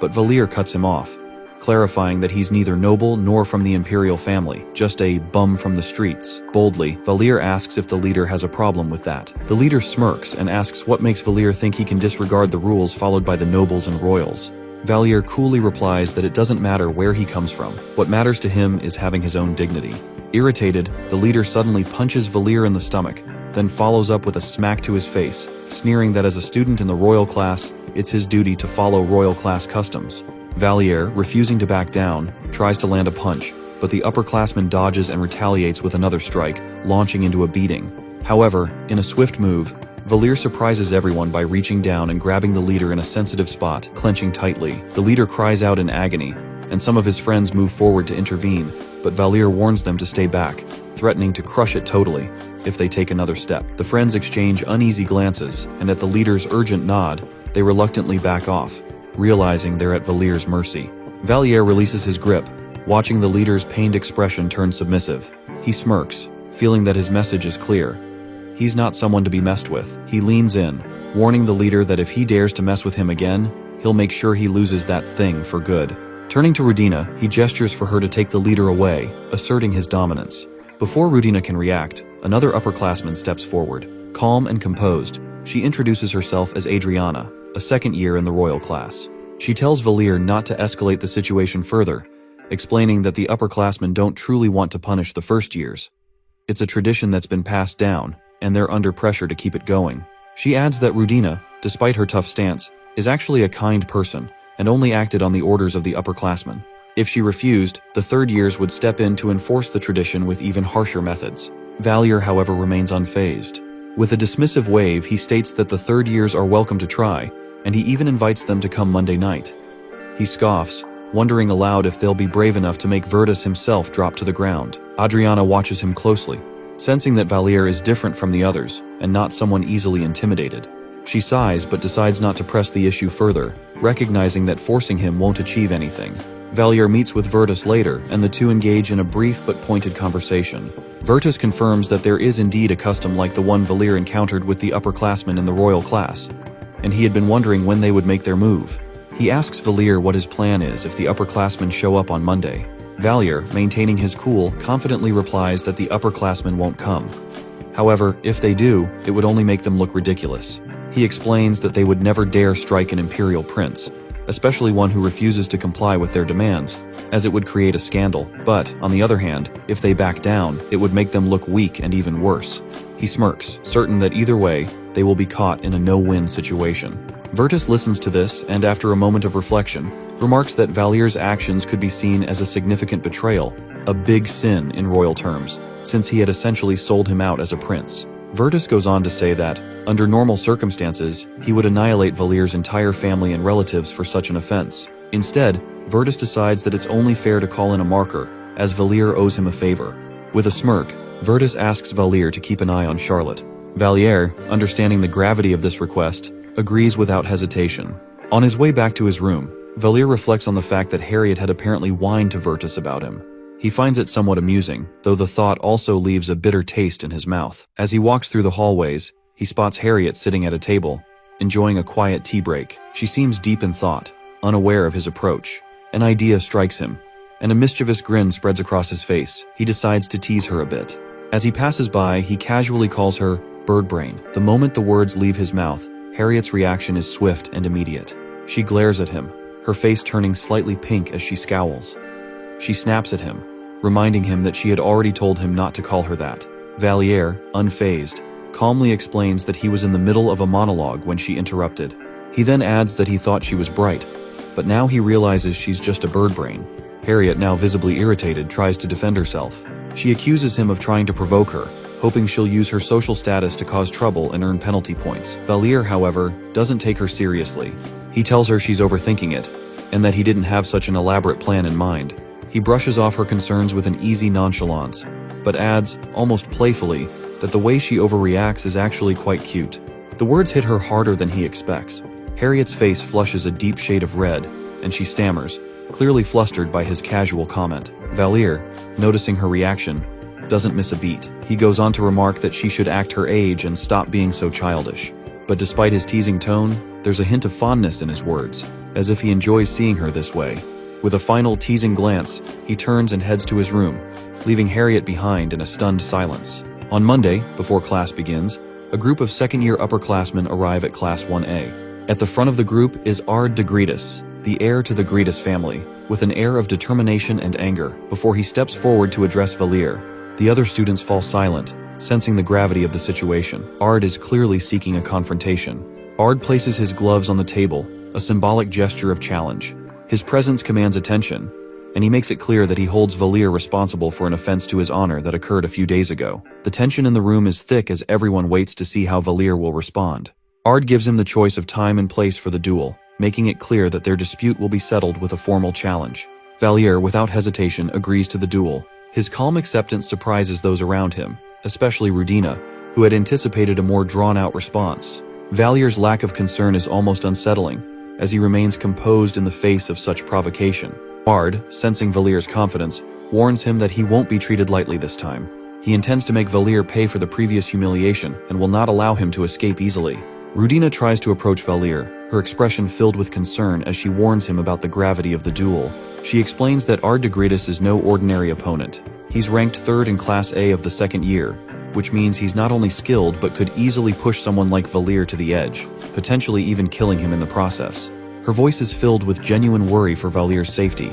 But Valier cuts him off, clarifying that he's neither noble nor from the imperial family, just a bum from the streets. Boldly, Valier asks if the leader has a problem with that. The leader smirks and asks what makes Valier think he can disregard the rules followed by the nobles and royals. Valier coolly replies that it doesn't matter where he comes from. What matters to him is having his own dignity. Irritated, the leader suddenly punches Valier in the stomach, then follows up with a smack to his face, sneering that as a student in the royal class, it's his duty to follow royal class customs. Valier, refusing to back down, tries to land a punch, but the upperclassman dodges and retaliates with another strike, launching into a beating. However, in a swift move, Valier surprises everyone by reaching down and grabbing the leader in a sensitive spot, clenching tightly. The leader cries out in agony, and some of his friends move forward to intervene, but Valier warns them to stay back, threatening to crush it totally if they take another step. The friends exchange uneasy glances, and at the leader's urgent nod, they reluctantly back off, realizing they're at Valier's mercy. Valier releases his grip, watching the leader's pained expression turn submissive. He smirks, feeling that his message is clear. He's not someone to be messed with. He leans in, warning the leader that if he dares to mess with him again, he'll make sure he loses that thing for good. Turning to Rudina, he gestures for her to take the leader away, asserting his dominance. Before Rudina can react, another upperclassman steps forward. Calm and composed, she introduces herself as Adriana, a second year in the royal class. She tells Valier not to escalate the situation further, explaining that the upperclassmen don't truly want to punish the first years. It's a tradition that's been passed down, and they're under pressure to keep it going. She adds that Rudina, despite her tough stance, is actually a kind person, and only acted on the orders of the upperclassmen. If she refused, the third years would step in to enforce the tradition with even harsher methods. Valier, however, remains unfazed. With a dismissive wave, he states that the third years are welcome to try, and he even invites them to come Monday night. He scoffs, wondering aloud if they'll be brave enough to make Virtus himself drop to the ground. Adriana watches him closely, sensing that Valier is different from the others, and not someone easily intimidated. She sighs but decides not to press the issue further, recognizing that forcing him won't achieve anything. Valier meets with Virtus later, and the two engage in a brief but pointed conversation. Virtus confirms that there is indeed a custom like the one Valier encountered with the upperclassmen in the royal class, and he had been wondering when they would make their move. He asks Valier what his plan is if the upperclassmen show up on Monday. Valier, maintaining his cool, confidently replies that the upperclassmen won't come. However, if they do, it would only make them look ridiculous. He explains that they would never dare strike an imperial prince, especially one who refuses to comply with their demands, as it would create a scandal. But, on the other hand, if they back down, it would make them look weak and even worse. He smirks, certain that either way, they will be caught in a no-win situation. Virtus listens to this, and after a moment of reflection, remarks that Valier's actions could be seen as a significant betrayal, a big sin in royal terms, since he had essentially sold him out as a prince. Virtus goes on to say that, under normal circumstances, he would annihilate Valier's entire family and relatives for such an offense. Instead, Virtus decides that it's only fair to call in a marker, as Valier owes him a favor. With a smirk, Virtus asks Valier to keep an eye on Charlotte. Valier, understanding the gravity of this request, agrees without hesitation. On his way back to his room, Valier reflects on the fact that Harriet had apparently whined to Virtus about him. He finds it somewhat amusing, though the thought also leaves a bitter taste in his mouth. As he walks through the hallways, he spots Harriet sitting at a table, enjoying a quiet tea break. She seems deep in thought, unaware of his approach. An idea strikes him, and a mischievous grin spreads across his face. He decides to tease her a bit. As he passes by, he casually calls her bird brain. The moment the words leave his mouth, Harriet's reaction is swift and immediate. She glares at him, her face turning slightly pink as she scowls. She snaps at him, reminding him that she had already told him not to call her that. Valliere, unfazed, calmly explains that he was in the middle of a monologue when she interrupted. He then adds that he thought she was bright, but now he realizes she's just a bird brain. Harriet, now visibly irritated, tries to defend herself. She accuses him of trying to provoke her, hoping she'll use her social status to cause trouble and earn penalty points. Valliere, however, doesn't take her seriously. He tells her she's overthinking it, and that he didn't have such an elaborate plan in mind. He brushes off her concerns with an easy nonchalance, but adds, almost playfully, that the way she overreacts is actually quite cute. The words hit her harder than he expects. Harriet's face flushes a deep shade of red, and she stammers, clearly flustered by his casual comment. Valliere, noticing her reaction, doesn't miss a beat. He goes on to remark that she should act her age and stop being so childish. But despite his teasing tone, there's a hint of fondness in his words, as if he enjoys seeing her this way. With a final teasing glance, he turns and heads to his room, leaving Harriet behind in a stunned silence. On Monday, before class begins, a group of second-year upperclassmen arrive at Class 1A. At the front of the group is Ard de Gretus, the heir to the Gretus family, with an air of determination and anger. Before he steps forward to address Valliere, the other students fall silent, sensing the gravity of the situation. Ard is clearly seeking a confrontation. Ard places his gloves on the table, a symbolic gesture of challenge. His presence commands attention, and he makes it clear that he holds Valliere responsible for an offense to his honor that occurred a few days ago. The tension in the room is thick as everyone waits to see how Valliere will respond. Ard gives him the choice of time and place for the duel, making it clear that their dispute will be settled with a formal challenge. Valliere, without hesitation, agrees to the duel. His calm acceptance surprises those around him, especially Rudina, who had anticipated a more drawn-out response. Valliere's lack of concern is almost unsettling, as he remains composed in the face of such provocation. Ard, sensing Valliere's confidence, warns him that he won't be treated lightly this time. He intends to make Valliere pay for the previous humiliation and will not allow him to escape easily. Rudina tries to approach Valliere, her expression filled with concern as she warns him about the gravity of the duel. She explains that Ard de Gretus is no ordinary opponent. He's ranked third in Class A of the second year, which means he's not only skilled but could easily push someone like Valliere to the edge, potentially even killing him in the process. Her voice is filled with genuine worry for Valliere's safety,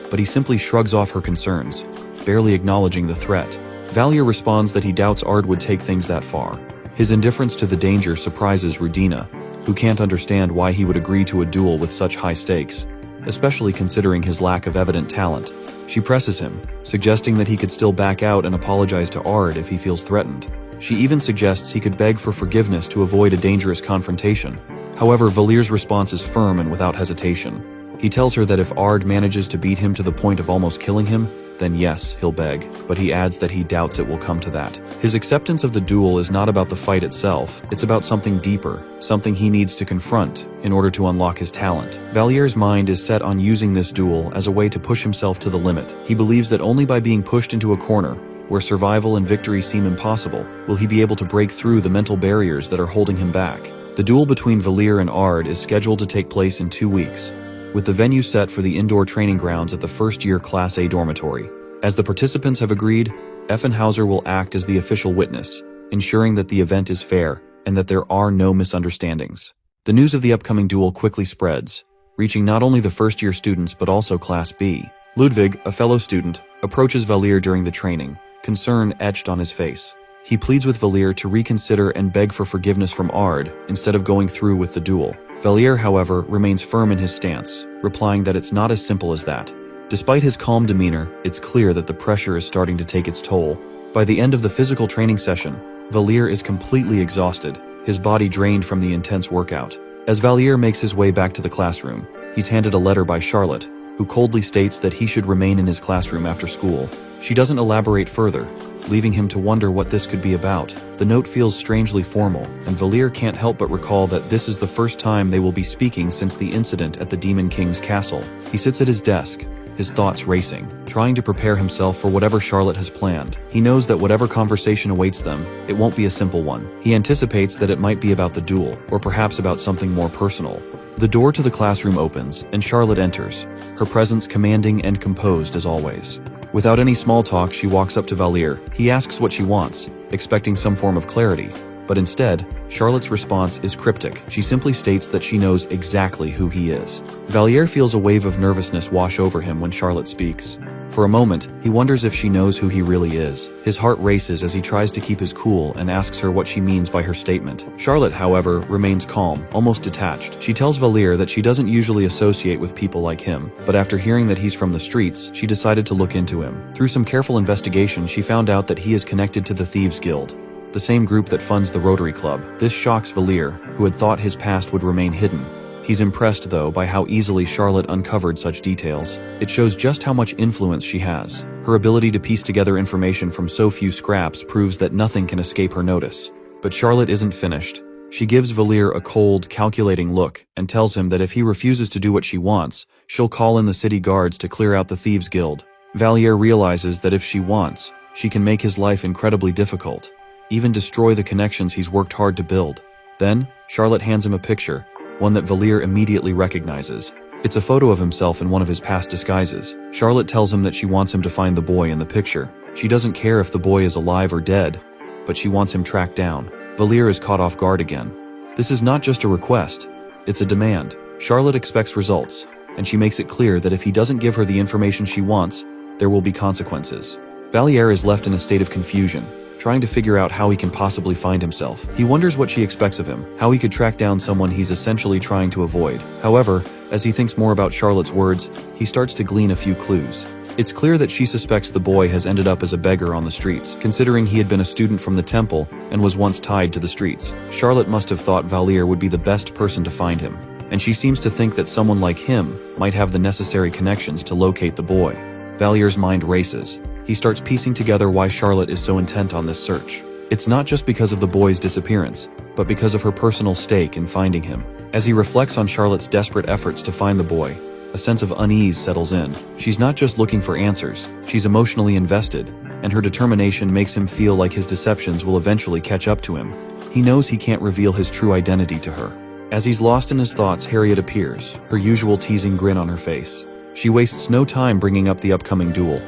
but he simply shrugs off her concerns, barely acknowledging the threat. Valliere responds that he doubts Ard would take things that far. His indifference to the danger surprises Rudina, who can't understand why he would agree to a duel with such high stakes, especially considering his lack of evident talent. She presses him, suggesting that he could still back out and apologize to Ard if he feels threatened. She even suggests he could beg for forgiveness to avoid a dangerous confrontation. However, Valliere's response is firm and without hesitation. He tells her that if Ard manages to beat him to the point of almost killing him, then yes, he'll beg, but he adds that he doubts it will come to that. His acceptance of the duel is not about the fight itself, it's about something deeper, something he needs to confront in order to unlock his talent. Valliere's mind is set on using this duel as a way to push himself to the limit. He believes that only by being pushed into a corner, where survival and victory seem impossible, will he be able to break through the mental barriers that are holding him back. The duel between Valliere and Ard is scheduled to take place in 2 weeks, with the venue set for the indoor training grounds at the first-year Class A dormitory. As the participants have agreed, Effenhauser will act as the official witness, ensuring that the event is fair and that there are no misunderstandings. The news of the upcoming duel quickly spreads, reaching not only the first-year students but also Class B. Ludwig, a fellow student, approaches Valliere during the training, concern etched on his face. He pleads with Valliere to reconsider and beg for forgiveness from Ard instead of going through with the duel. Valliere, however, remains firm in his stance, replying that it's not as simple as that. Despite his calm demeanor, it's clear that the pressure is starting to take its toll. By the end of the physical training session, Valliere is completely exhausted, his body drained from the intense workout. As Valliere makes his way back to the classroom, he's handed a letter by Charlotte, who coldly states that he should remain in his classroom after school. She doesn't elaborate further, leaving him to wonder what this could be about. The note feels strangely formal, and Valliere can't help but recall that this is the first time they will be speaking since the incident at the Demon King's castle. He sits at his desk, his thoughts racing, trying to prepare himself for whatever Charlotte has planned. He knows that whatever conversation awaits them, it won't be a simple one. He anticipates that it might be about the duel, or perhaps about something more personal. The door to the classroom opens, and Charlotte enters, her presence commanding and composed as always. Without any small talk, she walks up to Valliere. He asks what she wants, expecting some form of clarity, But instead, Charlotte's response is cryptic. She simply states that she knows exactly who he is. Valliere feels a wave of nervousness wash over him when Charlotte speaks. For a moment, he wonders if she knows who he really is. His heart races as he tries to keep his cool and asks her what she means by her statement. Charlotte, however, remains calm, almost detached. She tells Valliere that she doesn't usually associate with people like him, but after hearing that he's from the streets, she decided to look into him. Through some careful investigation, she found out that he is connected to the Thieves Guild, the same group that funds the Rotary Club. This shocks Valliere, who had thought his past would remain hidden. He's impressed, though, by how easily Charlotte uncovered such details. It shows just how much influence she has. Her ability to piece together information from so few scraps proves that nothing can escape her notice. But Charlotte isn't finished. She gives Valliere a cold, calculating look and tells him that if he refuses to do what she wants, she'll call in the city guards to clear out the Thieves Guild. Valliere realizes that if she wants, she can make his life incredibly difficult, even destroy the connections he's worked hard to build. Then, Charlotte hands him a picture, one that Valliere immediately recognizes. It's a photo of himself in one of his past disguises. Charlotte tells him that she wants him to find the boy in the picture. She doesn't care if the boy is alive or dead, but she wants him tracked down. Valliere is caught off guard again. This is not just a request, it's a demand. Charlotte expects results, and she makes it clear that if he doesn't give her the information she wants, there will be consequences. Valliere is left in a state of confusion, trying to figure out how he can possibly find himself. He wonders what she expects of him, how he could track down someone he's essentially trying to avoid. However, as he thinks more about Charlotte's words, he starts to glean a few clues. It's clear that she suspects the boy has ended up as a beggar on the streets, considering he had been a student from the temple and was once tied to the streets. Charlotte must have thought Valliere would be the best person to find him, and she seems to think that someone like him might have the necessary connections to locate the boy. Valliere's mind races. He starts piecing together why Charlotte is so intent on this search. It's not just because of the boy's disappearance, but because of her personal stake in finding him. As he reflects on Charlotte's desperate efforts to find the boy, a sense of unease settles in. She's not just looking for answers, she's emotionally invested, and her determination makes him feel like his deceptions will eventually catch up to him. He knows he can't reveal his true identity to her. As he's lost in his thoughts, Harriet appears, her usual teasing grin on her face. She wastes no time bringing up the upcoming duel,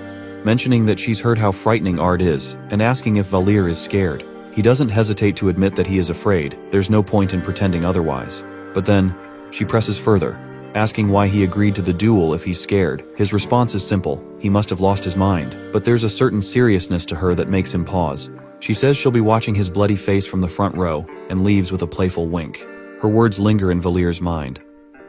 mentioning that she's heard how frightening Ard is, and asking if Valliere is scared. He doesn't hesitate to admit that he is afraid. There's no point in pretending otherwise. But then, she presses further, asking why he agreed to the duel if he's scared. His response is simple: he must have lost his mind. But there's a certain seriousness to her that makes him pause. She says she'll be watching his bloody face from the front row, and leaves with a playful wink. Her words linger in Valliere's mind.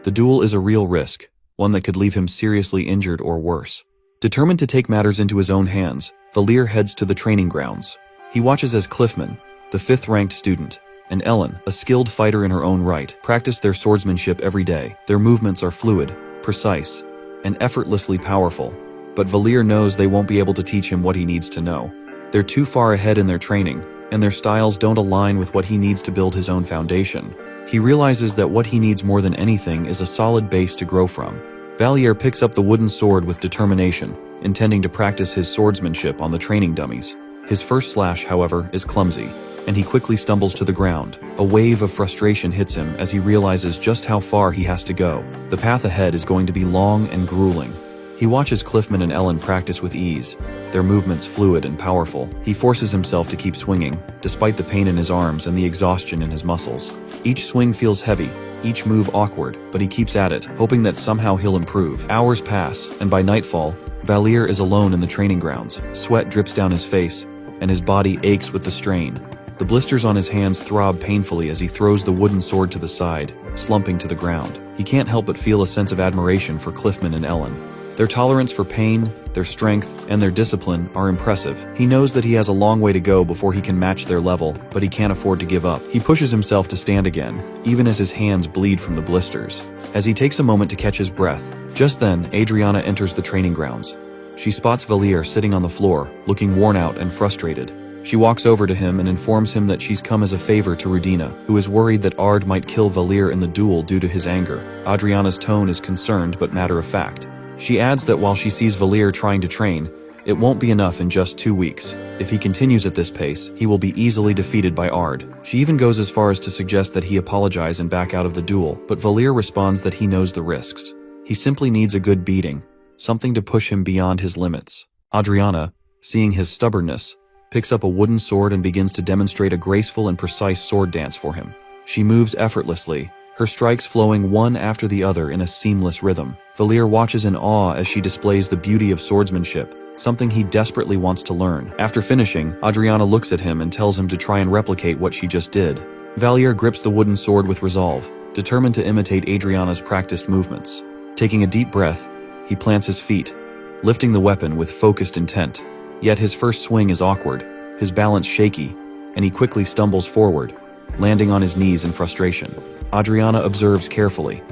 The duel is a real risk, one that could leave him seriously injured or worse. Determined to take matters into his own hands, Valliere heads to the training grounds. He watches as Cliffman, the 5th-ranked student, and Ellen, a skilled fighter in her own right, practice their swordsmanship every day. Their movements are fluid, precise, and effortlessly powerful. But Valliere knows they won't be able to teach him what he needs to know. They're too far ahead in their training, and their styles don't align with what he needs to build his own foundation. He realizes that what he needs more than anything is a solid base to grow from. Valliere picks up the wooden sword with determination, intending to practice his swordsmanship on the training dummies. His first slash, however, is clumsy, and he quickly stumbles to the ground. A wave of frustration hits him as he realizes just how far he has to go. The path ahead is going to be long and grueling. He watches Cliffman and Ellen practice with ease, their movements fluid and powerful. He forces himself to keep swinging, despite the pain in his arms and the exhaustion in his muscles. Each swing feels heavy, each move awkward, but he keeps at it, hoping that somehow he'll improve. Hours pass, and by nightfall, Valliere is alone in the training grounds. Sweat drips down his face, and his body aches with the strain. The blisters on his hands throb painfully as he throws the wooden sword to the side, slumping to the ground. He can't help but feel a sense of admiration for Cliffman and Ellen. Their tolerance for pain, their strength, and their discipline are impressive. He knows that he has a long way to go before he can match their level, but he can't afford to give up. He pushes himself to stand again, even as his hands bleed from the blisters. As he takes a moment to catch his breath, just then, Adriana enters the training grounds. She spots Valliere sitting on the floor, looking worn out and frustrated. She walks over to him and informs him that she's come as a favor to Rudina, who is worried that Ard might kill Valliere in the duel due to his anger. Adriana's tone is concerned but matter-of-fact. She adds that while she sees Valliere trying to train, it won't be enough in just 2 weeks. If he continues at this pace, he will be easily defeated by Ard. She even goes as far as to suggest that he apologize and back out of the duel, but Valliere responds that he knows the risks. He simply needs a good beating, something to push him beyond his limits. Adriana, seeing his stubbornness, picks up a wooden sword and begins to demonstrate a graceful and precise sword dance for him. She moves effortlessly, her strikes flowing one after the other in a seamless rhythm. Valere watches in awe as she displays the beauty of swordsmanship, something he desperately wants to learn. After finishing, Adriana looks at him and tells him to try and replicate what she just did. Valere grips the wooden sword with resolve, determined to imitate Adriana's practiced movements. Taking a deep breath, he plants his feet, lifting the weapon with focused intent. Yet his first swing is awkward, his balance shaky, and he quickly stumbles forward, landing on his knees in frustration. Adriana observes carefully,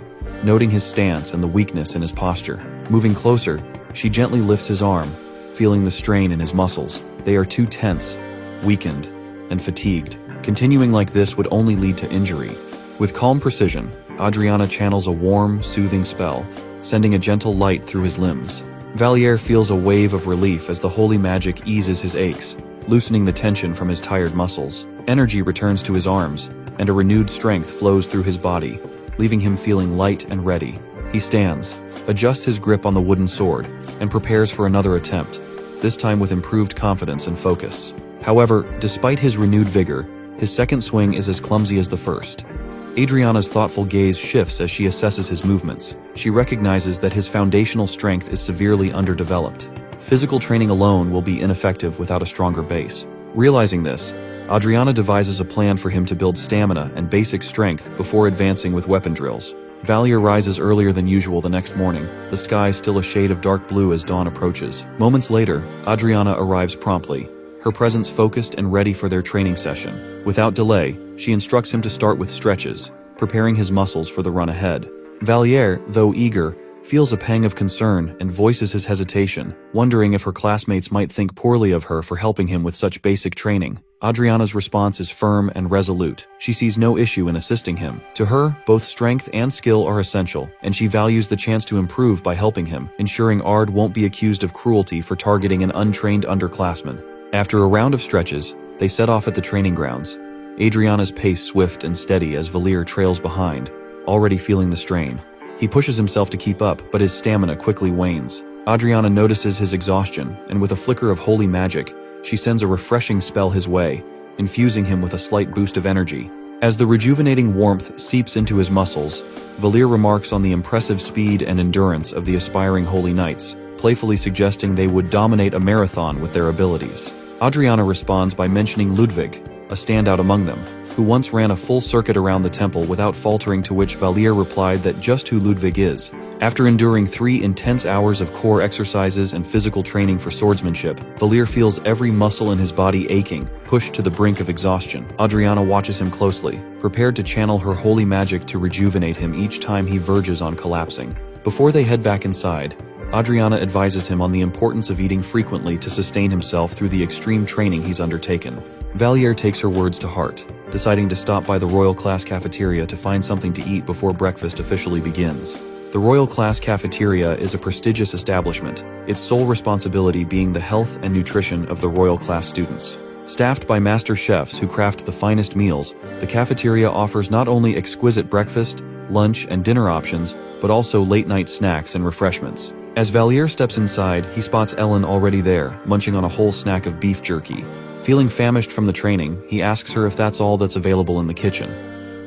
noting his stance and the weakness in his posture. Moving closer, she gently lifts his arm, feeling the strain in his muscles. They are too tense, weakened, and fatigued. Continuing like this would only lead to injury. With calm precision, Adriana channels a warm, soothing spell, sending a gentle light through his limbs. Valere feels a wave of relief as the holy magic eases his aches, loosening the tension from his tired muscles. Energy returns to his arms, and a renewed strength flows through his body, leaving him feeling light and ready. He stands, adjusts his grip on the wooden sword, and prepares for another attempt, this time with improved confidence and focus. However, despite his renewed vigor, his second swing is as clumsy as the first. Adriana's thoughtful gaze shifts as she assesses his movements. She recognizes that his foundational strength is severely underdeveloped. Physical training alone will be ineffective without a stronger base. Realizing this, Adriana devises a plan for him to build stamina and basic strength before advancing with weapon drills. Valere rises earlier than usual the next morning, the sky still a shade of dark blue as dawn approaches. Moments later, Adriana arrives promptly, her presence focused and ready for their training session. Without delay, she instructs him to start with stretches, preparing his muscles for the run ahead. Valere, though eager, feels a pang of concern and voices his hesitation, wondering if her classmates might think poorly of her for helping him with such basic training. Adriana's response is firm and resolute. She sees no issue in assisting him. To her, both strength and skill are essential, and she values the chance to improve by helping him, ensuring Ard won't be accused of cruelty for targeting an untrained underclassman. After a round of stretches, they set off at the training grounds. Adriana's pace swift and steady as Valere trails behind, already feeling the strain. He pushes himself to keep up, but his stamina quickly wanes. Adriana notices his exhaustion, and with a flicker of holy magic, she sends a refreshing spell his way, infusing him with a slight boost of energy. As the rejuvenating warmth seeps into his muscles, Valere remarks on the impressive speed and endurance of the aspiring holy knights, playfully suggesting they would dominate a marathon with their abilities. Adriana responds by mentioning Ludwig, a standout among them, who once ran a full circuit around the temple without faltering, to which Valere replied that just who Ludwig is. After enduring 3 intense hours of core exercises and physical training for swordsmanship, Valere feels every muscle in his body aching, pushed to the brink of exhaustion. Adriana watches him closely, prepared to channel her holy magic to rejuvenate him each time he verges on collapsing. Before they head back inside, Adriana advises him on the importance of eating frequently to sustain himself through the extreme training he's undertaken. Valere takes her words to heart, deciding to stop by the Royal Class Cafeteria to find something to eat before breakfast officially begins. The Royal Class Cafeteria is a prestigious establishment, its sole responsibility being the health and nutrition of the Royal Class students. Staffed by master chefs who craft the finest meals, the cafeteria offers not only exquisite breakfast, lunch, and dinner options, but also late-night snacks and refreshments. As Valere steps inside, he spots Ellen already there, munching on a whole snack of beef jerky. Feeling famished from the training, he asks her if that's all that's available in the kitchen.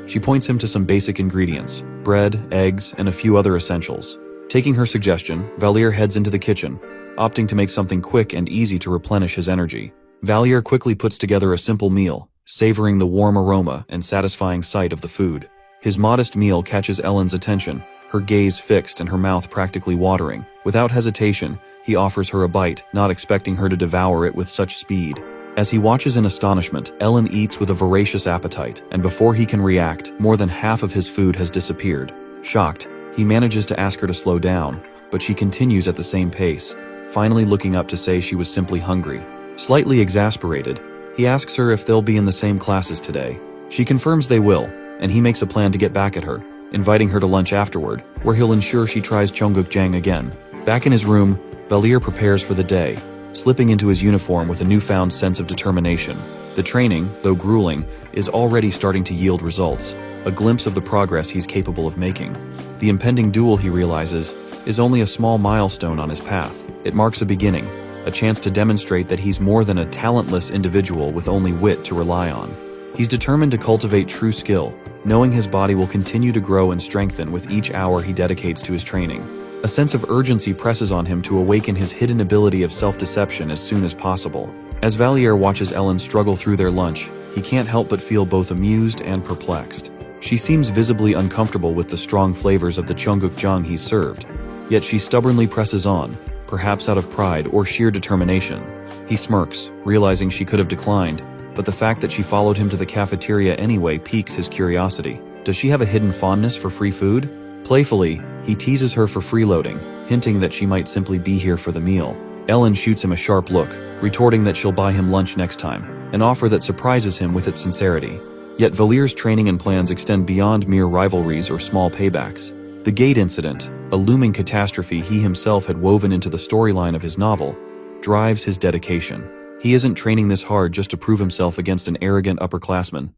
She points him to some basic ingredients: bread, eggs, and a few other essentials. Taking her suggestion, Valere heads into the kitchen, opting to make something quick and easy to replenish his energy. Valere quickly puts together a simple meal, savoring the warm aroma and satisfying sight of the food. His modest meal catches Ellen's attention, her gaze fixed and her mouth practically watering. Without hesitation, he offers her a bite, not expecting her to devour it with such speed. As he watches in astonishment, Ellen eats with a voracious appetite, and before he can react, more than half of his food has disappeared. Shocked, he manages to ask her to slow down, but she continues at the same pace, finally looking up to say she was simply hungry. Slightly exasperated, he asks her if they'll be in the same classes today. She confirms they will, and he makes a plan to get back at her, inviting her to lunch afterward, where he'll ensure she tries Cheonggukjang again. Back in his room, Valere prepares for the day, slipping into his uniform with a newfound sense of determination. The training, though grueling, is already starting to yield results, a glimpse of the progress he's capable of making. The impending duel, he realizes, is only a small milestone on his path. It marks a beginning, a chance to demonstrate that he's more than a talentless individual with only wit to rely on. He's determined to cultivate true skill, knowing his body will continue to grow and strengthen with each hour he dedicates to his training. A sense of urgency presses on him to awaken his hidden ability of self-deception as soon as possible. As Valier watches Ellen struggle through their lunch, he can't help but feel both amused and perplexed. She seems visibly uncomfortable with the strong flavors of the cheonggukjang he's served, yet she stubbornly presses on, perhaps out of pride or sheer determination. He smirks, realizing she could have declined, but the fact that she followed him to the cafeteria anyway piques his curiosity. Does she have a hidden fondness for free food? Playfully, he teases her for freeloading, hinting that she might simply be here for the meal. Ellen shoots him a sharp look, retorting that she'll buy him lunch next time, an offer that surprises him with its sincerity. Yet Valier's training and plans extend beyond mere rivalries or small paybacks. The gate incident, a looming catastrophe he himself had woven into the storyline of his novel, drives his dedication. He isn't training this hard just to prove himself against an arrogant upperclassman.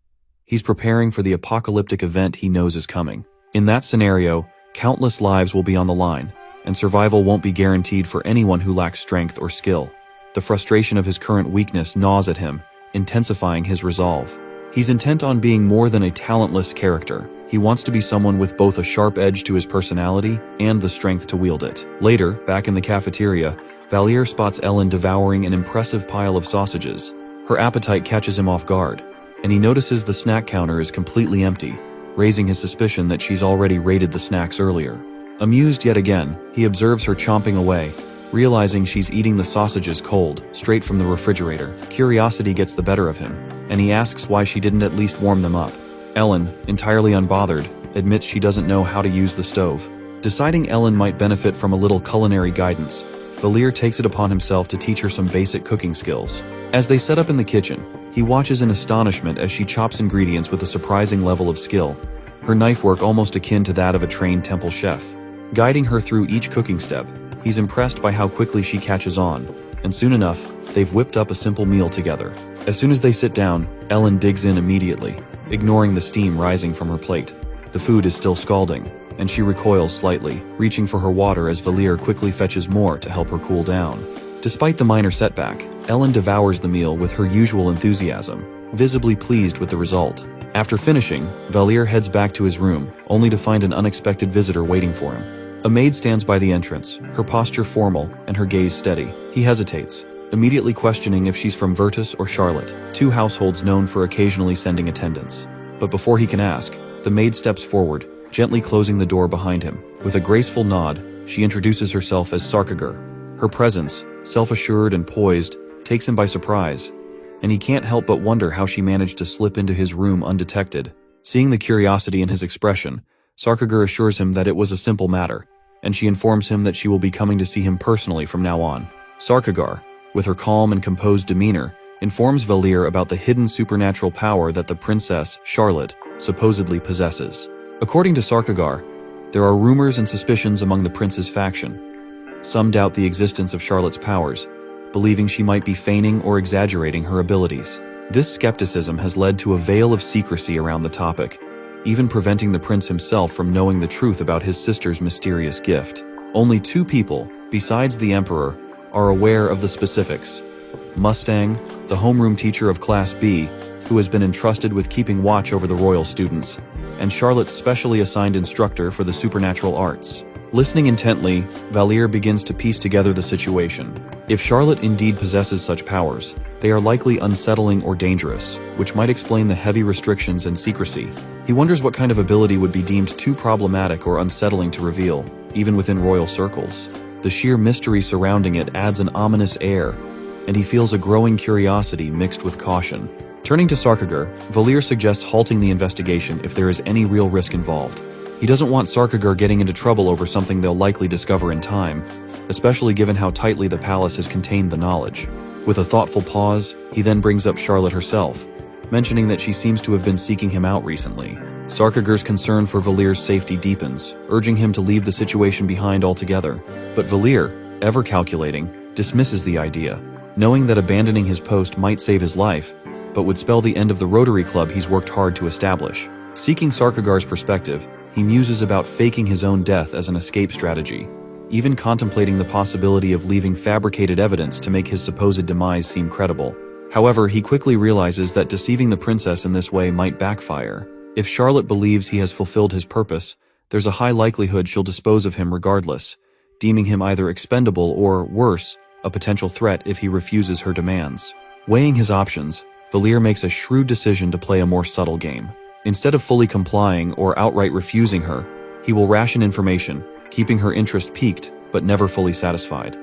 He's preparing for the apocalyptic event he knows is coming. In that scenario, countless lives will be on the line, and survival won't be guaranteed for anyone who lacks strength or skill. The frustration of his current weakness gnaws at him, intensifying his resolve. He's intent on being more than a talentless character. He wants to be someone with both a sharp edge to his personality and the strength to wield it. Later, back in the cafeteria, Valier spots Ellen devouring an impressive pile of sausages. Her appetite catches him off guard, and he notices the snack counter is completely empty, raising his suspicion that she's already raided the snacks earlier. Amused yet again, he observes her chomping away, realizing she's eating the sausages cold, straight from the refrigerator. Curiosity gets the better of him, and he asks why she didn't at least warm them up. Ellen, entirely unbothered, admits she doesn't know how to use the stove. Deciding Ellen might benefit from a little culinary guidance, Valier takes it upon himself to teach her some basic cooking skills. As they set up in the kitchen, he watches in astonishment as she chops ingredients with a surprising level of skill, her knife work almost akin to that of a trained temple chef. Guiding her through each cooking step, he's impressed by how quickly she catches on, and soon enough, they've whipped up a simple meal together. As soon as they sit down, Ellen digs in immediately, ignoring the steam rising from her plate. The food is still scalding, and she recoils slightly, reaching for her water as Valier quickly fetches more to help her cool down. Despite the minor setback, Ellen devours the meal with her usual enthusiasm, visibly pleased with the result. After finishing, Valier heads back to his room, only to find an unexpected visitor waiting for him. A maid stands by the entrance, her posture formal and her gaze steady. He hesitates, immediately questioning if she's from Virtus or Charlotte, two households known for occasionally sending attendants. But before he can ask, the maid steps forward, gently closing the door behind him. With a graceful nod, she introduces herself as Sarkagur. Her presence, self-assured and poised, takes him by surprise, and he can't help but wonder how she managed to slip into his room undetected. Seeing the curiosity in his expression, Sarkagur assures him that it was a simple matter, and she informs him that she will be coming to see him personally from now on. Sarkagur, with her calm and composed demeanor, informs Valier about the hidden supernatural power that the princess, Charlotte, supposedly possesses. According to Sarkagur, there are rumors and suspicions among the prince's faction. Some doubt the existence of Charlotte's powers, believing she might be feigning or exaggerating her abilities. This skepticism has led to a veil of secrecy around the topic, even preventing the prince himself from knowing the truth about his sister's mysterious gift. Only two people, besides the emperor, are aware of the specifics. Mustang, the homeroom teacher of Class B, who has been entrusted with keeping watch over the royal students, and Charlotte's specially assigned instructor for the supernatural arts. Listening intently, Valier begins to piece together the situation. If Charlotte indeed possesses such powers, they are likely unsettling or dangerous, which might explain the heavy restrictions and secrecy. He wonders what kind of ability would be deemed too problematic or unsettling to reveal, even within royal circles. The sheer mystery surrounding it adds an ominous air, and he feels a growing curiosity mixed with caution. Turning to Sarkagur, Valier suggests halting the investigation if there is any real risk involved. He doesn't want Sarkagur getting into trouble over something they'll likely discover in time, especially given how tightly the palace has contained the knowledge. With a thoughtful pause, he then brings up Charlotte herself, mentioning that she seems to have been seeking him out recently. Sarkagur's concern for Valier's safety deepens, urging him to leave the situation behind altogether. But Valier, ever calculating, dismisses the idea, knowing that abandoning his post might save his life, but would spell the end of the Rotary Club he's worked hard to establish. Seeking Sarkagur's perspective, he muses about faking his own death as an escape strategy, even contemplating the possibility of leaving fabricated evidence to make his supposed demise seem credible. However, he quickly realizes that deceiving the princess in this way might backfire. If Charlotte believes he has fulfilled his purpose, there's a high likelihood she'll dispose of him regardless, deeming him either expendable or, worse, a potential threat if he refuses her demands. Weighing his options, Valere makes a shrewd decision to play a more subtle game. Instead of fully complying or outright refusing her, he will ration information, keeping her interest piqued but never fully satisfied.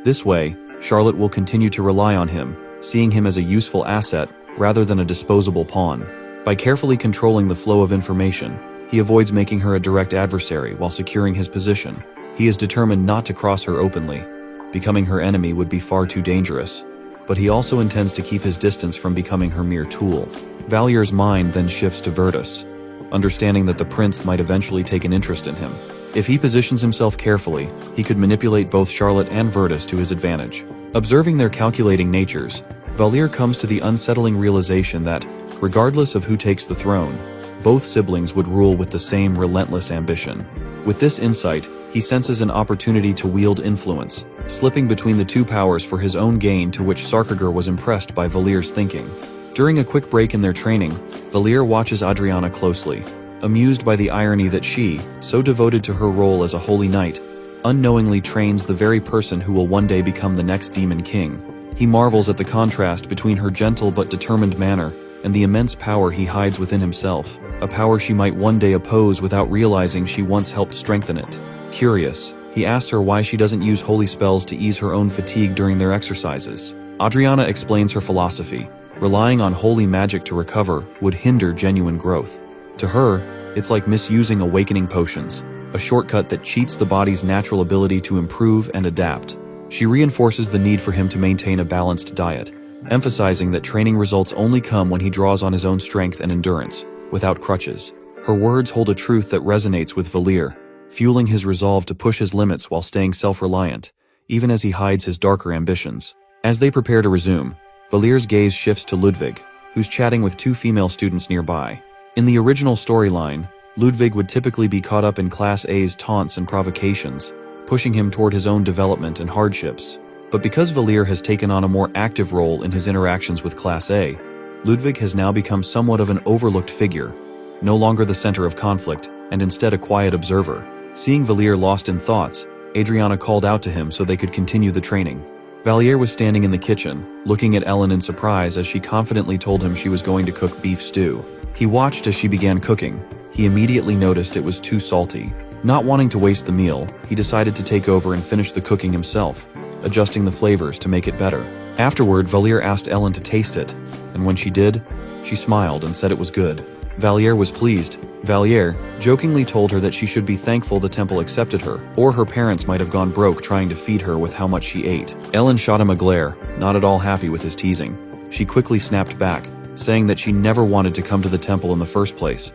This way, Charlotte will continue to rely on him, seeing him as a useful asset rather than a disposable pawn. By carefully controlling the flow of information, he avoids making her a direct adversary while securing his position. He is determined not to cross her openly. Becoming her enemy would be far too dangerous, but he also intends to keep his distance from becoming her mere tool. Valere's mind then shifts to Virtus, understanding that the prince might eventually take an interest in him. If he positions himself carefully, he could manipulate both Charlotte and Virtus to his advantage. Observing their calculating natures, Valere comes to the unsettling realization that, regardless of who takes the throne, both siblings would rule with the same relentless ambition. With this insight, he senses an opportunity to wield influence, slipping between the two powers for his own gain, to which Sarkagir was impressed by Valere's thinking. During a quick break in their training, Valere watches Adriana closely, amused by the irony that she, so devoted to her role as a holy knight, unknowingly trains the very person who will one day become the next demon king. He marvels at the contrast between her gentle but determined manner and the immense power he hides within himself, a power she might one day oppose without realizing she once helped strengthen it. Curious, he asks her why she doesn't use holy spells to ease her own fatigue during their exercises. Adriana explains her philosophy. Relying on holy magic to recover would hinder genuine growth. To her, it's like misusing awakening potions, a shortcut that cheats the body's natural ability to improve and adapt. She reinforces the need for him to maintain a balanced diet, emphasizing that training results only come when he draws on his own strength and endurance, without crutches. Her words hold a truth that resonates with Valere, fueling his resolve to push his limits while staying self-reliant, even as he hides his darker ambitions. As they prepare to resume, Valere's gaze shifts to Ludwig, who's chatting with two female students nearby. In the original storyline, Ludwig would typically be caught up in Class A's taunts and provocations, pushing him toward his own development and hardships. But because Valere has taken on a more active role in his interactions with Class A, Ludwig has now become somewhat of an overlooked figure, no longer the center of conflict, and instead a quiet observer. Seeing Valere lost in thoughts, Adriana called out to him so they could continue the training. Valere was standing in the kitchen, looking at Ellen in surprise as she confidently told him she was going to cook beef stew. He watched as she began cooking. He immediately noticed it was too salty. Not wanting to waste the meal, he decided to take over and finish the cooking himself, adjusting the flavors to make it better. Afterward, Valere asked Ellen to taste it, and when she did, she smiled and said it was good. Valere was pleased. Valere jokingly told her that she should be thankful the temple accepted her, or her parents might have gone broke trying to feed her with how much she ate. Ellen shot him a glare, not at all happy with his teasing. She quickly snapped back, saying that she never wanted to come to the temple in the first place.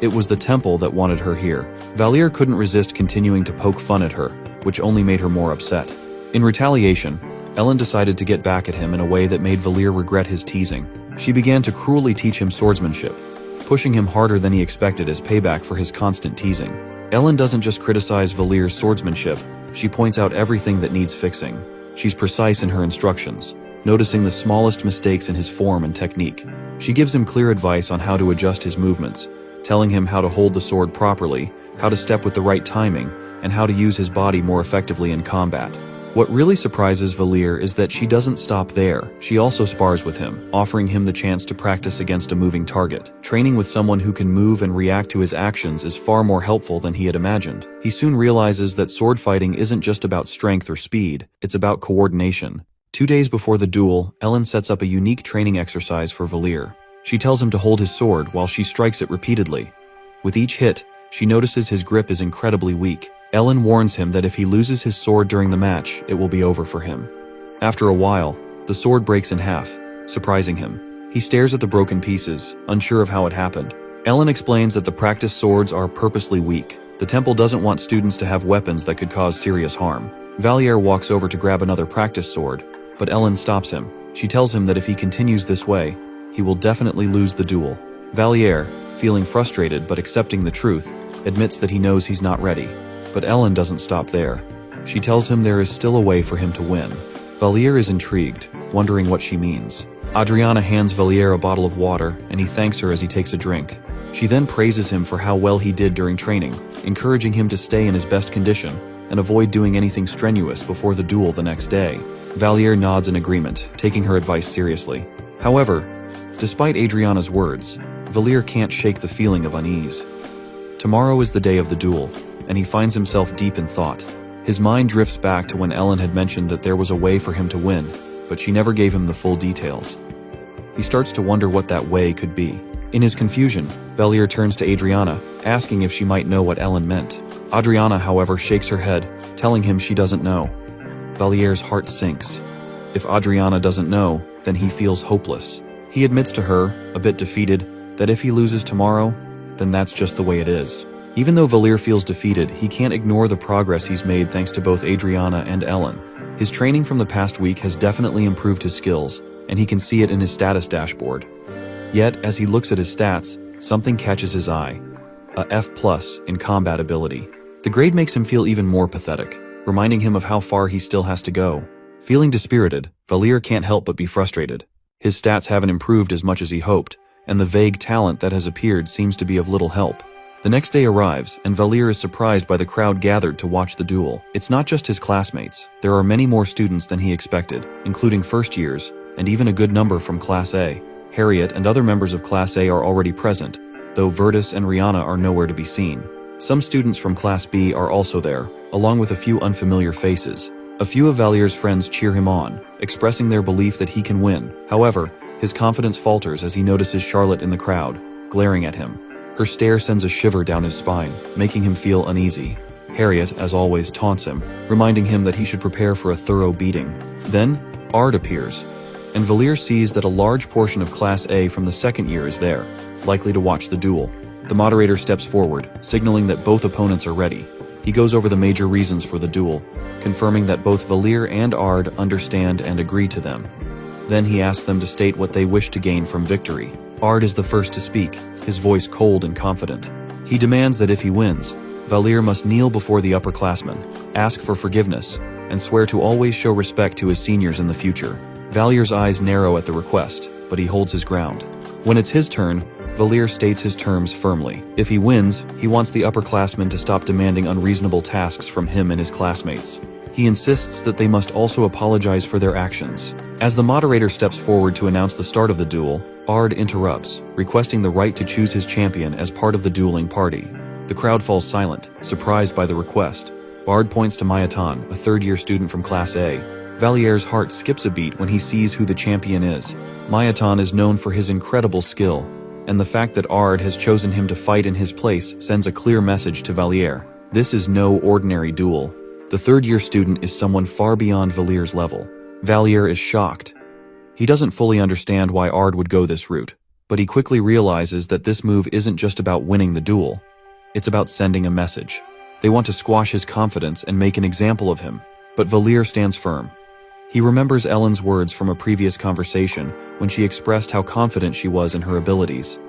It was the temple that wanted her here. Valere couldn't resist continuing to poke fun at her, which only made her more upset. In retaliation, Ellen decided to get back at him in a way that made Valere regret his teasing. She began to cruelly teach him swordsmanship, pushing him harder than he expected as payback for his constant teasing. Ellen doesn't just criticize Valere's swordsmanship, she points out everything that needs fixing. She's precise in her instructions, noticing the smallest mistakes in his form and technique. She gives him clear advice on how to adjust his movements, telling him how to hold the sword properly, how to step with the right timing, and how to use his body more effectively in combat. What really surprises Valere is that she doesn't stop there. She also spars with him, offering him the chance to practice against a moving target. Training with someone who can move and react to his actions is far more helpful than he had imagined. He soon realizes that sword fighting isn't just about strength or speed, it's about coordination. 2 days before the duel, Ellen sets up a unique training exercise for Valere. She tells him to hold his sword while she strikes it repeatedly. With each hit, she notices his grip is incredibly weak. Ellen warns him that if he loses his sword during the match, it will be over for him. After a while, the sword breaks in half, surprising him. He stares at the broken pieces, unsure of how it happened. Ellen explains that the practice swords are purposely weak. The temple doesn't want students to have weapons that could cause serious harm. Valere walks over to grab another practice sword, but Ellen stops him. She tells him that if he continues this way, he will definitely lose the duel. Valere, feeling frustrated but accepting the truth, admits that he knows he's not ready. But Ellen doesn't stop there. She tells him there is still a way for him to win. Valier is intrigued, wondering what she means. Adriana hands Valier a bottle of water, and he thanks her as he takes a drink. She then praises him for how well he did during training, encouraging him to stay in his best condition and avoid doing anything strenuous before the duel the next day. Valier nods in agreement, taking her advice seriously. However, despite Adriana's words, Valier can't shake the feeling of unease. Tomorrow is the day of the duel, and he finds himself deep in thought. His mind drifts back to when Ellen had mentioned that there was a way for him to win, but she never gave him the full details. He starts to wonder what that way could be. In his confusion, Valier turns to Adriana, asking if she might know what Ellen meant. Adriana, however, shakes her head, telling him she doesn't know. Valier's heart sinks. If Adriana doesn't know, then he feels hopeless. He admits to her, a bit defeated, that if he loses tomorrow, then that's just the way it is. Even though Valier feels defeated, he can't ignore the progress he's made thanks to both Adriana and Ellen. His training from the past week has definitely improved his skills, and he can see it in his status dashboard. Yet, as he looks at his stats, something catches his eye. A F+ in combat ability. The grade makes him feel even more pathetic, reminding him of how far he still has to go. Feeling dispirited, Valier can't help but be frustrated. His stats haven't improved as much as he hoped, and the vague talent that has appeared seems to be of little help. The next day arrives, and Valier is surprised by the crowd gathered to watch the duel. It's not just his classmates. There are many more students than he expected, including first years, and even a good number from Class A. Harriet and other members of Class A are already present, though Virtus and Rihanna are nowhere to be seen. Some students from Class B are also there, along with a few unfamiliar faces. A few of Valier's friends cheer him on, expressing their belief that he can win. However, his confidence falters as he notices Charlotte in the crowd, glaring at him. Her stare sends a shiver down his spine, making him feel uneasy. Harriet, as always, taunts him, reminding him that he should prepare for a thorough beating. Then, Ard appears, and Valier sees that a large portion of Class A from the second year is there, likely to watch the duel. The moderator steps forward, signaling that both opponents are ready. He goes over the major reasons for the duel, confirming that both Valier and Ard understand and agree to them. Then he asks them to state what they wish to gain from victory. Ard is the first to speak, his voice cold and confident. He demands that if he wins, Valier must kneel before the upperclassmen, ask for forgiveness, and swear to always show respect to his seniors in the future. Valier's eyes narrow at the request, but he holds his ground. When it's his turn, Valier states his terms firmly. If he wins, he wants the upperclassmen to stop demanding unreasonable tasks from him and his classmates. He insists that they must also apologize for their actions. As the moderator steps forward to announce the start of the duel, Ard interrupts, requesting the right to choose his champion as part of the dueling party. The crowd falls silent, surprised by the request. Ard points to Mayatan, a third-year student from Class A. Valier's heart skips a beat when he sees who the champion is. Mayatan is known for his incredible skill, and the fact that Ard has chosen him to fight in his place sends a clear message to Valier. This is no ordinary duel. The third-year student is someone far beyond Valier's level. Valier is shocked. He doesn't fully understand why Ard would go this route, but he quickly realizes that this move isn't just about winning the duel. It's about sending a message. They want to squash his confidence and make an example of him, but Valier stands firm. He remembers Ellen's words from a previous conversation when she expressed how confident she was in her abilities.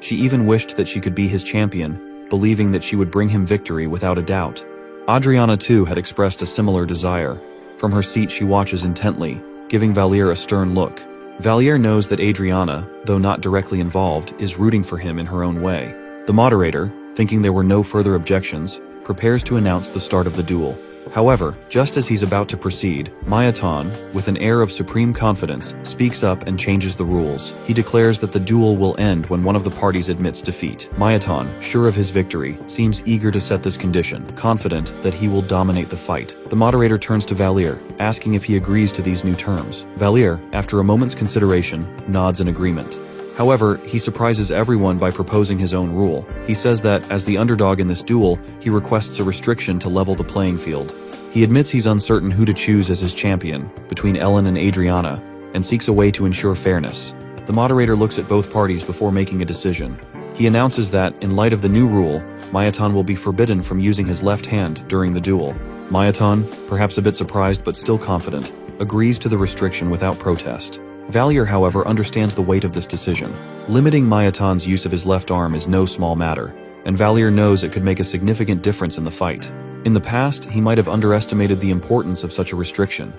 She even wished that she could be his champion, believing that she would bring him victory without a doubt. Adriana too had expressed a similar desire. From her seat she watches intently, giving Valier a stern look. Valier knows that Adriana, though not directly involved, is rooting for him in her own way. The moderator, thinking there were no further objections, prepares to announce the start of the duel. However, just as he's about to proceed, Mayatan, with an air of supreme confidence, speaks up and changes the rules. He declares that the duel will end when one of the parties admits defeat. Mayatan, sure of his victory, seems eager to set this condition, confident that he will dominate the fight. The moderator turns to Valier, asking if he agrees to these new terms. Valier, after a moment's consideration, nods in agreement. However, he surprises everyone by proposing his own rule. He says that, as the underdog in this duel, he requests a restriction to level the playing field. He admits he's uncertain who to choose as his champion, between Ellen and Adriana, and seeks a way to ensure fairness. The moderator looks at both parties before making a decision. He announces that, in light of the new rule, Mayatan will be forbidden from using his left hand during the duel. Mayatan, perhaps a bit surprised but still confident, agrees to the restriction without protest. Valier, however, understands the weight of this decision. Limiting Mayatan's use of his left arm is no small matter, and Valier knows it could make a significant difference in the fight. In the past, he might have underestimated the importance of such a restriction.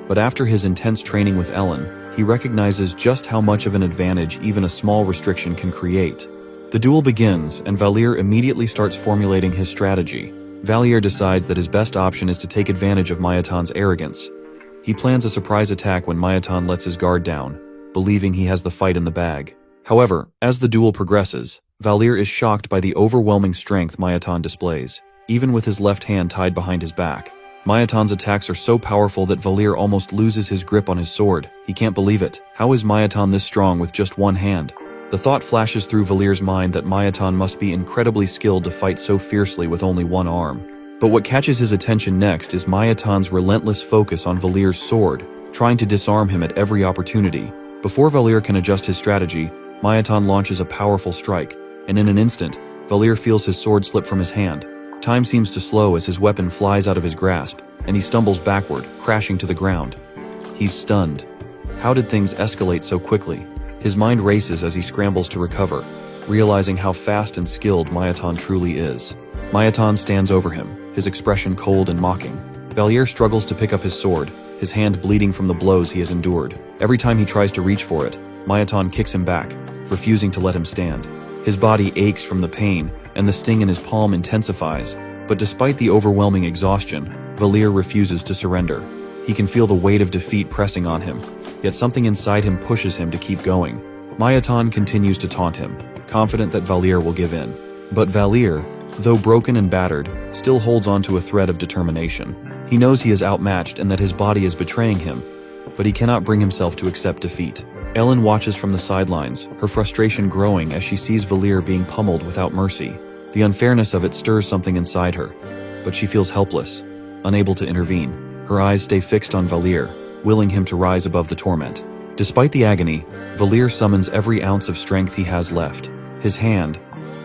But after his intense training with Ellen, he recognizes just how much of an advantage even a small restriction can create. The duel begins, and Valier immediately starts formulating his strategy. Valier decides that his best option is to take advantage of Mayatan's arrogance. He plans a surprise attack when Mayatan lets his guard down, believing he has the fight in the bag. However, as the duel progresses, Valier is shocked by the overwhelming strength Mayatan displays, even with his left hand tied behind his back. Mayatan's attacks are so powerful that Valier almost loses his grip on his sword. He can't believe it. How is Mayatan this strong with just one hand? The thought flashes through Valier's mind that Mayatan must be incredibly skilled to fight so fiercely with only one arm. But what catches his attention next is Mayatan's relentless focus on Valier's sword, trying to disarm him at every opportunity. Before Valier can adjust his strategy, Mayatan launches a powerful strike, and in an instant, Valier feels his sword slip from his hand. Time seems to slow as his weapon flies out of his grasp, and he stumbles backward, crashing to the ground. He's stunned. How did things escalate so quickly? His mind races as he scrambles to recover, realizing how fast and skilled Mayatan truly is. Mayatan stands over him, his expression cold and mocking. Valier struggles to pick up his sword, his hand bleeding from the blows he has endured. Every time he tries to reach for it, Mayatan kicks him back, refusing to let him stand. His body aches from the pain, and the sting in his palm intensifies, but despite the overwhelming exhaustion, Valier refuses to surrender. He can feel the weight of defeat pressing on him, yet something inside him pushes him to keep going. Mayatan continues to taunt him, confident that Valier will give in. But Valier, though broken and battered, still holds on to a thread of determination. He knows he is outmatched and that his body is betraying him, but he cannot bring himself to accept defeat. Ellen watches from the sidelines, her frustration growing as she sees Valier being pummeled without mercy. The unfairness of it stirs something inside her, but she feels helpless, unable to intervene. Her eyes stay fixed on Valier, willing him to rise above the torment. Despite the agony, Valier summons every ounce of strength he has left. His hand,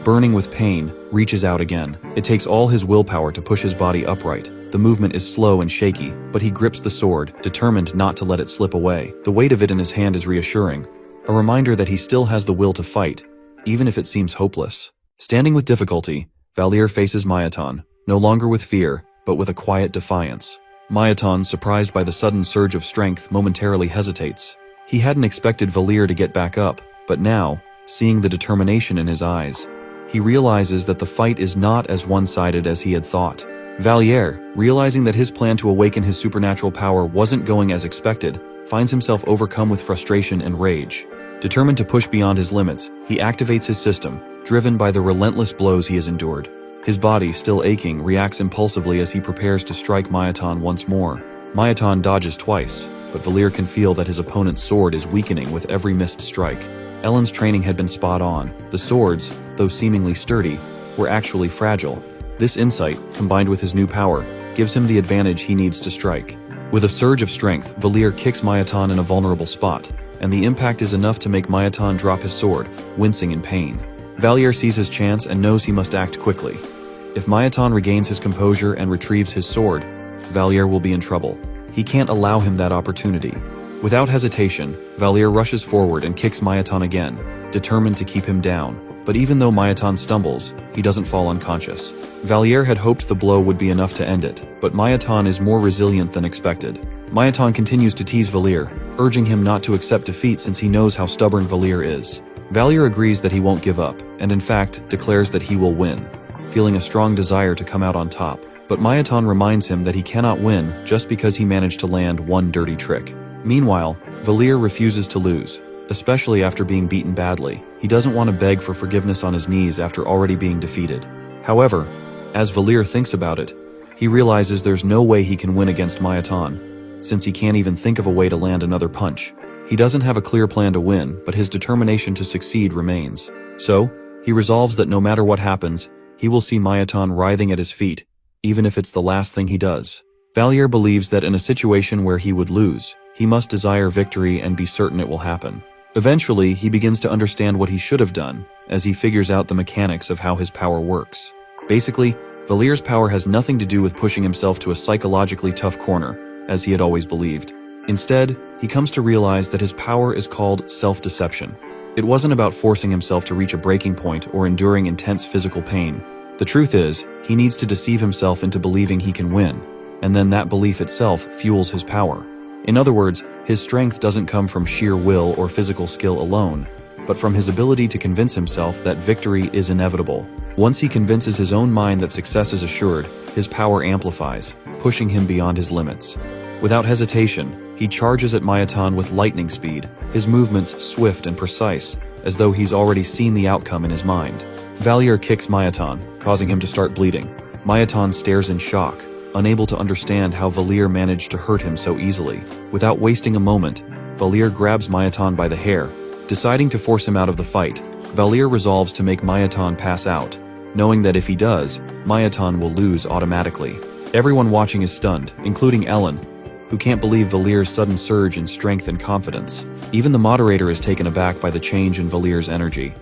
burning with pain, reaches out again. It takes all his willpower to push his body upright. The movement is slow and shaky, but he grips the sword, determined not to let it slip away. The weight of it in his hand is reassuring, a reminder that he still has the will to fight, even if it seems hopeless. Standing with difficulty, Valier faces Mayatan, no longer with fear, but with a quiet defiance. Mayatan, surprised by the sudden surge of strength, momentarily hesitates. He hadn't expected Valier to get back up, but now, seeing the determination in his eyes, he realizes that the fight is not as one-sided as he had thought. Valier, realizing that his plan to awaken his supernatural power wasn't going as expected, finds himself overcome with frustration and rage. Determined to push beyond his limits, he activates his system, driven by the relentless blows he has endured. His body, still aching, reacts impulsively as he prepares to strike Mayatan once more. Mayatan dodges twice, but Valier can feel that his opponent's sword is weakening with every missed strike. Ellen's training had been spot on. The swords, though seemingly sturdy, were actually fragile. This insight, combined with his new power, gives him the advantage he needs to strike. With a surge of strength, Valier kicks Mayatan in a vulnerable spot, and the impact is enough to make Mayatan drop his sword, wincing in pain. Valier sees his chance and knows he must act quickly. If Mayatan regains his composure and retrieves his sword, Valier will be in trouble. He can't allow him that opportunity. Without hesitation, Valier rushes forward and kicks Mayatan again, determined to keep him down. But even though Mayatan stumbles, he doesn't fall unconscious. Valier had hoped the blow would be enough to end it, but Mayatan is more resilient than expected. Mayatan continues to tease Valier, urging him not to accept defeat since he knows how stubborn Valier is. Valier agrees that he won't give up, and in fact, declares that he will win, feeling a strong desire to come out on top. But Mayatan reminds him that he cannot win just because he managed to land one dirty trick. Meanwhile, Valier refuses to lose, especially after being beaten badly. He doesn't want to beg for forgiveness on his knees after already being defeated. However, as Valier thinks about it, he realizes there's no way he can win against Mayatan, since he can't even think of a way to land another punch. He doesn't have a clear plan to win, but his determination to succeed remains. So, he resolves that no matter what happens, he will see Mayatan writhing at his feet, even if it's the last thing he does. Valier believes that in a situation where he would lose, he must desire victory and be certain it will happen. Eventually, he begins to understand what he should have done, as he figures out the mechanics of how his power works. Basically, Valier's power has nothing to do with pushing himself to a psychologically tough corner, as he had always believed. Instead, he comes to realize that his power is called self-deception. It wasn't about forcing himself to reach a breaking point or enduring intense physical pain. The truth is, he needs to deceive himself into believing he can win, and then that belief itself fuels his power. In other words, his strength doesn't come from sheer will or physical skill alone, but from his ability to convince himself that victory is inevitable. Once he convinces his own mind that success is assured, his power amplifies, pushing him beyond his limits. Without hesitation, he charges at Mayatan with lightning speed, his movements swift and precise, as though he's already seen the outcome in his mind. Valier kicks Mayatan, causing him to start bleeding. Mayatan stares in shock, unable to understand how Valier managed to hurt him so easily. Without wasting a moment, Valier grabs Mayatan by the hair. Deciding to force him out of the fight, Valier resolves to make Mayatan pass out, knowing that if he does, Mayatan will lose automatically. Everyone watching is stunned, including Ellen, who can't believe Valier's sudden surge in strength and confidence. Even the moderator is taken aback by the change in Valier's energy.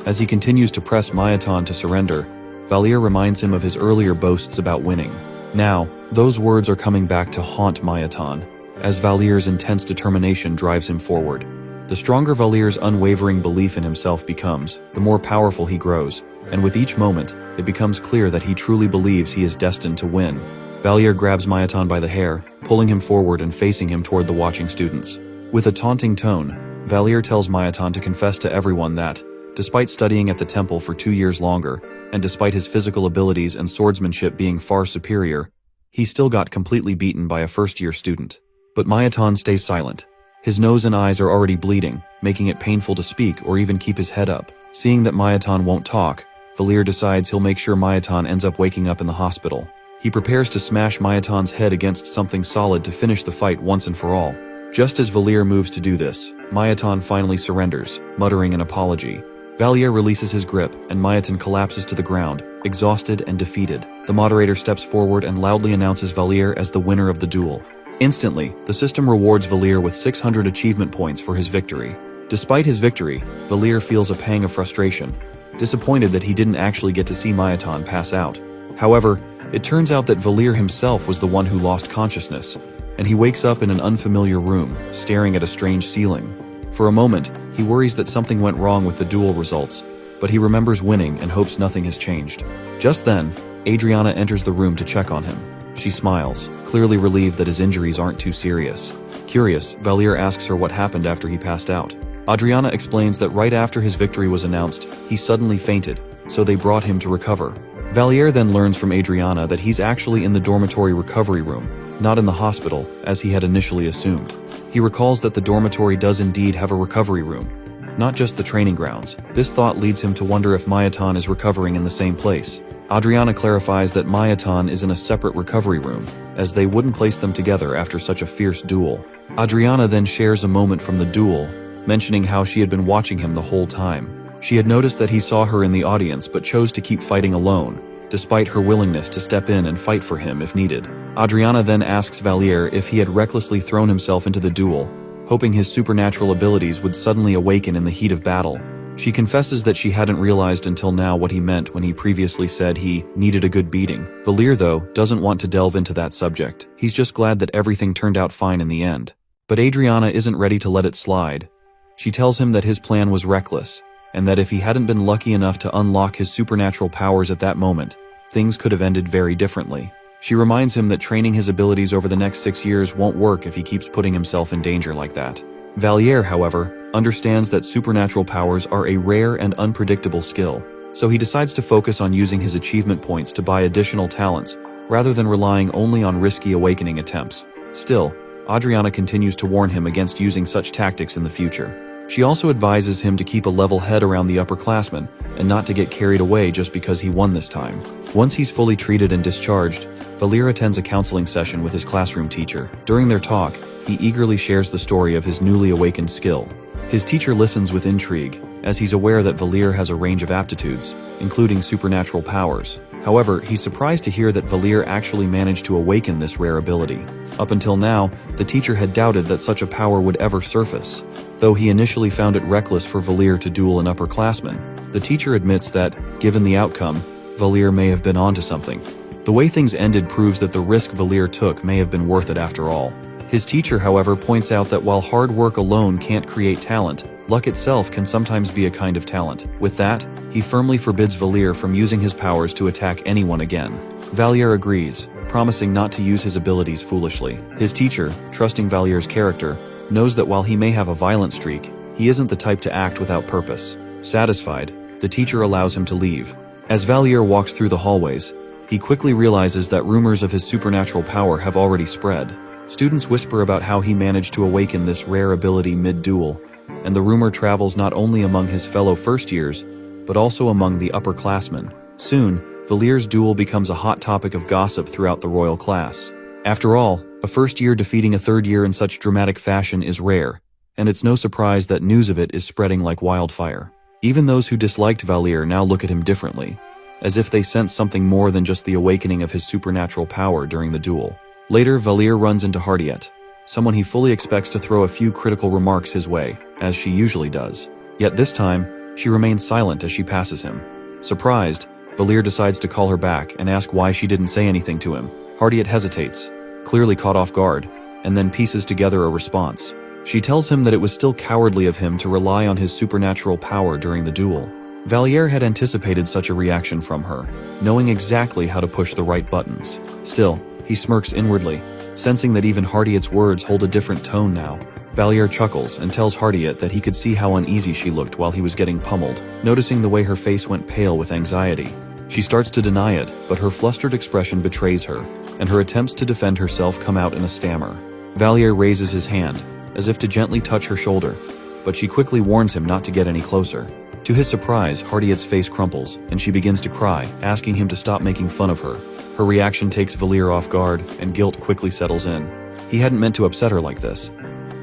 As he continues to press Mayatan to surrender, Valier reminds him of his earlier boasts about winning. Now, those words are coming back to haunt Mayatan, as Valier's intense determination drives him forward. The stronger Valier's unwavering belief in himself becomes, the more powerful he grows, and with each moment, it becomes clear that he truly believes he is destined to win. Valier grabs Mayatan by the hair, pulling him forward and facing him toward the watching students. With a taunting tone, Valier tells Mayatan to confess to everyone that, despite studying at the temple for 2 years longer, and despite his physical abilities and swordsmanship being far superior, he still got completely beaten by a first-year student. But Mayatan stays silent. His nose and eyes are already bleeding, making it painful to speak or even keep his head up. Seeing that Mayatan won't talk, Valier decides he'll make sure Mayatan ends up waking up in the hospital. He prepares to smash Mayatan's head against something solid to finish the fight once and for all. Just as Valier moves to do this, Mayatan finally surrenders, muttering an apology. Valier releases his grip, and Mayatan collapses to the ground, exhausted and defeated. The moderator steps forward and loudly announces Valier as the winner of the duel. Instantly, the system rewards Valier with 600 achievement points for his victory. Despite his victory, Valier feels a pang of frustration, disappointed that he didn't actually get to see Mayatan pass out. However, it turns out that Valier himself was the one who lost consciousness, and he wakes up in an unfamiliar room, staring at a strange ceiling. For a moment, he worries that something went wrong with the duel results, but he remembers winning and hopes nothing has changed. Just then, Adriana enters the room to check on him. She smiles, clearly relieved that his injuries aren't too serious. Curious, Valier asks her what happened after he passed out. Adriana explains that right after his victory was announced, he suddenly fainted, so they brought him to recover. Valier then learns from Adriana that he's actually in the dormitory recovery room, not in the hospital, as he had initially assumed. He recalls that the dormitory does indeed have a recovery room, not just the training grounds. This thought leads him to wonder if Mayatan is recovering in the same place. Adriana clarifies that Mayatan is in a separate recovery room, as they wouldn't place them together after such a fierce duel. Adriana then shares a moment from the duel, mentioning how she had been watching him the whole time. She had noticed that he saw her in the audience but chose to keep fighting alone, despite her willingness to step in and fight for him if needed. Adriana then asks Valier if he had recklessly thrown himself into the duel, hoping his supernatural abilities would suddenly awaken in the heat of battle. She confesses that she hadn't realized until now what he meant when he previously said he needed a good beating. Valier, though, doesn't want to delve into that subject. He's just glad that everything turned out fine in the end. But Adriana isn't ready to let it slide. She tells him that his plan was reckless, and that if he hadn't been lucky enough to unlock his supernatural powers at that moment, things could have ended very differently. She reminds him that training his abilities over the next 6 years won't work if he keeps putting himself in danger like that. Valier, however, understands that supernatural powers are a rare and unpredictable skill, so he decides to focus on using his achievement points to buy additional talents, rather than relying only on risky awakening attempts. Still, Adriana continues to warn him against using such tactics in the future. She also advises him to keep a level head around the upperclassmen and not to get carried away just because he won this time. Once he's fully treated and discharged, Valier attends a counseling session with his classroom teacher. During their talk, he eagerly shares the story of his newly awakened skill. His teacher listens with intrigue, as he's aware that Valier has a range of aptitudes, including supernatural powers. However, he's surprised to hear that Valier actually managed to awaken this rare ability. Up until now, the teacher had doubted that such a power would ever surface. Though he initially found it reckless for Valier to duel an upperclassman, the teacher admits that, given the outcome, Valier may have been onto something. The way things ended proves that the risk Valier took may have been worth it after all. His teacher, however, points out that while hard work alone can't create talent, Luck itself can sometimes be a kind of talent. With that, he firmly forbids Valier from using his powers to attack anyone again. Valier agrees, promising not to use his abilities foolishly. His teacher, trusting Valier's character, knows that while he may have a violent streak, he isn't the type to act without purpose. Satisfied, the teacher allows him to leave. As Valier walks through the hallways, he quickly realizes that rumors of his supernatural power have already spread. Students whisper about how he managed to awaken this rare ability mid-duel, and the rumor travels not only among his fellow first-years, but also among the upperclassmen. Soon, Valier's duel becomes a hot topic of gossip throughout the royal class. After all, a first-year defeating a third-year in such dramatic fashion is rare, and it's no surprise that news of it is spreading like wildfire. Even those who disliked Valier now look at him differently, as if they sense something more than just the awakening of his supernatural power during the duel. Later, Valier runs into Harriet, someone he fully expects to throw a few critical remarks his way, as she usually does. Yet this time, she remains silent as she passes him. Surprised, Valier decides to call her back and ask why she didn't say anything to him. Harriet hesitates, clearly caught off guard, and then pieces together a response. She tells him that it was still cowardly of him to rely on his supernatural power during the duel. Valier had anticipated such a reaction from her, knowing exactly how to push the right buttons. Still, he smirks inwardly, sensing that even Harriet's words hold a different tone now. Valier chuckles and tells Harriet that he could see how uneasy she looked while he was getting pummeled, noticing the way her face went pale with anxiety. She starts to deny it, but her flustered expression betrays her, and her attempts to defend herself come out in a stammer. Valier raises his hand, as if to gently touch her shoulder, but she quickly warns him not to get any closer. To his surprise, Harriet's face crumples, and she begins to cry, asking him to stop making fun of her. Her reaction takes Valier off guard, and guilt quickly settles in. He hadn't meant to upset her like this,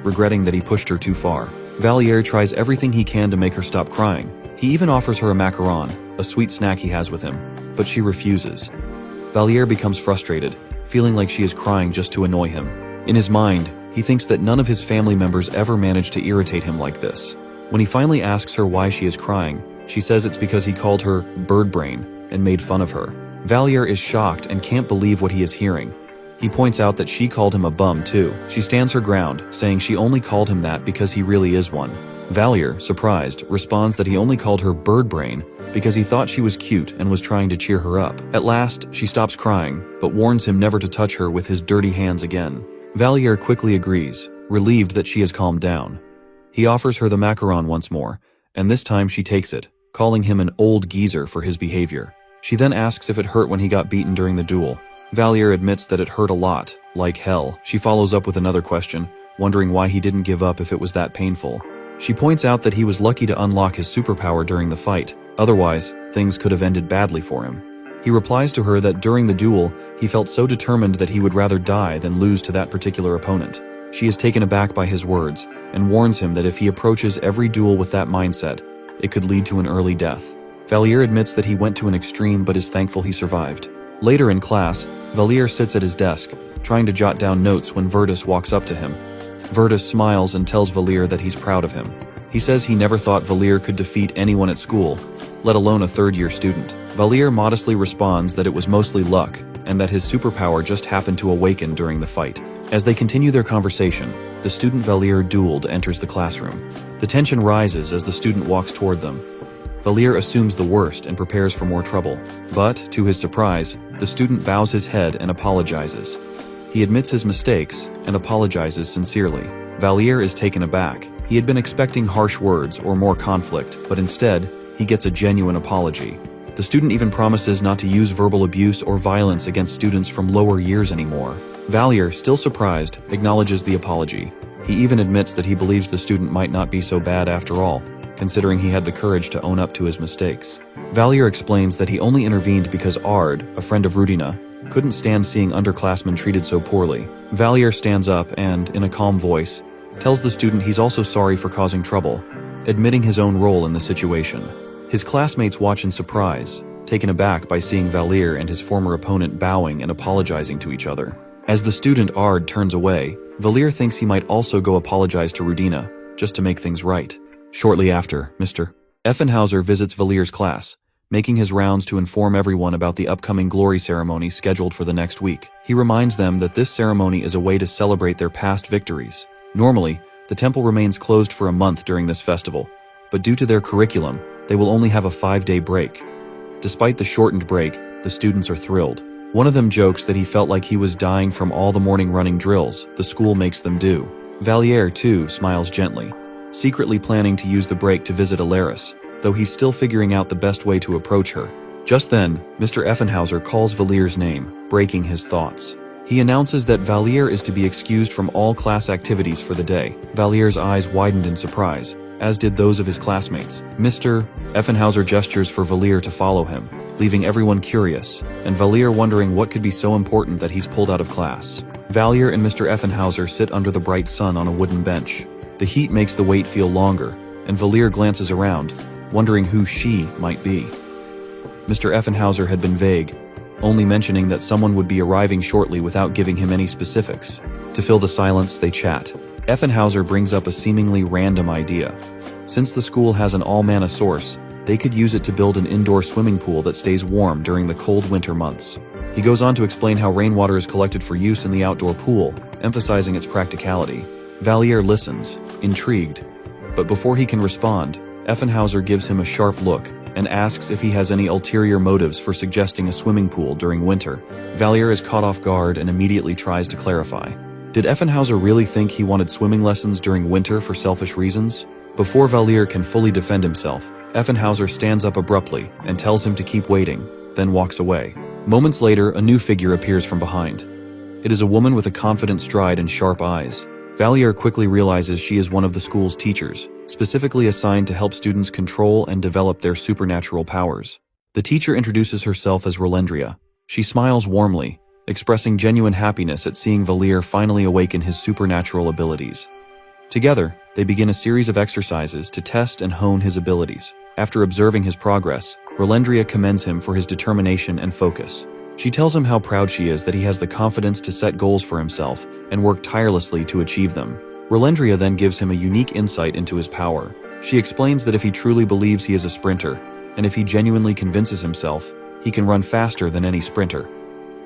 regretting that he pushed her too far. Valier tries everything he can to make her stop crying. He even offers her a macaron, a sweet snack he has with him, but she refuses. Valier becomes frustrated, feeling like she is crying just to annoy him. In his mind, he thinks that none of his family members ever managed to irritate him like this. When he finally asks her why she is crying, she says it's because he called her bird brain and made fun of her. Valier is shocked and can't believe what he is hearing. He points out that she called him a bum too. She stands her ground, saying she only called him that because he really is one. Valier, surprised, responds that he only called her bird brain because he thought she was cute and was trying to cheer her up. At last, she stops crying, but warns him never to touch her with his dirty hands again. Valier quickly agrees, relieved that she has calmed down. He offers her the macaron once more, and this time she takes it, calling him an old geezer for his behavior. She then asks if it hurt when he got beaten during the duel. Valier admits that it hurt a lot, like hell. She follows up with another question, wondering why he didn't give up if it was that painful. She points out that he was lucky to unlock his superpower during the fight, otherwise, things could have ended badly for him. He replies to her that during the duel, he felt so determined that he would rather die than lose to that particular opponent. She is taken aback by his words, and warns him that if he approaches every duel with that mindset, it could lead to an early death. Valier admits that he went to an extreme but is thankful he survived. Later in class, Valier sits at his desk, trying to jot down notes when Virtus walks up to him. Virtus smiles and tells Valier that he's proud of him. He says he never thought Valier could defeat anyone at school, let alone a third-year student. Valier modestly responds that it was mostly luck, and that his superpower just happened to awaken during the fight. As they continue their conversation, the student Valier dueled enters the classroom. The tension rises as the student walks toward them. Valier assumes the worst and prepares for more trouble. But, to his surprise, the student bows his head and apologizes. He admits his mistakes and apologizes sincerely. Valier is taken aback. He had been expecting harsh words or more conflict, but instead, he gets a genuine apology. The student even promises not to use verbal abuse or violence against students from lower years anymore. Valier, still surprised, acknowledges the apology. He even admits that he believes the student might not be so bad after all, considering he had the courage to own up to his mistakes. Valier explains that he only intervened because Ard, a friend of Rudina, couldn't stand seeing underclassmen treated so poorly. Valier stands up and, in a calm voice, tells the student he's also sorry for causing trouble, admitting his own role in the situation. His classmates watch in surprise, taken aback by seeing Valier and his former opponent bowing and apologizing to each other. As the student Ard turns away, Valier thinks he might also go apologize to Rudina, just to make things right. Shortly after, Mr. Effenhauser visits Valier's class, making his rounds to inform everyone about the upcoming glory ceremony scheduled for the next week. He reminds them that this ceremony is a way to celebrate their past victories. Normally, The temple remains closed for a month during this festival, but due to their curriculum, they will only have a 5-day break. Despite the shortened break, the students are thrilled. One of them jokes that he felt like he was dying from all the morning running drills the school makes them do. Valier, too, smiles gently, secretly planning to use the break to visit Alaris, though he's still figuring out the best way to approach her. Just then, Mr. Effenhauser calls Valier's name, breaking his thoughts. He announces that Valier is to be excused from all class activities for the day. Valier's eyes widened in surprise, as did those of his classmates. Mr. Effenhauser gestures for Valier to follow him, leaving everyone curious, and Valier wondering what could be so important that he's pulled out of class. Valier and Mr. Effenhauser sit under the bright sun on a wooden bench. The heat makes the wait feel longer, and Valier glances around, wondering who she might be. Mr. Effenhauser had been vague, only mentioning that someone would be arriving shortly without giving him any specifics. To fill the silence, they chat. Effenhauser brings up a seemingly random idea. Since the school has an all-mana source, they could use it to build an indoor swimming pool that stays warm during the cold winter months. He goes on to explain how rainwater is collected for use in the outdoor pool, emphasizing its practicality. Valier listens, intrigued. But before he can respond, Effenhauser gives him a sharp look and asks if he has any ulterior motives for suggesting a swimming pool during winter. Valier is caught off guard and immediately tries to clarify. Did Effenhauser really think he wanted swimming lessons during winter for selfish reasons? Before Valier can fully defend himself, Effenhauser stands up abruptly and tells him to keep waiting, then walks away. Moments later, a new figure appears from behind. It is a woman with a confident stride and sharp eyes. Valier quickly realizes she is one of the school's teachers, specifically assigned to help students control and develop their supernatural powers. The teacher introduces herself as Rolendria. She smiles warmly, expressing genuine happiness at seeing Valier finally awaken his supernatural abilities. Together, they begin a series of exercises to test and hone his abilities. After observing his progress, Rolendria commends him for his determination and focus. She tells him how proud she is that he has the confidence to set goals for himself and work tirelessly to achieve them. Rolendria then gives him a unique insight into his power. She explains that if he truly believes he is a sprinter, and if he genuinely convinces himself, he can run faster than any sprinter.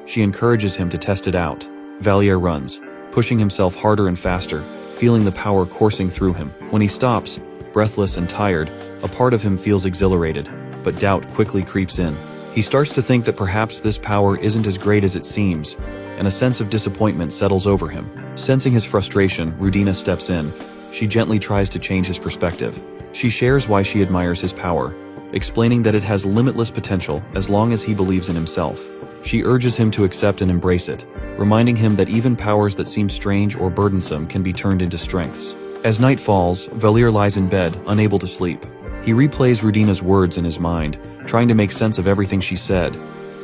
She encourages him to test it out. Valier runs, pushing himself harder and faster, feeling the power coursing through him. When he stops, breathless and tired, a part of him feels exhilarated, but doubt quickly creeps in. He starts to think that perhaps this power isn't as great as it seems, and a sense of disappointment settles over him. Sensing his frustration, Rudina steps in. She gently tries to change his perspective. She shares why she admires his power, explaining that it has limitless potential as long as he believes in himself. She urges him to accept and embrace it, reminding him that even powers that seem strange or burdensome can be turned into strengths. As night falls, Valier lies in bed, unable to sleep. He replays Rudina's words in his mind, trying to make sense of everything she said.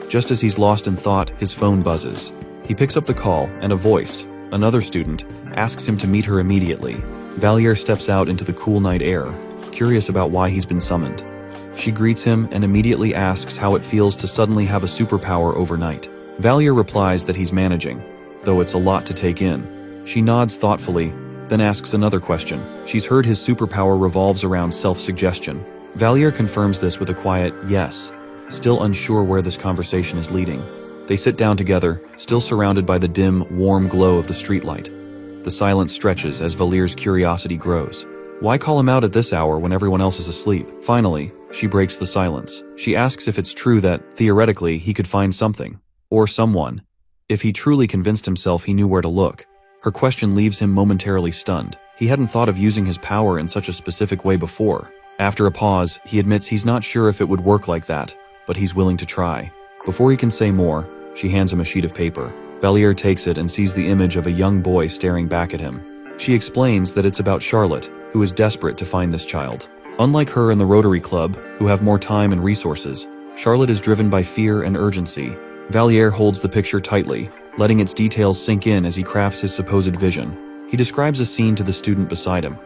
Just as he's lost in thought, his phone buzzes. He picks up the call, and a voice, another student, asks him to meet her immediately. Valier steps out into the cool night air, curious about why he's been summoned. She greets him and immediately asks how it feels to suddenly have a superpower overnight. Valier replies that he's managing, though it's a lot to take in. She nods thoughtfully, then asks another question. She's heard his superpower revolves around self-suggestion. Valier confirms this with a quiet yes, still unsure where this conversation is leading. They sit down together, still surrounded by the dim, warm glow of the streetlight. The silence stretches as Valier's curiosity grows. Why call him out at this hour when everyone else is asleep? Finally, she breaks the silence. She asks if it's true that, theoretically, he could find something, or someone, if he truly convinced himself he knew where to look. Her question leaves him momentarily stunned. He hadn't thought of using his power in such a specific way before. After a pause, he admits he's not sure if it would work like that, but he's willing to try. Before he can say more, she hands him a sheet of paper. Valier takes it and sees the image of a young boy staring back at him. She explains that it's about Charlotte, who is desperate to find this child. Unlike her and the Rotary Club, who have more time and resources, Charlotte is driven by fear and urgency. Valier holds the picture tightly, letting its details sink in as he crafts his supposed vision. He describes a scene to the student beside him.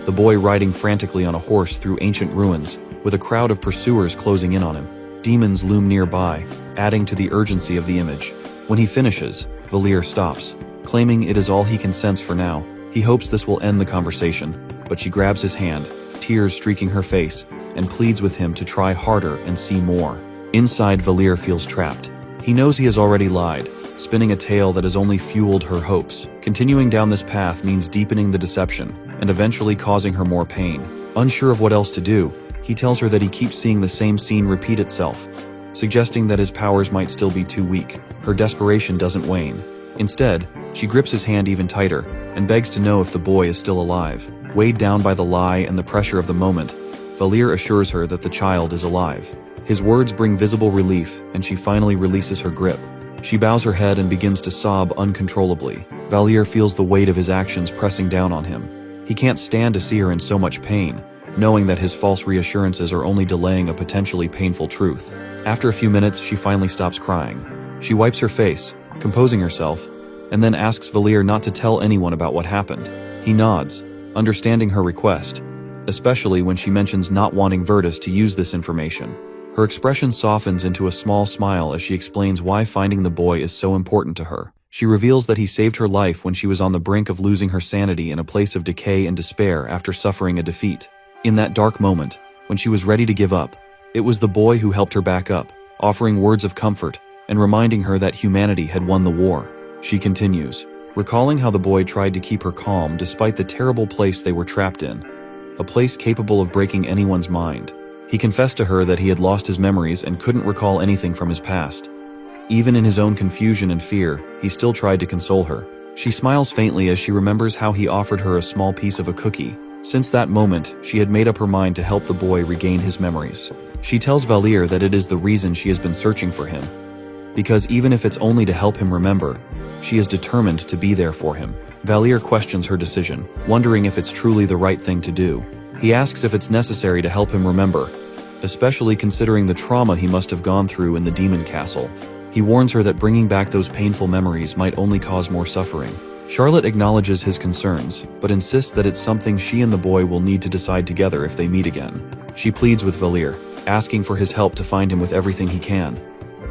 The boy riding frantically on a horse through ancient ruins, with a crowd of pursuers closing in on him. Demons loom nearby, adding to the urgency of the image. When he finishes, Valier stops, claiming it is all he can sense for now. He hopes this will end the conversation, but she grabs his hand, tears streaking her face, and pleads with him to try harder and see more. Inside, Valier feels trapped. He knows he has already lied, spinning a tale that has only fueled her hopes. Continuing down this path means deepening the deception, and eventually causing her more pain. Unsure of what else to do, he tells her that he keeps seeing the same scene repeat itself, suggesting that his powers might still be too weak. Her desperation doesn't wane. Instead, she grips his hand even tighter and begs to know if the boy is still alive. Weighed down by the lie and the pressure of the moment, Valier assures her that the child is alive. His words bring visible relief, and she finally releases her grip. She bows her head and begins to sob uncontrollably. Valier feels the weight of his actions pressing down on him. He can't stand to see her in so much pain, knowing that his false reassurances are only delaying a potentially painful truth. After a few minutes, she finally stops crying. She wipes her face, composing herself, and then asks Valier not to tell anyone about what happened. He nods, understanding her request, especially when she mentions not wanting Virtus to use this information. Her expression softens into a small smile as she explains why finding the boy is so important to her. She reveals that he saved her life when she was on the brink of losing her sanity in a place of decay and despair after suffering a defeat. In that dark moment, when she was ready to give up, it was the boy who helped her back up, offering words of comfort and reminding her that humanity had won the war. She continues, recalling how the boy tried to keep her calm despite the terrible place they were trapped in, a place capable of breaking anyone's mind. He confessed to her that he had lost his memories and couldn't recall anything from his past. Even in his own confusion and fear, he still tried to console her. She smiles faintly as she remembers how he offered her a small piece of a cookie. Since that moment, she had made up her mind to help the boy regain his memories. She tells Valier that it is the reason she has been searching for him, because even if it's only to help him remember, she is determined to be there for him. Valier questions her decision, wondering if it's truly the right thing to do. He asks if it's necessary to help him remember, especially considering the trauma he must have gone through in the demon castle. He warns her that bringing back those painful memories might only cause more suffering. Charlotte acknowledges his concerns, but insists that it's something she and the boy will need to decide together if they meet again. She pleads with Valier, asking for his help to find him with everything he can.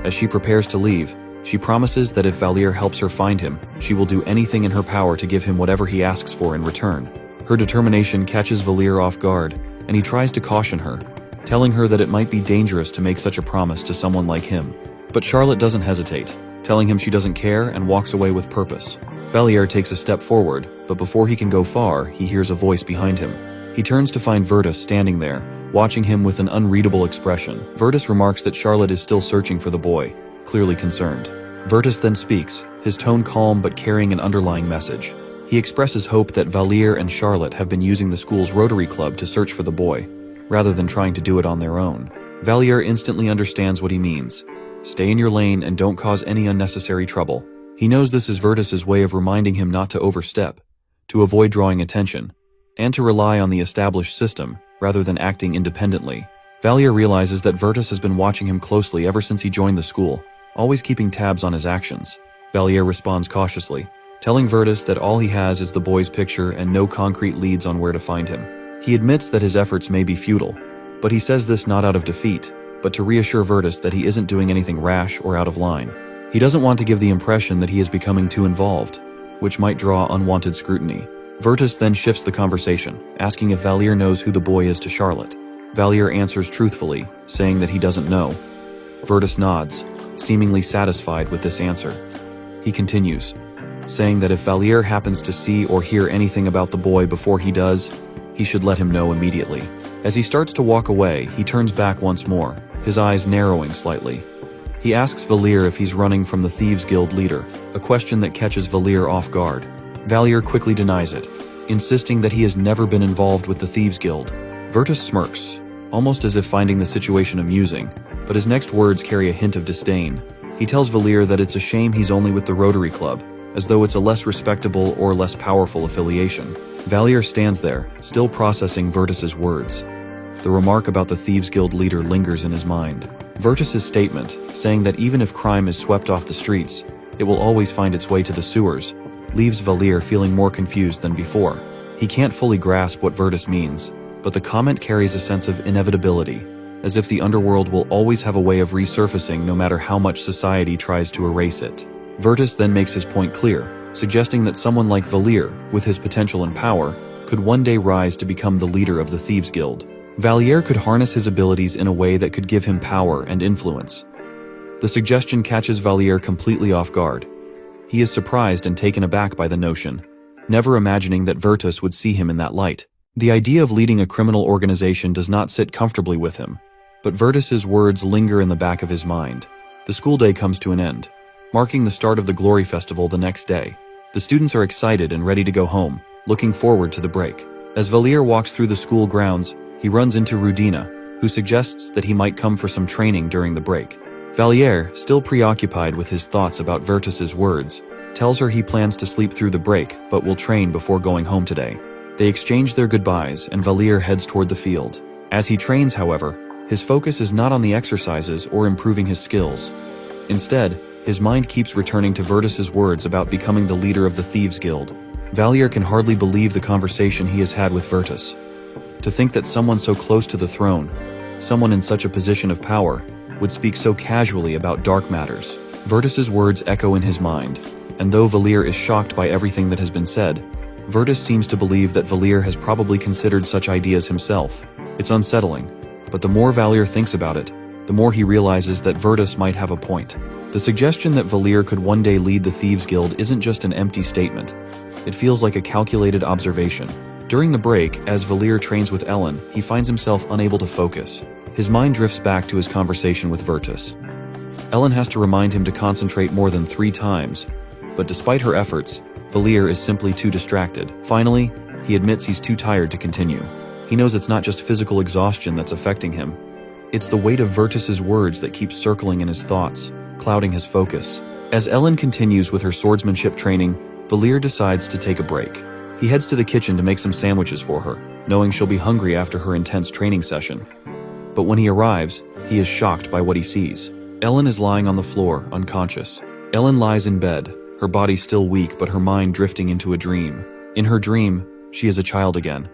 As she prepares to leave, she promises that if Valier helps her find him, she will do anything in her power to give him whatever he asks for in return. Her determination catches Valier off guard, and he tries to caution her, telling her that it might be dangerous to make such a promise to someone like him. But Charlotte doesn't hesitate, telling him she doesn't care and walks away with purpose. Valier takes a step forward, but before he can go far, he hears a voice behind him. He turns to find Virtus standing there, watching him with an unreadable expression. Virtus remarks that Charlotte is still searching for the boy, clearly concerned. Virtus then speaks, his tone calm but carrying an underlying message. He expresses hope that Valier and Charlotte have been using the school's Rotary Club to search for the boy, rather than trying to do it on their own. Valier instantly understands what he means. Stay in your lane and don't cause any unnecessary trouble. He knows this is Virtus's way of reminding him not to overstep, to avoid drawing attention, and to rely on the established system, rather than acting independently. Valier realizes that Virtus has been watching him closely ever since he joined the school, always keeping tabs on his actions. Valier responds cautiously, telling Virtus that all he has is the boy's picture and no concrete leads on where to find him. He admits that his efforts may be futile, but he says this not out of defeat, but to reassure Virtus that he isn't doing anything rash or out of line. He doesn't want to give the impression that he is becoming too involved, which might draw unwanted scrutiny. Virtus then shifts the conversation, asking if Valier knows who the boy is to Charlotte. Valier answers truthfully, saying that he doesn't know. Virtus nods, seemingly satisfied with this answer. He continues, saying that if Valier happens to see or hear anything about the boy before he does, he should let him know immediately. As he starts to walk away, he turns back once more, his eyes narrowing slightly. He asks Valier if he's running from the Thieves Guild leader, a question that catches Valier off guard. Valier quickly denies it, insisting that he has never been involved with the Thieves Guild. Virtus smirks, almost as if finding the situation amusing, but his next words carry a hint of disdain. He tells Valier that it's a shame he's only with the Rotary Club, as though it's a less respectable or less powerful affiliation. Valier stands there, still processing Virtus's words. The remark about the Thieves Guild leader lingers in his mind. Virtus's statement, saying that even if crime is swept off the streets, it will always find its way to the sewers, leaves Valier feeling more confused than before. He can't fully grasp what Virtus means, but the comment carries a sense of inevitability, as if the underworld will always have a way of resurfacing no matter how much society tries to erase it. Virtus then makes his point clear, suggesting that someone like Valier, with his potential and power, could one day rise to become the leader of the Thieves Guild. Valier could harness his abilities in a way that could give him power and influence. The suggestion catches Valier completely off guard. He is surprised and taken aback by the notion, never imagining that Virtus would see him in that light. The idea of leading a criminal organization does not sit comfortably with him, but Virtus's words linger in the back of his mind. The school day comes to an end, marking the start of the Glory Festival the next day. The students are excited and ready to go home, looking forward to the break. As Valier walks through the school grounds, he runs into Rudina, who suggests that he might come for some training during the break. Valier, still preoccupied with his thoughts about Virtus's words, tells her he plans to sleep through the break but will train before going home today. They exchange their goodbyes and Valier heads toward the field. As he trains, however, his focus is not on the exercises or improving his skills. Instead, his mind keeps returning to Virtus's words about becoming the leader of the Thieves Guild. Valier can hardly believe the conversation he has had with Virtus. To think that someone so close to the throne, someone in such a position of power, would speak so casually about dark matters. Virtus's words echo in his mind, and though Valier is shocked by everything that has been said, Virtus seems to believe that Valier has probably considered such ideas himself. It's unsettling, but the more Valier thinks about it, the more he realizes that Virtus might have a point. The suggestion that Valier could one day lead the Thieves Guild isn't just an empty statement. It feels like a calculated observation. During the break, as Valier trains with Ellen, he finds himself unable to focus. His mind drifts back to his conversation with Virtus. Ellen has to remind him to concentrate more than 3 times, but despite her efforts, Valier is simply too distracted. Finally, he admits he's too tired to continue. He knows it's not just physical exhaustion that's affecting him. It's the weight of Virtus's words that keeps circling in his thoughts, clouding his focus. As Ellen continues with her swordsmanship training, Valier decides to take a break. He heads to the kitchen to make some sandwiches for her, knowing she'll be hungry after her intense training session. But when he arrives, he is shocked by what he sees. Ellen is lying on the floor, unconscious. Ellen lies in bed, her body still weak but her mind drifting into a dream. In her dream, she is a child again,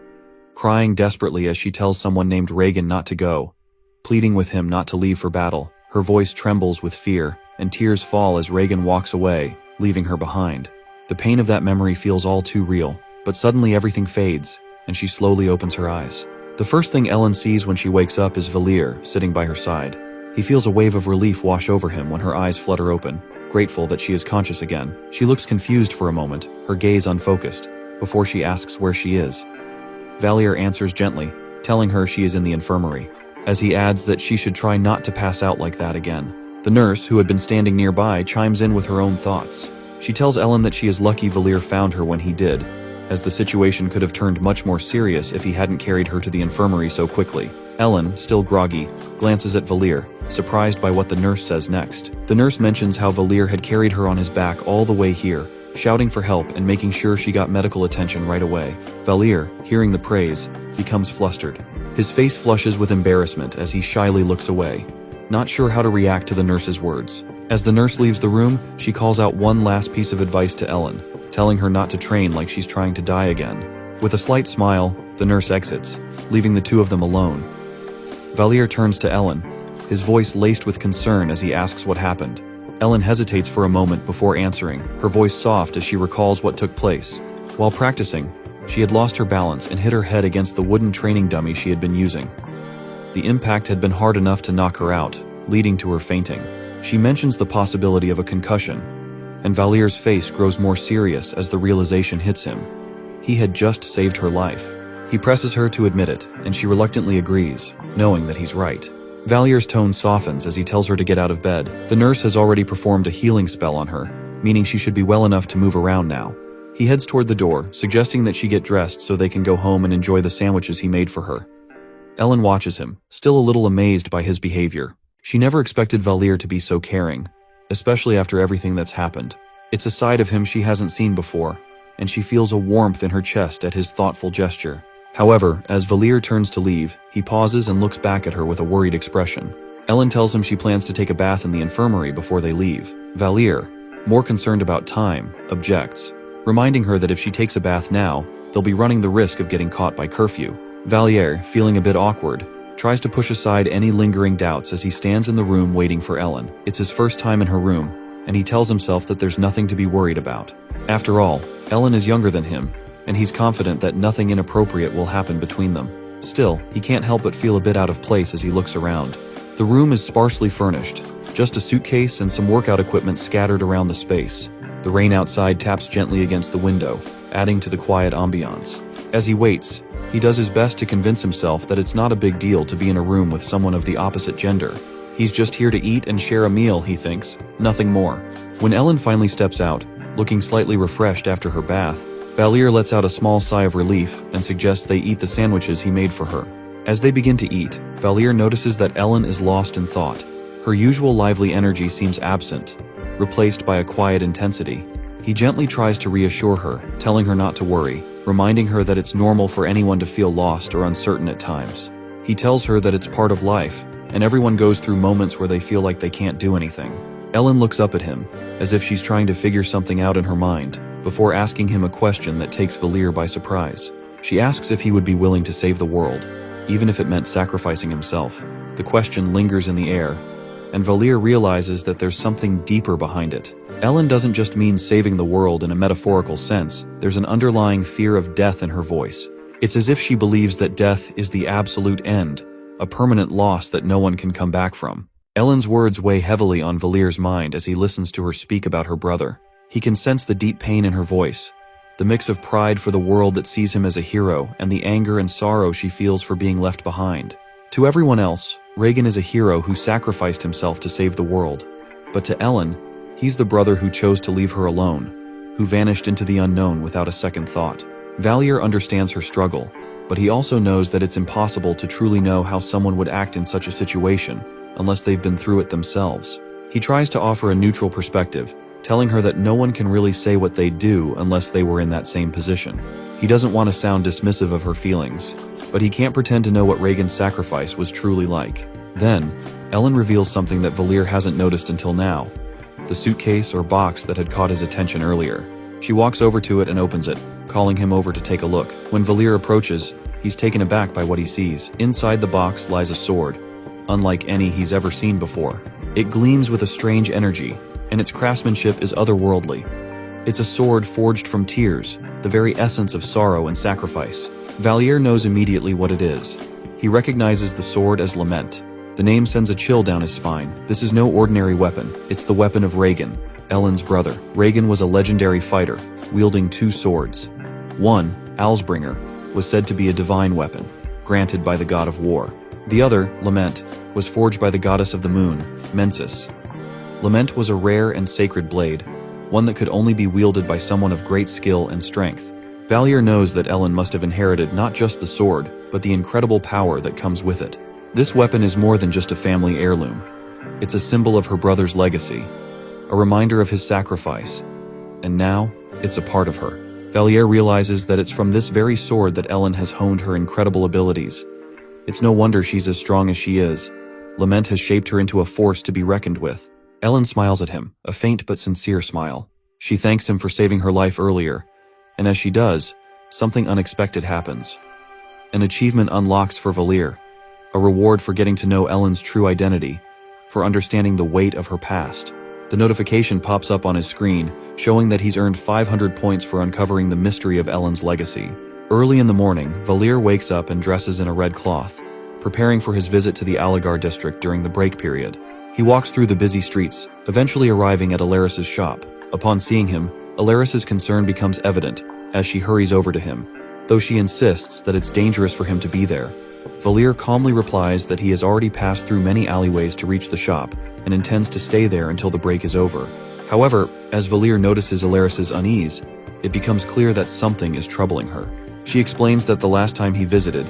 crying desperately as she tells someone named Reagan not to go, pleading with him not to leave for battle. Her voice trembles with fear, and tears fall as Reagan walks away, leaving her behind. The pain of that memory feels all too real, but suddenly everything fades, and she slowly opens her eyes. The first thing Ellen sees when she wakes up is Valier sitting by her side. He feels a wave of relief wash over him when her eyes flutter open, grateful that she is conscious again. She looks confused for a moment, her gaze unfocused, before she asks where she is. Valier answers gently, telling her she is in the infirmary, as he adds that she should try not to pass out like that again. The nurse, who had been standing nearby, chimes in with her own thoughts. She tells Ellen that she is lucky Valier found her when he did, as the situation could have turned much more serious if he hadn't carried her to the infirmary so quickly. Ellen, still groggy, glances at Valier, surprised by what the nurse says next. The nurse mentions how Valier had carried her on his back all the way here, shouting for help and making sure she got medical attention right away. Valier, hearing the praise, becomes flustered. His face flushes with embarrassment as he shyly looks away, not sure how to react to the nurse's words. As the nurse leaves the room, she calls out one last piece of advice to Ellen, telling her not to train like she's trying to die again. With a slight smile, the nurse exits, leaving the two of them alone. Valier turns to Ellen, his voice laced with concern as he asks what happened. Ellen hesitates for a moment before answering, her voice soft as she recalls what took place. While practicing, she had lost her balance and hit her head against the wooden training dummy she had been using. The impact had been hard enough to knock her out, leading to her fainting. She mentions the possibility of a concussion, and Valier's face grows more serious as the realization hits him. He had just saved her life. He presses her to admit it, and she reluctantly agrees, knowing that he's right. Valier's tone softens as he tells her to get out of bed. The nurse has already performed a healing spell on her, meaning she should be well enough to move around now. He heads toward the door, suggesting that she get dressed so they can go home and enjoy the sandwiches he made for her. Ellen watches him, still a little amazed by his behavior. She never expected Valier to be so caring, especially after everything that's happened. It's a side of him she hasn't seen before, and she feels a warmth in her chest at his thoughtful gesture. However, as Valier turns to leave, he pauses and looks back at her with a worried expression. Ellen tells him she plans to take a bath in the infirmary before they leave. Valier, more concerned about time, objects, reminding her that if she takes a bath now, they'll be running the risk of getting caught by curfew. Valier, feeling a bit awkward, tries to push aside any lingering doubts as he stands in the room waiting for Ellen. It's his first time in her room, and he tells himself that there's nothing to be worried about. After all, Ellen is younger than him, and he's confident that nothing inappropriate will happen between them. Still, he can't help but feel a bit out of place as he looks around. The room is sparsely furnished, just a suitcase and some workout equipment scattered around the space. The rain outside taps gently against the window, adding to the quiet ambiance. As he waits, he does his best to convince himself that it's not a big deal to be in a room with someone of the opposite gender. He's just here to eat and share a meal, he thinks, nothing more. When Ellen finally steps out, looking slightly refreshed after her bath, Valier lets out a small sigh of relief and suggests they eat the sandwiches he made for her. As they begin to eat, Valier notices that Ellen is lost in thought. Her usual lively energy seems absent, replaced by a quiet intensity. He gently tries to reassure her, telling her not to worry, reminding her that it's normal for anyone to feel lost or uncertain at times. He tells her that it's part of life, and everyone goes through moments where they feel like they can't do anything. Ellen looks up at him, as if she's trying to figure something out in her mind, before asking him a question that takes Valier by surprise. She asks if he would be willing to save the world, even if it meant sacrificing himself. The question lingers in the air, and Valier realizes that there's something deeper behind it. Ellen doesn't just mean saving the world in a metaphorical sense, there's an underlying fear of death in her voice. It's as if she believes that death is the absolute end, a permanent loss that no one can come back from. Ellen's words weigh heavily on Valier's mind as he listens to her speak about her brother. He can sense the deep pain in her voice, the mix of pride for the world that sees him as a hero and the anger and sorrow she feels for being left behind. To everyone else, Reagan is a hero who sacrificed himself to save the world. But to Ellen, he's the brother who chose to leave her alone, who vanished into the unknown without a second thought. Valier understands her struggle, but he also knows that it's impossible to truly know how someone would act in such a situation unless they've been through it themselves. He tries to offer a neutral perspective, telling her that no one can really say what they'd do unless they were in that same position. He doesn't want to sound dismissive of her feelings, but he can't pretend to know what Reagan's sacrifice was truly like. Then, Ellen reveals something that Valier hasn't noticed until now, the suitcase or box that had caught his attention earlier. She walks over to it and opens it, calling him over to take a look. When Valier approaches, he's taken aback by what he sees. Inside the box lies a sword, unlike any he's ever seen before. It gleams with a strange energy, and its craftsmanship is otherworldly. It's a sword forged from tears, the very essence of sorrow and sacrifice. Valier knows immediately what it is. He recognizes the sword as Lament. The name sends a chill down his spine. This is no ordinary weapon. It's the weapon of Reagan, Ellen's brother. Reagan was a legendary fighter, wielding two swords. One, Alsbringer, was said to be a divine weapon, granted by the god of war. The other, Lament, was forged by the goddess of the moon, Mensis. Lament was a rare and sacred blade, one that could only be wielded by someone of great skill and strength. Valier knows that Ellen must have inherited not just the sword, but the incredible power that comes with it. This weapon is more than just a family heirloom. It's a symbol of her brother's legacy, a reminder of his sacrifice, and now, it's a part of her. Valier realizes that it's from this very sword that Ellen has honed her incredible abilities. It's no wonder she's as strong as she is. Lament has shaped her into a force to be reckoned with. Ellen smiles at him, a faint but sincere smile. She thanks him for saving her life earlier, and as she does, something unexpected happens. An achievement unlocks for Valier, a reward for getting to know Ellen's true identity, for understanding the weight of her past. The notification pops up on his screen, showing that he's earned 500 points for uncovering the mystery of Ellen's legacy. Early in the morning, Valier wakes up and dresses in a red cloth, preparing for his visit to the Aligar district during the break period. He walks through the busy streets, eventually arriving at Alaris's shop. Upon seeing him, Alaris's concern becomes evident as she hurries over to him, though she insists that it's dangerous for him to be there. Valier calmly replies that he has already passed through many alleyways to reach the shop and intends to stay there until the break is over. However, as Valier notices Alaris's unease, it becomes clear that something is troubling her. She explains that the last time he visited,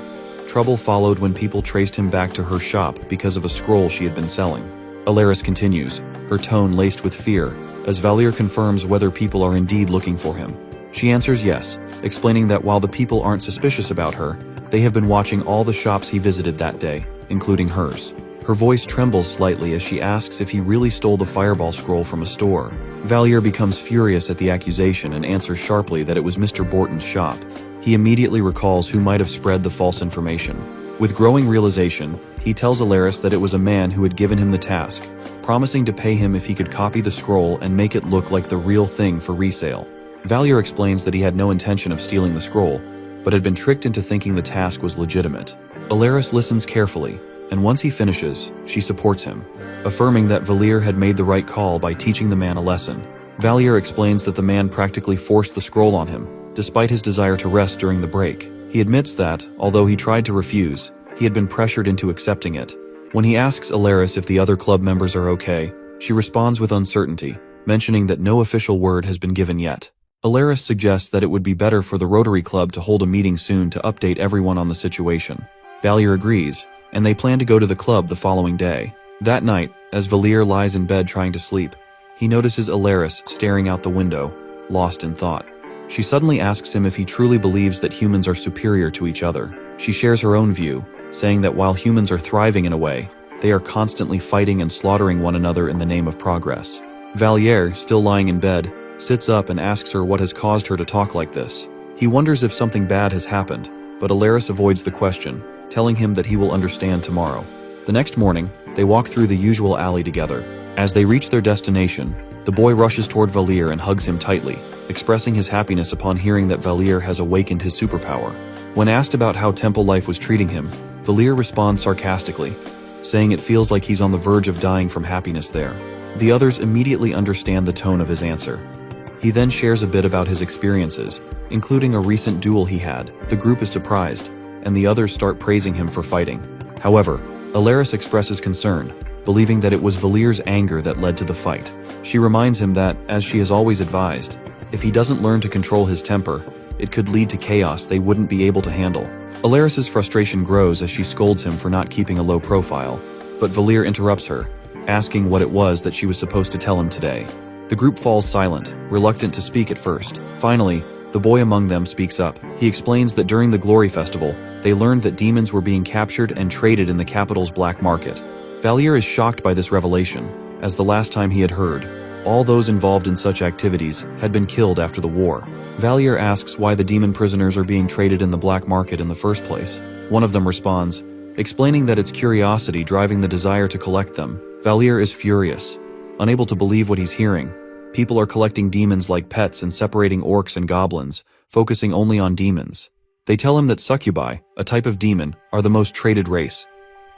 trouble followed when people traced him back to her shop because of a scroll she had been selling. Alaris continues, her tone laced with fear, as Valier confirms whether people are indeed looking for him. She answers yes, explaining that while the people aren't suspicious about her, they have been watching all the shops he visited that day, including hers. Her voice trembles slightly as she asks if he really stole the fireball scroll from a store. Valier becomes furious at the accusation and answers sharply that it was Mr. Borton's shop. He immediately recalls who might have spread the false information. With growing realization, he tells Alaris that it was a man who had given him the task, promising to pay him if he could copy the scroll and make it look like the real thing for resale. Valier explains that he had no intention of stealing the scroll, but had been tricked into thinking the task was legitimate. Alaris listens carefully, and once he finishes, she supports him, affirming that Valier had made the right call by teaching the man a lesson. Valier explains that the man practically forced the scroll on him, despite his desire to rest during the break. He admits that, although he tried to refuse, he had been pressured into accepting it. When he asks Alaris if the other club members are okay, she responds with uncertainty, mentioning that no official word has been given yet. Alaris suggests that it would be better for the Rotary Club to hold a meeting soon to update everyone on the situation. Valier agrees, and they plan to go to the club the following day. That night, as Valier lies in bed trying to sleep, he notices Alaris staring out the window, lost in thought. She suddenly asks him if he truly believes that humans are superior to each other. She shares her own view, saying that while humans are thriving in a way, they are constantly fighting and slaughtering one another in the name of progress. Valier, still lying in bed, sits up and asks her what has caused her to talk like this. He wonders if something bad has happened, but Alaris avoids the question, telling him that he will understand tomorrow. The next morning, they walk through the usual alley together. As they reach their destination, the boy rushes toward Valier and hugs him tightly, expressing his happiness upon hearing that Valier has awakened his superpower. When asked about how temple life was treating him, Valier responds sarcastically, saying it feels like he's on the verge of dying from happiness there. The others immediately understand the tone of his answer. He then shares a bit about his experiences, including a recent duel he had. The group is surprised, and the others start praising him for fighting. However, Alaris expresses concern, believing that it was Valier's anger that led to the fight. She reminds him that, as she has always advised, if he doesn't learn to control his temper, it could lead to chaos they wouldn't be able to handle. Alaris's frustration grows as she scolds him for not keeping a low profile, but Valier interrupts her, asking what it was that she was supposed to tell him today. The group falls silent, reluctant to speak at first. Finally, the boy among them speaks up. He explains that during the Glory Festival, they learned that demons were being captured and traded in the capital's black market. Valier is shocked by this revelation, as the last time he had heard, all those involved in such activities had been killed after the war. Valier asks why the demon prisoners are being traded in the black market in the first place. One of them responds, explaining that it's curiosity driving the desire to collect them. Valier is furious, unable to believe what he's hearing. People are collecting demons like pets and separating orcs and goblins, focusing only on demons. They tell him that succubi, a type of demon, are the most traded race.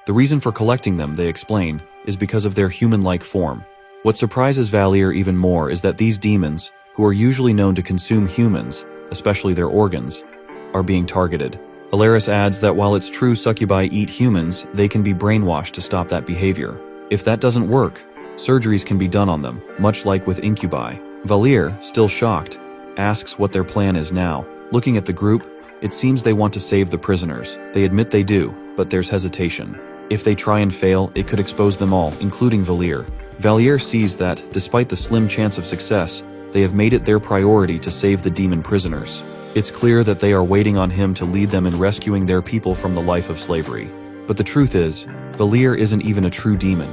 The reason for collecting them, they explain, is because of their human-like form. What surprises Valier even more is that these demons, who are usually known to consume humans, especially their organs, are being targeted. Alaris adds that while it's true succubi eat humans, they can be brainwashed to stop that behavior. If that doesn't work, surgeries can be done on them, much like with incubi. Valier, still shocked, asks what their plan is now. Looking at the group, it seems they want to save the prisoners. They admit they do, but there's hesitation. If they try and fail, it could expose them all, including Valier. Valier sees that, despite the slim chance of success, they have made it their priority to save the demon prisoners. It's clear that they are waiting on him to lead them in rescuing their people from the life of slavery. But the truth is, Valier isn't even a true demon.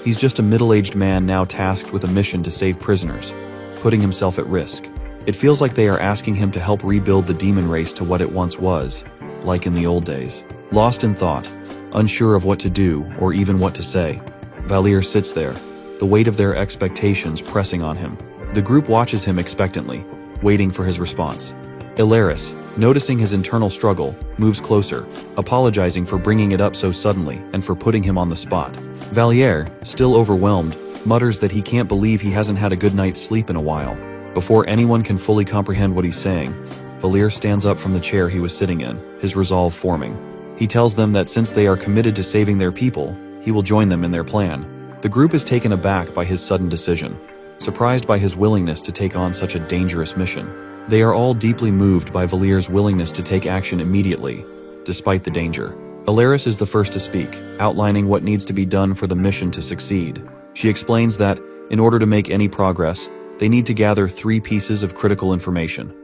He's just a middle-aged man now tasked with a mission to save prisoners, putting himself at risk. It feels like they are asking him to help rebuild the demon race to what it once was, like in the old days. Lost in thought, unsure of what to do or even what to say, Valier sits there, the weight of their expectations pressing on him. The group watches him expectantly, waiting for his response. Alaris, noticing his internal struggle, moves closer, apologizing for bringing it up so suddenly and for putting him on the spot. Valier, still overwhelmed, mutters that he can't believe he hasn't had a good night's sleep in a while. Before anyone can fully comprehend what he's saying, Valier stands up from the chair he was sitting in, his resolve forming. He tells them that since they are committed to saving their people, he will join them in their plan. The group is taken aback by his sudden decision, surprised by his willingness to take on such a dangerous mission. They are all deeply moved by Valier's willingness to take action immediately, despite the danger. Alaris is the first to speak, outlining what needs to be done for the mission to succeed. She explains that, in order to make any progress, they need to gather 3 pieces of critical information.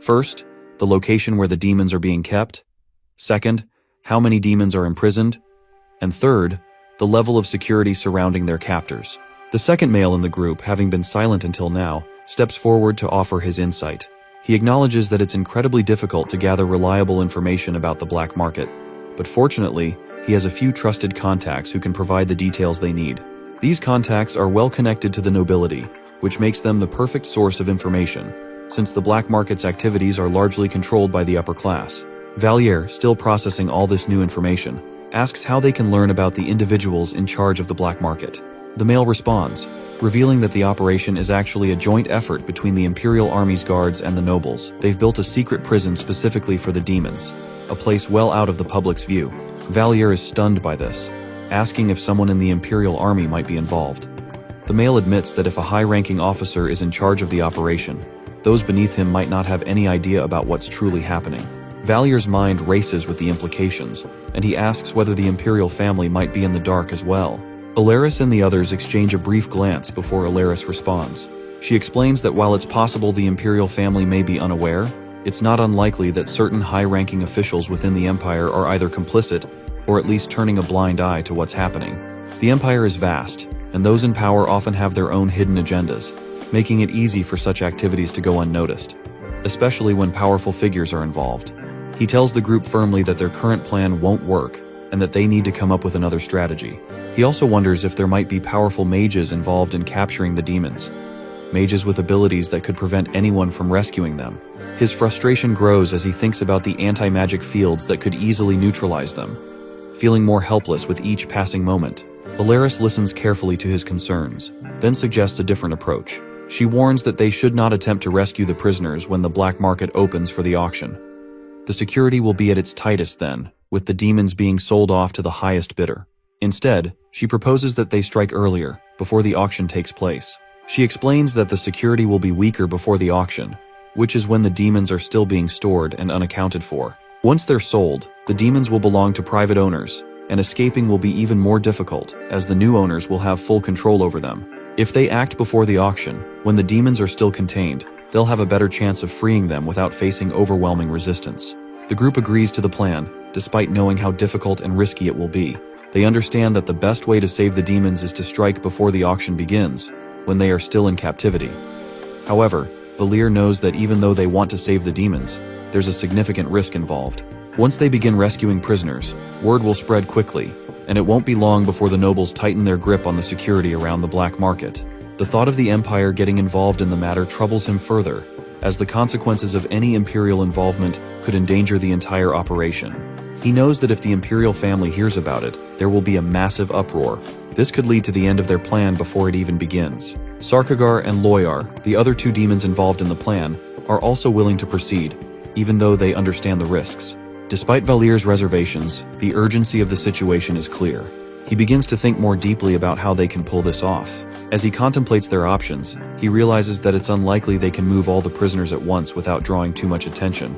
First, the location where the demons are being kept. Second, how many demons are imprisoned. And third, the level of security surrounding their captors. The second male in the group, having been silent until now, steps forward to offer his insight. He acknowledges that it's incredibly difficult to gather reliable information about the black market, but fortunately, he has a few trusted contacts who can provide the details they need. These contacts are well connected to the nobility, which makes them the perfect source of information, since the black market's activities are largely controlled by the upper class. Valier, still processing all this new information, asks how they can learn about the individuals in charge of the black market. The male responds, revealing that the operation is actually a joint effort between the Imperial Army's guards and the nobles. They've built a secret prison specifically for the demons, a place well out of the public's view. Valier is stunned by this, asking if someone in the Imperial Army might be involved. The male admits that if a high-ranking officer is in charge of the operation, those beneath him might not have any idea about what's truly happening. Valier's mind races with the implications, and he asks whether the Imperial family might be in the dark as well. Alaris and the others exchange a brief glance before Alaris responds. She explains that while it's possible the Imperial family may be unaware, it's not unlikely that certain high-ranking officials within the Empire are either complicit or at least turning a blind eye to what's happening. The Empire is vast, and those in power often have their own hidden agendas, making it easy for such activities to go unnoticed, especially when powerful figures are involved. He tells the group firmly that their current plan won't work and that they need to come up with another strategy. He also wonders if there might be powerful mages involved in capturing the demons, mages with abilities that could prevent anyone from rescuing them. His frustration grows as he thinks about the anti-magic fields that could easily neutralize them, feeling more helpless with each passing moment. Alaris listens carefully to his concerns, then suggests a different approach. She warns that they should not attempt to rescue the prisoners when the black market opens for the auction. The security will be at its tightest then, with the demons being sold off to the highest bidder. Instead, she proposes that they strike earlier, before the auction takes place. She explains that the security will be weaker before the auction, which is when the demons are still being stored and unaccounted for. Once they're sold, the demons will belong to private owners, and escaping will be even more difficult, as the new owners will have full control over them. If they act before the auction, when the demons are still contained, they'll have a better chance of freeing them without facing overwhelming resistance. The group agrees to the plan, despite knowing how difficult and risky it will be. They understand that the best way to save the demons is to strike before the auction begins, when they are still in captivity. However, Valier knows that even though they want to save the demons, there's a significant risk involved. Once they begin rescuing prisoners, word will spread quickly, and it won't be long before the nobles tighten their grip on the security around the black market. The thought of the Empire getting involved in the matter troubles him further, as the consequences of any Imperial involvement could endanger the entire operation. He knows that if the Imperial family hears about it, there will be a massive uproar. This could lead to the end of their plan before it even begins. Sarkagar and Loyar, the other two demons involved in the plan, are also willing to proceed, even though they understand the risks. Despite Valier's reservations, the urgency of the situation is clear. He begins to think more deeply about how they can pull this off. As he contemplates their options, he realizes that it's unlikely they can move all the prisoners at once without drawing too much attention.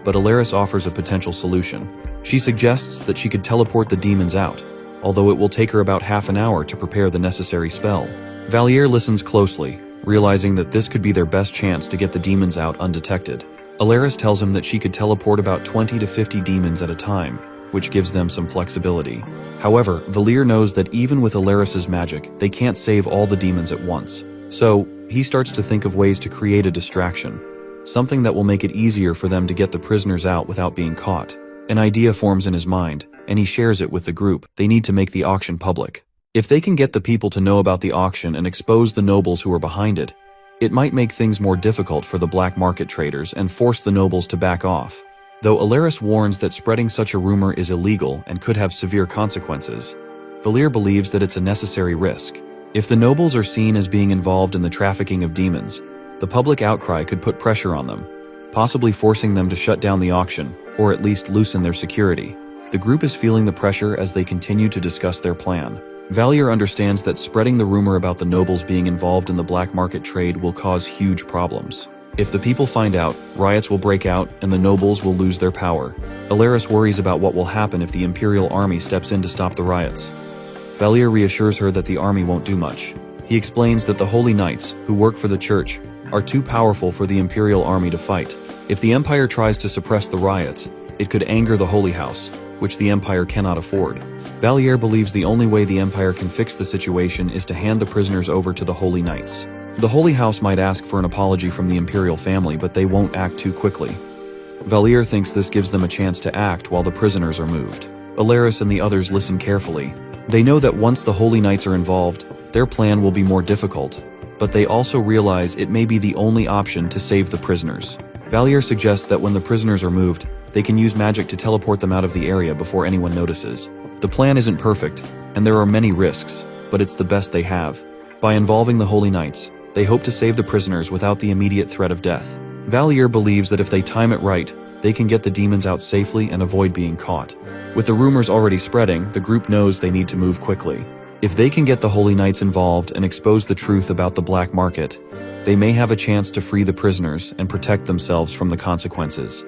But Alaris offers a potential solution. She suggests that she could teleport the demons out, although it will take her about half an hour to prepare the necessary spell. Valier listens closely, realizing that this could be their best chance to get the demons out undetected. Alaris tells him that she could teleport about 20 to 50 demons at a time, which gives them some flexibility. However, Valier knows that even with Alaris's magic, they can't save all the demons at once. So, he starts to think of ways to create a distraction, something that will make it easier for them to get the prisoners out without being caught. An idea forms in his mind, and he shares it with the group. They need to make the auction public. If they can get the people to know about the auction and expose the nobles who are behind it, it might make things more difficult for the black market traders and force the nobles to back off. Though Alaris warns that spreading such a rumor is illegal and could have severe consequences, Valier believes that it's a necessary risk. If the nobles are seen as being involved in the trafficking of demons, the public outcry could put pressure on them, possibly forcing them to shut down the auction, or at least loosen their security. The group is feeling the pressure as they continue to discuss their plan. Valier understands that spreading the rumor about the nobles being involved in the black market trade will cause huge problems. If the people find out, riots will break out and the nobles will lose their power. Alaris worries about what will happen if the Imperial army steps in to stop the riots. Valier reassures her that the army won't do much. He explains that the Holy Knights, who work for the church, are too powerful for the Imperial army to fight. If the Empire tries to suppress the riots, it could anger the Holy House, which the Empire cannot afford. Valier believes the only way the Empire can fix the situation is to hand the prisoners over to the Holy Knights. The Holy House might ask for an apology from the Imperial family, but they won't act too quickly. Valier thinks this gives them a chance to act while the prisoners are moved. Alaris and the others listen carefully. They know that once the Holy Knights are involved, their plan will be more difficult, but they also realize it may be the only option to save the prisoners. Valier suggests that when the prisoners are moved, they can use magic to teleport them out of the area before anyone notices. The plan isn't perfect, and there are many risks, but it's the best they have. By involving the Holy Knights, they hope to save the prisoners without the immediate threat of death. Valier believes that if they time it right, they can get the demons out safely and avoid being caught. With the rumors already spreading, the group knows they need to move quickly. If they can get the Holy Knights involved and expose the truth about the black market, they may have a chance to free the prisoners and protect themselves from the consequences.